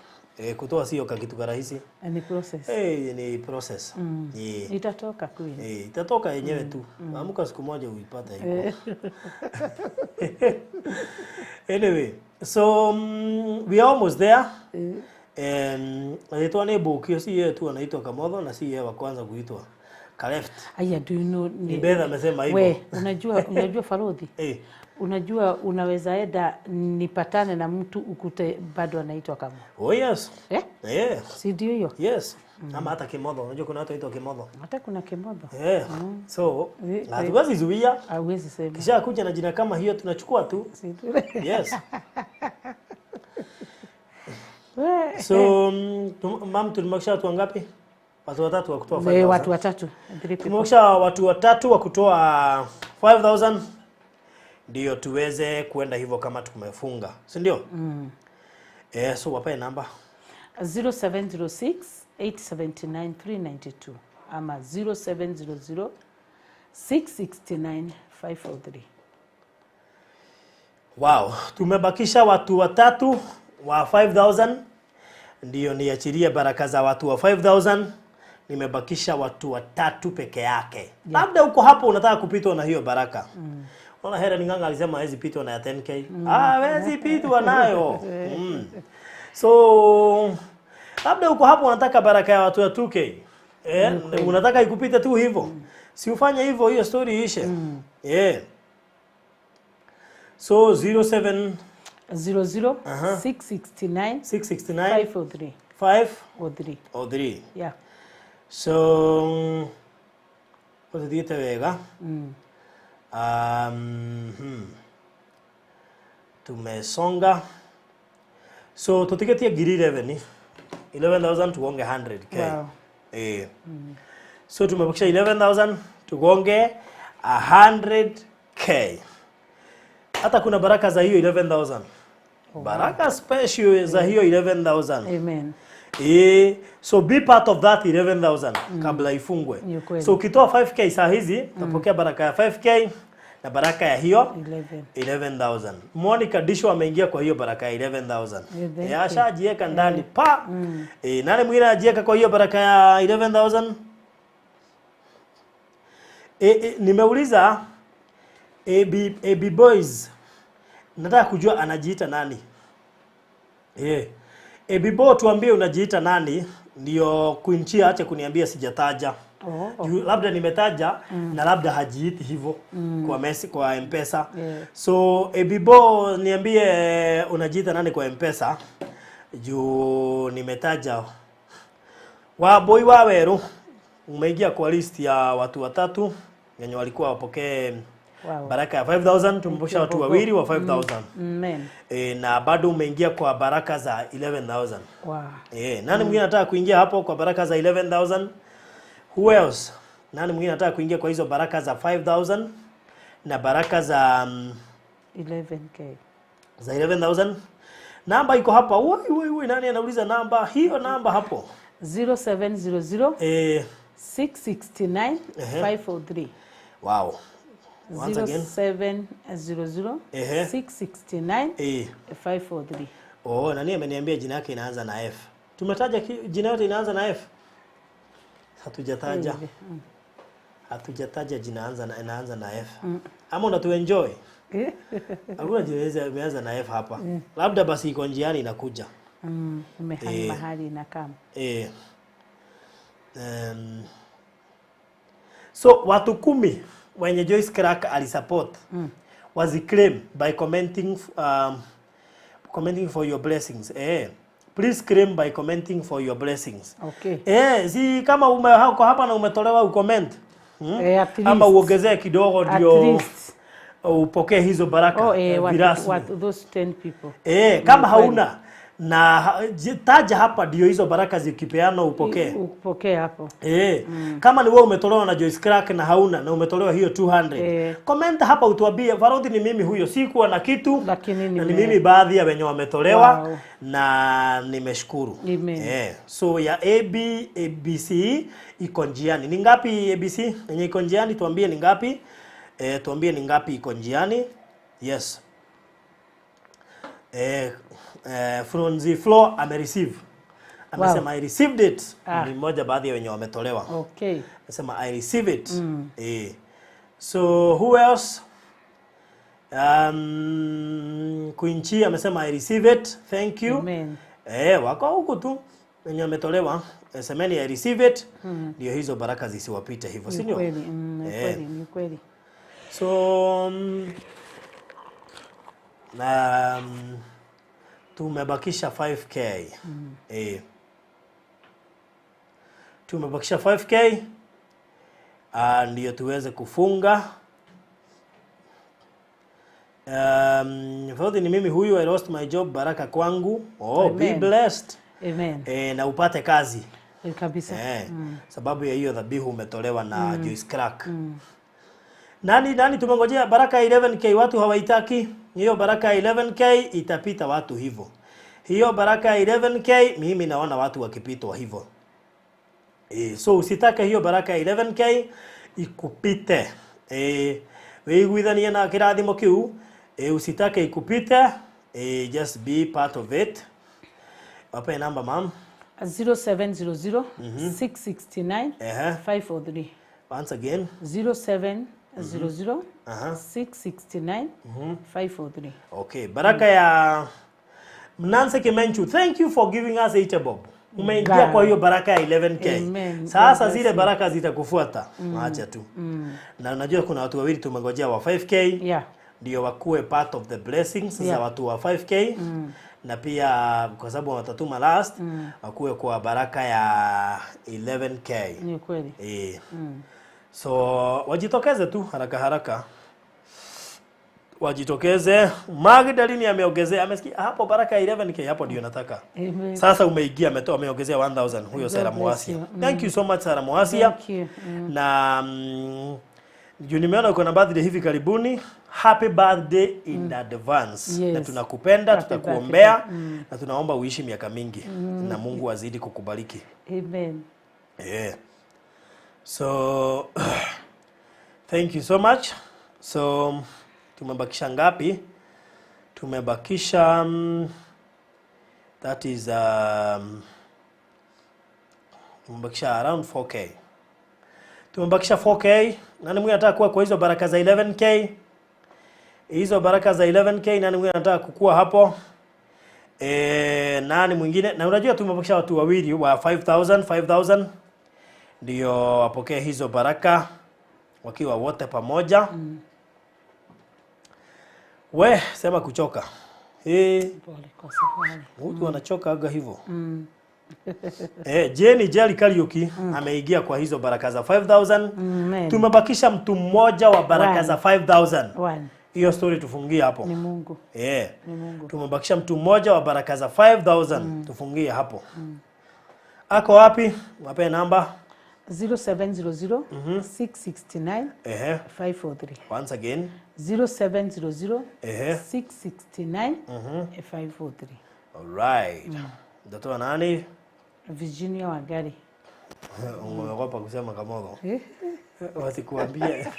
A: Kutoa sio kitu rahisi.
B: Ni process.
A: Ni process.
B: Itatoka Queen.
A: Itatoka yenyewe tu. Amka siku moja uipata hiyo. Anyway, so we are almost there. Anaitwa Nebo, kio si yeye tu anaitwa Kamotho na si yeye wa kwanza kuitwa Kaleft.
B: Aya, do you know
A: ni Beth amesema hivyo.
B: We, unajua Farodhi? Unajua unaweza enda nipatane na mtu ukute bado anaitwa Kamotho.
A: Oh yes.
B: Si ndio hiyo?
A: Yes. Ama hata Kamotho, unajua kuna watu wanaitwa Kamotho.
B: Hata kuna Kamotho.
A: So, hatuwezi zuia.
B: Hauwezi sema.
A: Kisha kuja na jina kama hiyo tunachukua tu.
B: Si ndio?
A: Yes. So, mam tulimekisha watu wangapi? Watu watatu wa kutoa 5,000.
B: Watu watatu.
A: Tumekisha watu watatu wa kutoa 5,000. Ndio tuweze kuenda hivyo kama tumefunga. Si ndio? So wapae namba
B: 0706 879 392 ama 0700 669 543.
A: Wow, tumebakisha watu watatu wa 5,000. Ndio niachilie baraka za watu wa 5,000. Nimebakisha watu watatu peke yake. Labda uko hapo unataka kupitwa na hiyo baraka. Ona Hera Ninganga alisema hawezi pitwa na 10k. Hawezi pitwa nayo. So labda uko hapo unataka baraka ya watu wa 2k. Unataka ikupite tu hivyo. Si ufanye hivyo hiyo story ishe. So 0700 669 543 543.
B: Yeah.
A: So what did wega? Tumesonga. So tutiketia giri 11,000 tugonge 100k.
B: Wow.
A: So tumebakisha 11,000 tugonge 100k. Hata kuna baraka za hiyo 11,000. Baraka special za hiyo 11,000.
B: Amen.
A: So be part of that 11,000 kabla ifungwe. So ukitoa 5k saa hizi utapokea baraka ya 5k na baraka ya hiyo 11,000. Monica Disho ameingia kwa hiyo baraka ya 11,000. Ashajieka ndani pa. Nani mwingine ajieka kwa hiyo baraka ya 11,000? Nimeuliza AB boys. Nataka kujua anajiita nani? Bibo tuambie unajiita nani ndio Queen aache kuniambia sijataja. Labda nimetaja na labda hajiiti hivyo kwa kwa M-Pesa. So Bibo niambie unajiita nani kwa M-Pesa. juu nimetaja Wambui Waweru umeingia kwa list ya watu watatu wenye walikuwa wapokee baraka ya 5,000. Tumepokea watu wawili wa 5,000.
B: Amen.
A: Na bado umeingia kwa baraka za 11,000.
B: Wow.
A: Nani mwingine anataka kuingia hapo kwa baraka za 11,000? Who else? Nani mwingine anataka kuingia kwa hizo baraka za 5,000 na baraka za
B: 11k?
A: Za 11,000. Namba iko hapa. Woi, nani anauliza namba? Hiyo namba hapo.
B: 0700 669 543.
A: Wow. Once again.
B: 0700 669 543.
A: Oh, nani ameniambia jina yake inaanza na F? Tumetaja jina yote inaanza na F. Hatujataja. Hatujataja jina inaanza na F. Ama unatu enjoy? Hakuna jina imeanza na F hapa. Labda basi iko njiani inakuja.
B: Imehanga mahali inakam.
A: So watu 10 wenye Joyce Crack alisupport waziclaim by commenting for your blessings. Please claim by commenting for your blessings.
B: Okay.
A: Si kama umehako hapa na umetolewa ucomment. Ama uongezee kidogo ndio upokee hizo baraka.
B: What those 10 people.
A: Kama hauna na taja hapa ndio hizo baraka zikipeana upokee.
B: Upokee hapo.
A: Kama ni wewe umetolewa na Joyce Crack na hauna na umetolewa hiyo 200. Comment hapa utuambie Farodi ni mimi huyo sikuwa na kitu lakini ni mimi baadhi ya wenye wametolewa na nimeshukuru. So ya ABC iko njiani. Ni ngapi ABC yenye iko njiani? Tuambie ni ngapi? Tuambie ni ngapi iko njiani? Yes. From the floor amereceive. Amesema I received it. Ni mmoja baadhi ya wenye wametolewa.
B: Okay.
A: Amesema I receive it. So who else? Kuinchi amesema I receive it. Thank you.
B: Amen.
A: Wako huko tu wenye wametolewa. Semeni I receive it. Ndio hizo baraka zisiwapite hivyo, si ndio?
B: Ni kweli.
A: So tumebakisha 5k. Tumebakisha 5k ndio tuweze kufunga. Fadhi ni mimi huyu, I lost my job, baraka kwangu. Be blessed.
B: Amen.
A: Na upate kazi.
B: Kabisa.
A: Sababu ya hiyo dhabihu umetolewa na Joyce Crack. Nani tumengojea baraka 11k, watu hawaitaki. Hiyo baraka 11k itapita watu hivyo. Hiyo baraka 11k mimi naona watu wakipitwa hivyo. So usitake hiyo baraka 11k ikupite. Weiguithania na kirathimo kiu, usitake ikupite. Just be part of it. Wape namba mam.
B: 0700 669 543.
A: Once again.
B: 0700 669 543.
A: Okay, baraka ya Mnanse Kimenchu, thank you for giving us 8 bob. Umeingia kwa hiyo baraka ya 11k.
B: Amen.
A: Sasa zile baraka zitakufuata. Acha tu. Na unajua kuna watu wawili tumengojea wa 5k. Ndio wakuwe part of the blessings za watu wa 5k. Na pia kwa sababu watatuma last wakuwe kwa baraka ya 11k.
B: Ni kweli.
A: So wajitokeze tu haraka. Wajitokeze. Magdalini ameongezea, amesikia hapo baraka 11k hapo ndio nataka. Sasa umeingia ameongezea 1000 huyo Sarah Muasia. Thank you so much Sarah Muasia.
B: Thank you.
A: Na juu nimeona uko na birthday hivi karibuni. Happy birthday in advance. Na tunakupenda, tutakuombea na tunaomba uishi miaka mingi na Mungu azidi kukubariki.
B: Amen.
A: So thank you so much. So tumebakisha ngapi? Tumebakisha that is tumebakisha around 4k. Tumebakisha 4k. Nani mwingine anataka kuwa kwa hizo baraka za 11k? Hizo baraka za 11k nani mwingine anataka kukua hapo? Nani mwingine? Na unajua tumebakisha watu wawili wa 5000 ndio wapokee hizo baraka wakiwa wote pamoja. Sema kuchoka.
B: Pole kwa safari.
A: Mtu wanachoka aga hivyo. Jenny Jali Kariuki ameingia kwa hizo baraka za 5000. Tumebakisha mtu mmoja wa baraka za 5000. Hiyo story tufungie hapo.
B: Ni Mungu.
A: Ni Mungu. Tumebakisha mtu mmoja wa baraka za 5000. Tufungie hapo. Ako wapi? Wape namba
B: 0700 669 543.
A: Once again
B: 0700 669 543.
A: All right. Mtoto nani?
B: Virginia Wangari.
A: Umeogopa kusema Kamotho. Wasikuambia.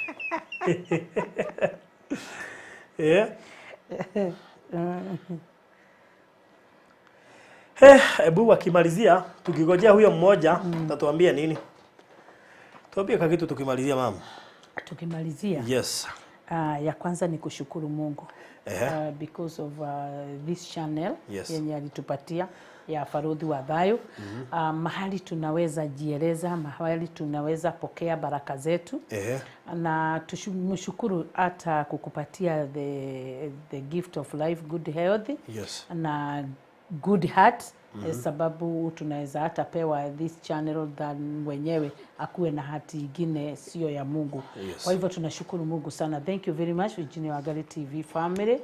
A: Ebu wakimalizia tukigojea huyo mmoja tatuambia nini? Tuambie kitu tukimalizia mama.
B: Tukimalizia.
A: Yes.
B: Ya kwanza ni kushukuru Mungu. Because of this channel yenye alitupatia ya Farodhi wa Thayo. Mahali tunaweza jieleza, mahali tunaweza pokea baraka zetu. Na tumshukuru hata kukupatia the gift of life, good health. Na good heart. Sababu tunaweza hata pewa this channel than wenyewe akuwe na hati ingine sio ya Mungu. Kwa hivyo tunashukuru Mungu sana. Thank you very much Virginia Wangari TV family.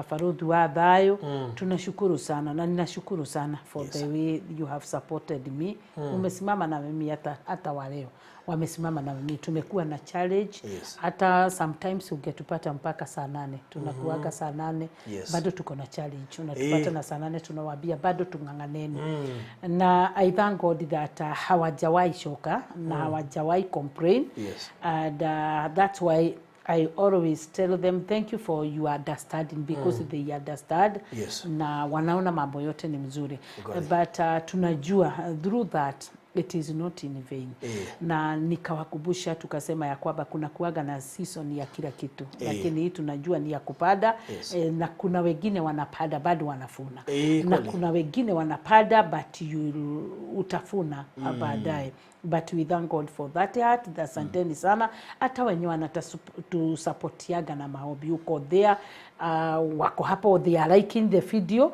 B: Farodhi wa Thayo, tunashukuru sana na ninashukuru sana for the way you have supported me. Umesimama na mimi hata wa leo. Wamesimama na mimi. Tumekuwa na challenge. Hata sometimes ungetupata mpaka saa 8. Tunakuaga saa 8. Bado tuko na challenge. Unatupata na saa 8 tunawaambia bado tung'ang'aneni. Na I thank God that hawajawahi shoka na hawajawahi complain. And that's why I always tell them thank you for your understanding because they understand na wanaona mambo yote ni mzuri. But tunajua through that it is not in vain. Na nikawakumbusha tukasema ya kwamba kuna kuaga na season ya kila kitu. Lakini hii tunajua ni ya kupanda na kuna wengine wanapanda bado wanafuna. Na kuna wengine wanapanda but utafuna baadaye. But we thank God for that heart. Asanteni sana. Hata wenye wanatusapotiaga na maombi uko there. Wako hapo, they are liking the video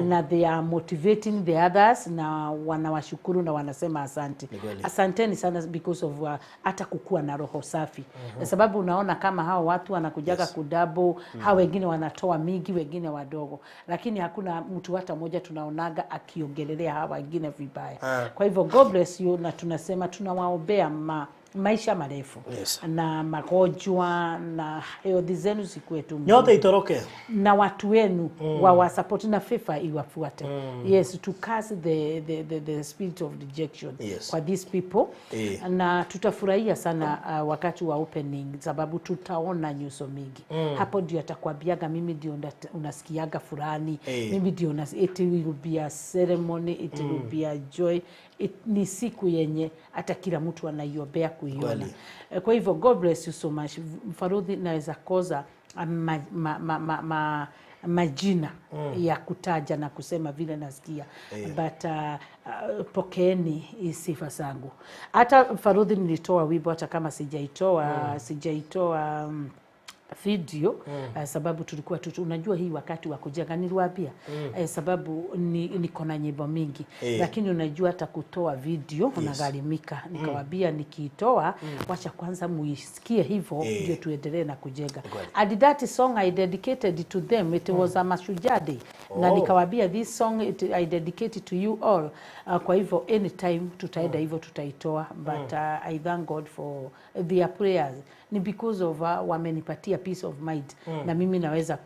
B: na they are motivating the others na wanawashukuru na wanasema asante. Asanteni sana because of hata kukua na roho safi. Sababu unaona kama hao watu wanakujaga kudabo, hao wengine wanatoa mingi, wengine wadogo. Lakini hakuna mtu hata mmoja tunaonaga akiongelelea hao wengine vibaya. Kwa hivyo God bless you na tunasema tunawaombea maisha marefu na magonjwa na health zenu zikuwe tu
A: nyote itoroke
B: na watu wenu wa support na FIFA iwafuate. Yes, to cast the spirit of rejection kwa these people. Na tutafurahia sana wakati wa opening sababu tutaona nyuso mingi. Hapo ndio atakwambiaga mimi ndio unasikiaga fulani, mimi ndio it will be a ceremony, it will be a joy. Ni siku yenye hata kila mtu anaiombea kuiona. Kwa hivyo God bless you so much. Farodhi naweza koza majina ya kutaja na kusema vile nasikia. But pokeeni sifa zangu. Hata Farodhi nilitoa wimbo hata kama sijaitoa video sababu tulikuwa unajua hii wakati wa kujenga niliwaambia sababu niko na nyimbo mingi lakini unajua hata kutoa video unagharimika. Nikawaambia nikiitoa wacha kwanza muisikie hivyo ndio tuendelee na kujenga. And that song I dedicated to them, it was a Mashujaa Day. Na nikawaambia this song I dedicate to you all. Kwa hivyo anytime tutaenda hivyo tutaitoa. But I thank God for their prayers. Ni because of wamenipatia peace of mind na mimi naweza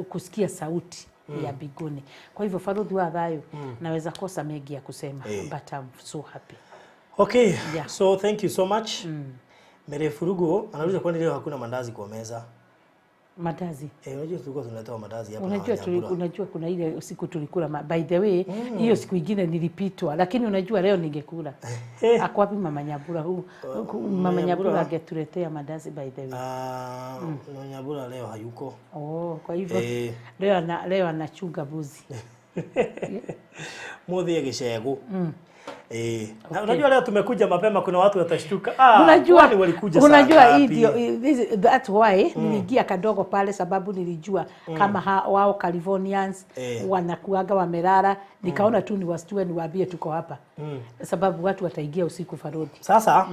B: kusikia sauti ya biguni. Kwa hivyo Farodhi wa Thayo naweza kosa mengi ya kusema but I'm so happy.
A: Okay, so thank you so much. Mere Furugo anauliza kwani leo hakuna mandazi kwa meza?
B: Mandazi.
A: Unajua tulikuwa tunatoa mandazi hapa.
B: Unajua kuna ile siku tulikula by the way hiyo siku nyingine nilipitwa lakini unajua leo ningekula. Ako wapi mama Nyambura huu? Mama Nyambura angetuletea mandazi by the way.
A: Mama Nyambura leo hayuko.
B: Kwa hivyo leo anachunga buzi.
A: Muthi agicego. Na unajua leo tumekuja mapema, kuna watu watashtuka.
B: Unajua
A: walikuja
B: sana. Unajua ndio that's why niliingia kadogo pale, sababu nilijua kama wao Californians wanakuaga wamelala, nikaona tu niwastue niwaambie tuko hapa. Sababu watu wataingia usiku Farodi.
A: Sasa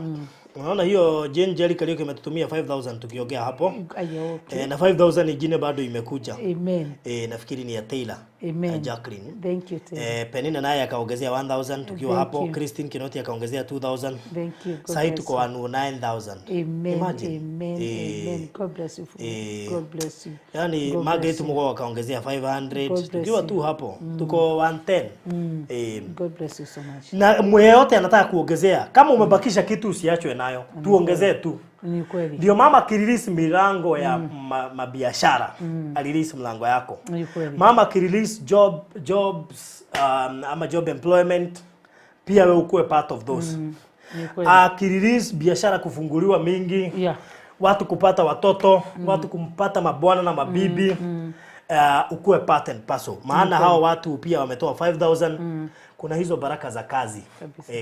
A: unaona hiyo Jane Jelly Kariuki imetutumia 5,000 tukiongea hapo. Na 5,000 nyingine bado imekuja.
B: Amen.
A: Nafikiri ni ya Taylor.
B: Amen.
A: Jacqueline.
B: Thank you Taylor.
A: Penina naye akaongezea 1,000 tukiwa hapo. Christine Kinoti akaongezea 2,000.
B: Thank you.
A: Sasa tuko 9,000.
B: Amen.
A: Imagine.
B: Amen. God bless you. God bless you.
A: Yani Margaret Mugo akaongezea 500 tukiwa tu hapo. Tuko 110.
B: God bless you so much.
A: Na mweyote anataka kuongezea. Kama umebakisha kitu usiachwe nayo. Tuongezee tu.
B: Ni kweli.
A: Ndio mama kirelease milango ya mabiashara, alirelease mlango yako.
B: Ni kweli.
A: Mama kirelease jobs ama job employment, pia wewe ukue part of those.
B: Ni kweli.
A: Kirelease biashara kufunguliwa mingi.
B: Yeah.
A: Watu kupata watoto, watu kumpata mabwana na mabibi. Ukue part and parcel. Maana hao watu pia wametoa 5,000. Kuna hizo baraka za kazi.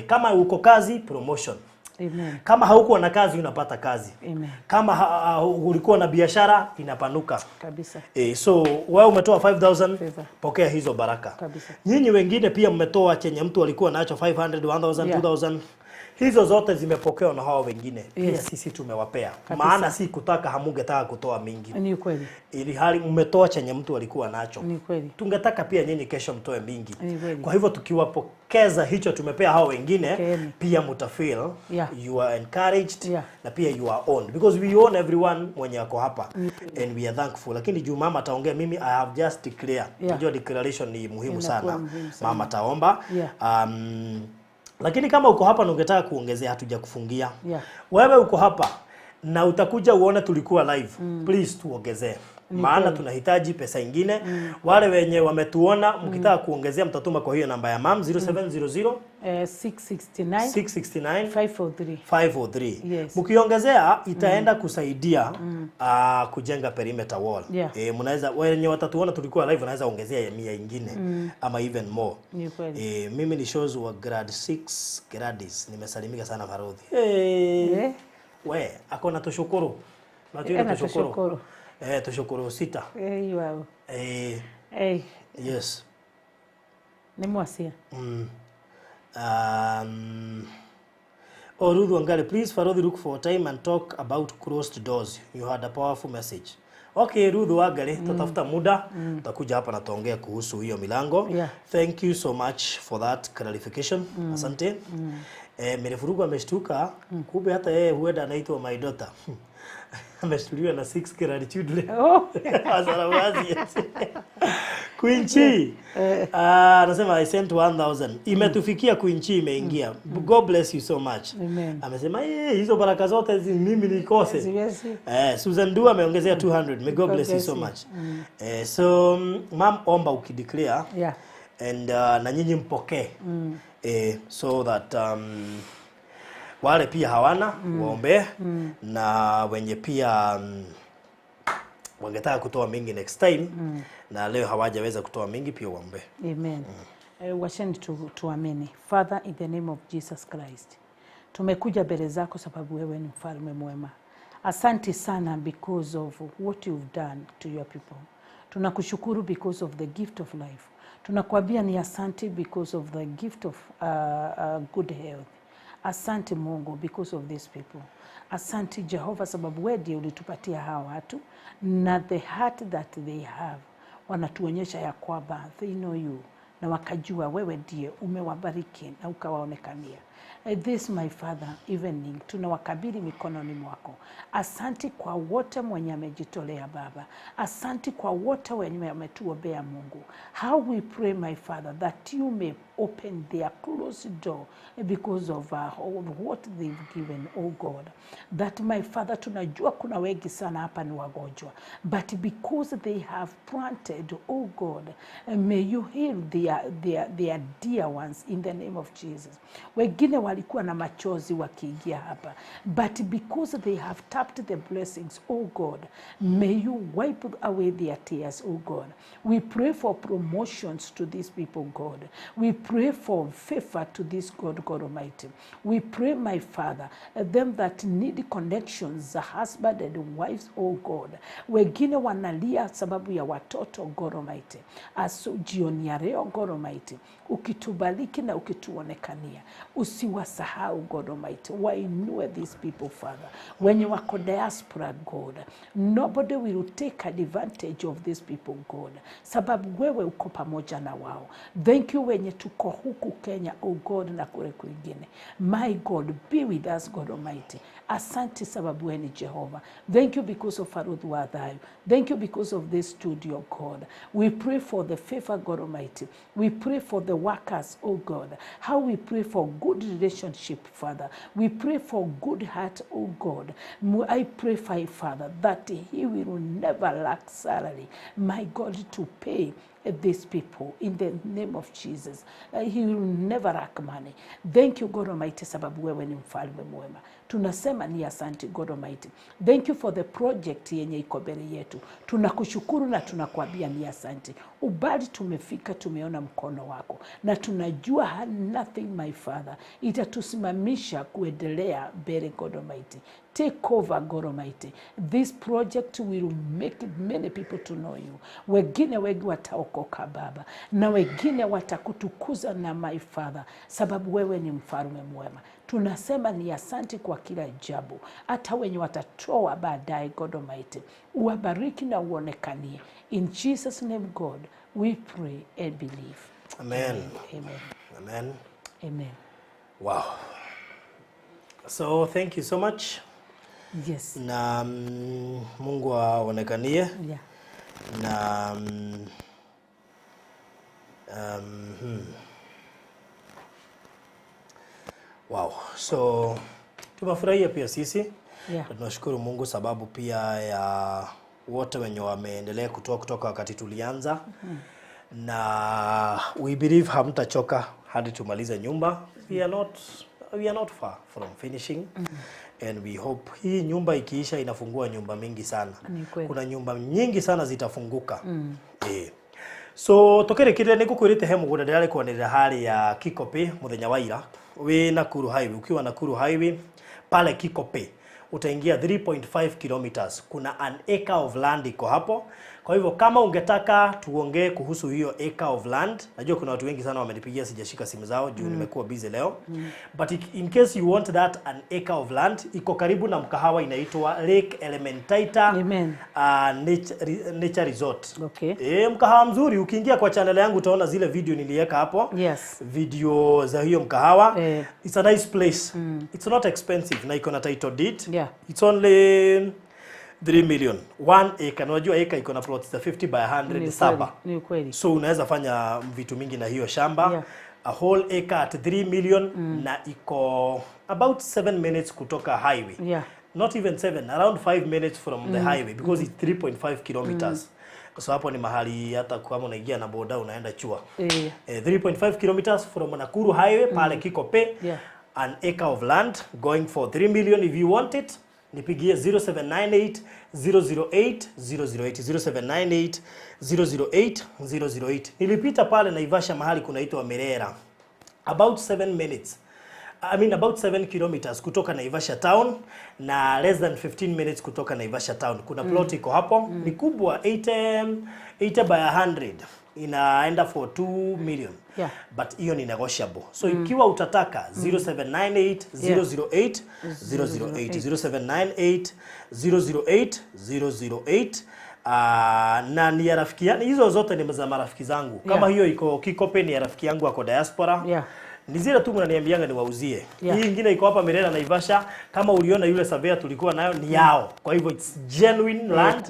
A: Kama uko kazi, promotion.
B: Amen.
A: Kama haukuwa na kazi unapata kazi.
B: Amen.
A: Kama ulikuwa na biashara inapanuka.
B: Kabisa.
A: So wewe umetoa 5,000, pokea hizo baraka.
B: Kabisa.
A: Nyinyi wengine pia mmetoa chenye mtu alikuwa nacho 500, 1,000, 2,000. Hizo zote zimepokewa na hao wengine. Pia sisi tumewapea. Maana si kutaka hamungetaka kutoa mingi.
B: Ni kweli.
A: Ili hali mmetoa chenye mtu alikuwa nacho.
B: Ni kweli.
A: Tungetaka pia nyinyi kesho mtoe mingi. Kwa hivyo tukiwapokeza hicho tumepea hao wengine, pia mutafeel you are encouraged na pia you are owned, because we own everyone mwenye ako hapa and we are thankful. Lakini juu mama ataongea, mimi I have just declare. Unajua declaration ni muhimu sana. Mama taomba. Lakini kama uko hapa na ungetaka kuongezea, hatuja kufungia. Wewe uko hapa na utakuja uone tulikuwa live. Please tuongezee. Maana tunahitaji pesa ingine. Wale wenye wametuona mkitaka kuongezea mtatuma kwa hiyo namba ya mam 0700 669 543. Mkiongezea itaenda kusaidia kujenga perimeter wall. Mnaweza wenye watatuona tulikuwa live wanaweza ongezea ya 100 ingine ama even more. Mimi ni shows wa grade 6 Gradis. Nimesalimika sana Farodhi. We akona tushukuru. Tushukuru. Tushukuru 6.
B: Wow.
A: Yes.
B: Nimwasia.
A: Ruth Wangari, please Farodhi look for time and talk about closed doors. You had a powerful message. Okay, Ruth Wangari, tutafuta muda, tutakuja hapa na tuongea kuhusu hiyo milango. Thank you so much for that clarification. Asante. Mrefurugu ameshtuka, kumbe hata yeye huenda anaitwa my daughter. Ameshtuliwa na 6 gratitude leo. Asalamuazi. Queen Chi. Anasema I sent 1,000. Imetufikia Queen Chi, imeingia. God bless you so much. Amesema hizo baraka zote mimi nikose. Susan Dua ameongezea 200. May God bless you so much. So mam, omba ukideclare. And na nyinyi mpokee. So that wale pia hawana waombe na wenye pia wangetaka kutoa mingi next time na leo hawajaweza kutoa mingi pia waombe.
B: Amen. Washeni tuamini. Father, in the name of Jesus Christ, tumekuja mbele zako sababu wewe ni mfalme mwema. Asante sana because of what you've done to your people. Tunakushukuru because of the gift of life. Tunakuambia ni asante because of the gift of good health. Asante Mungu because of these people. Asante Jehova sababu wewe ndiye ulitupatia hawa watu na the heart that they have. Wanatuonyesha ya kwamba they know you na wakajua wewe ndiye umewabariki na ukawaonekania. This my Father, evening tunawakabidhi mikononi mwako. Asante kwa wote mwenye amejitolea Baba. Asante kwa wote wenye wametuombea Mungu. How we pray my Father that you may open their closed door because of what they've given, oh God. That my Father, tunajua kuna wengi sana hapa ni wagonjwa, but because they have planted, oh God, may you heal their dear ones in the name of Jesus. We give wengine walikuwa na machozi wakiingia hapa, but because they have tapped the blessings, oh God, may you wipe away their tears, oh God. We pray for promotions to these people, God. We pray for favor to this God Almighty. We pray, my Father, them that need connections, the husband and wives, oh God. Wengine wanalia sababu ya watoto, God Almighty. As jioni ya leo, God Almighty, ukitubariki na ukituonekania, usiwasahau, God Almighty. Wainue these people, Father. Wenye wako diaspora, God, nobody will take advantage of these people, God, sababu wewe uko pamoja na wao. Thank you wenye tuko huku Kenya, oh God, na kule kwingine. My God, be with us, God Almighty. Asante sababu wewe ni Jehova. Thank you because of Arudhu Adhayo. Thank you because of this studio, God. We pray for the favor, God Almighty. We pray for the workers, oh God. How we pray for good relationship, Father. We pray for good heart, oh God. I pray for Father that he will never lack salary, my God, to pay these people in the name of Jesus. He will never lack money. Thank you, God Almighty, sababu wewe ni mfalme mwema. Tunasema ni asante, God Almighty. Thank you for the project yenye iko mbele yetu. Tunakushukuru na tunakuambia ni asante. Ubali tumefika, tumeona mkono wako, na tunajua nothing, my Father, itatusimamisha kuendelea mbele, God Almighty. Take over, God Almighty. This project will make many people to know you. Wengine wengi wataokoka, Baba, na wengine watakutukuza na, my Father, sababu wewe ni mfalme mwema. Tunasema ni asante kwa kila jambo, hata wenye watatoa baadaye, God Almighty. Uwabariki na uonekanie. In Jesus' name, God, we pray and believe.
A: Amen.
B: Amen.
A: Amen.
B: Amen.
A: Wow. So thank you so much.
B: Yes.
A: Na Mungu aonekanie.
B: Yeah.
A: Na wow. So tumefurahia pia sisi.
B: Yeah.
A: Tunashukuru Mungu sababu pia ya wote wenye wameendelea kutoka wakati tulianza. Na we believe hamtachoka hadi tumalize nyumba. We are not far from finishing. And we hope hii nyumba ikiisha inafungua nyumba mingi sana. Kuna nyumba nyingi sana zitafunguka. So tokere kire nikukwirite he mugunda ndirari kwanirira hali ya Kikope muthenya wa ira we Nakuru highway. Ukiwa Nakuru highway pale Kikope utaingia 3.5 kilometers. Kuna an acre of land iko hapo. Kwa hivyo kama ungetaka tuongee kuhusu hiyo acre of land, najua kuna watu wengi sana wamenipigia sijashika simu zao juu nimekuwa busy leo. But in case you want that an acre of land, iko karibu na mkahawa inaitwa Lake Elementaita Nature Resort.
B: Okay.
A: Mkahawa mzuri, ukiingia kwa channel yangu utaona zile video niliweka hapo.
B: Yes.
A: Video za hiyo mkahawa. It's a nice place. It's not expensive na iko na title deed.
B: Yeah.
A: It's only 3 million. 1 acre. Unajua acre iko na plots za 50 by 100 saba.
B: Ni kweli.
A: So unaweza fanya vitu mingi na hiyo shamba. Yeah. A whole acre at 3 million na iko about 7 minutes kutoka highway.
B: Yeah.
A: Not even 7, around 5 minutes from the highway because it's 3.5 kilometers. So hapo ni mahali hata kama unaingia na boda unaenda chua. 3.5 kilometers from Nakuru highway pale Kikope.
B: Yeah.
A: An acre of land going for 3 million. If you want it, nipigie 0798 008 008 0798 008. Nilipita pale Naivasha mahali kunaitwa Merera. About 7 minutes. About 7 kilometers kutoka Naivasha town na less than 15 minutes kutoka Naivasha town. Kuna plot iko hapo. Ni kubwa 80 by 100. Inaenda for 2 million.
B: Yeah.
A: But hiyo ni negotiable. So ikiwa utataka 0798 008 008 0798 008 na ni ya rafiki yangu. Hizo zote ni za marafiki zangu. Kama hiyo iko Kikope ni ya rafiki yangu ako diaspora.
B: Yeah.
A: Ni zile tu mnaniambianga niwauzie.
B: Yeah.
A: Hii nyingine iko hapa Merera Naivasha. Kama uliona yule surveyor tulikuwa nayo ni yao. Kwa hivyo it's genuine land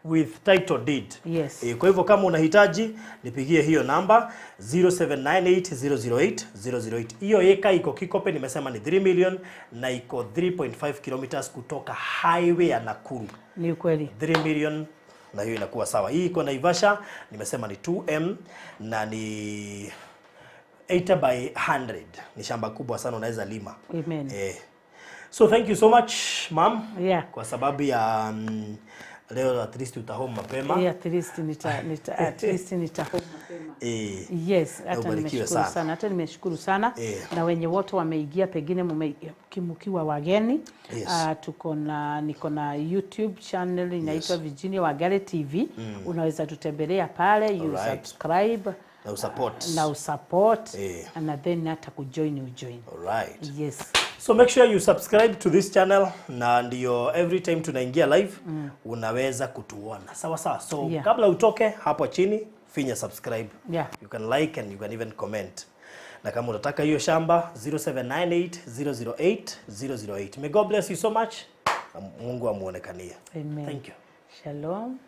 A: with title deed.
B: Yes.
A: Kwa hivyo kama unahitaji nipigie hiyo namba 0798 008 008. Hiyo eka iko Kikope, nimesema ni 3 million na iko 3.5 kilometers kutoka highway ya Nakuru.
B: Ni kweli.
A: 3 million na hiyo inakuwa sawa. Hii iko Naivasha, nimesema ni 2M na ni 80 by 100. Ni shamba kubwa sana unaweza lima.
B: Amen.
A: So thank you so much, ma'am.
B: Yeah.
A: Kwa sababu ya leo at least utahome mapema.
B: Yeah, at least nitahome mapema. Yes, hata nimeshukuru sana. Hata nimeshukuru sana. Na wenye wote wameingia pengine mkiwa wageni.
A: Yes.
B: Niko na YouTube channel inaitwa Virginia Wangari TV. Unaweza tutembelea pale, you subscribe. Na usupport. And then hata kujoin.
A: Alright.
B: Yes.
A: So make sure you subscribe to this channel na ndio every time tunaingia live unaweza kutuona. Sawa sawa. So kabla utoke hapo chini finya subscribe. You can like and you can even comment. Na kama unataka hiyo shamba 0798008008. May God bless you so much. Mungu amuonekanie.
B: Amen.
A: Thank you.
B: Shalom.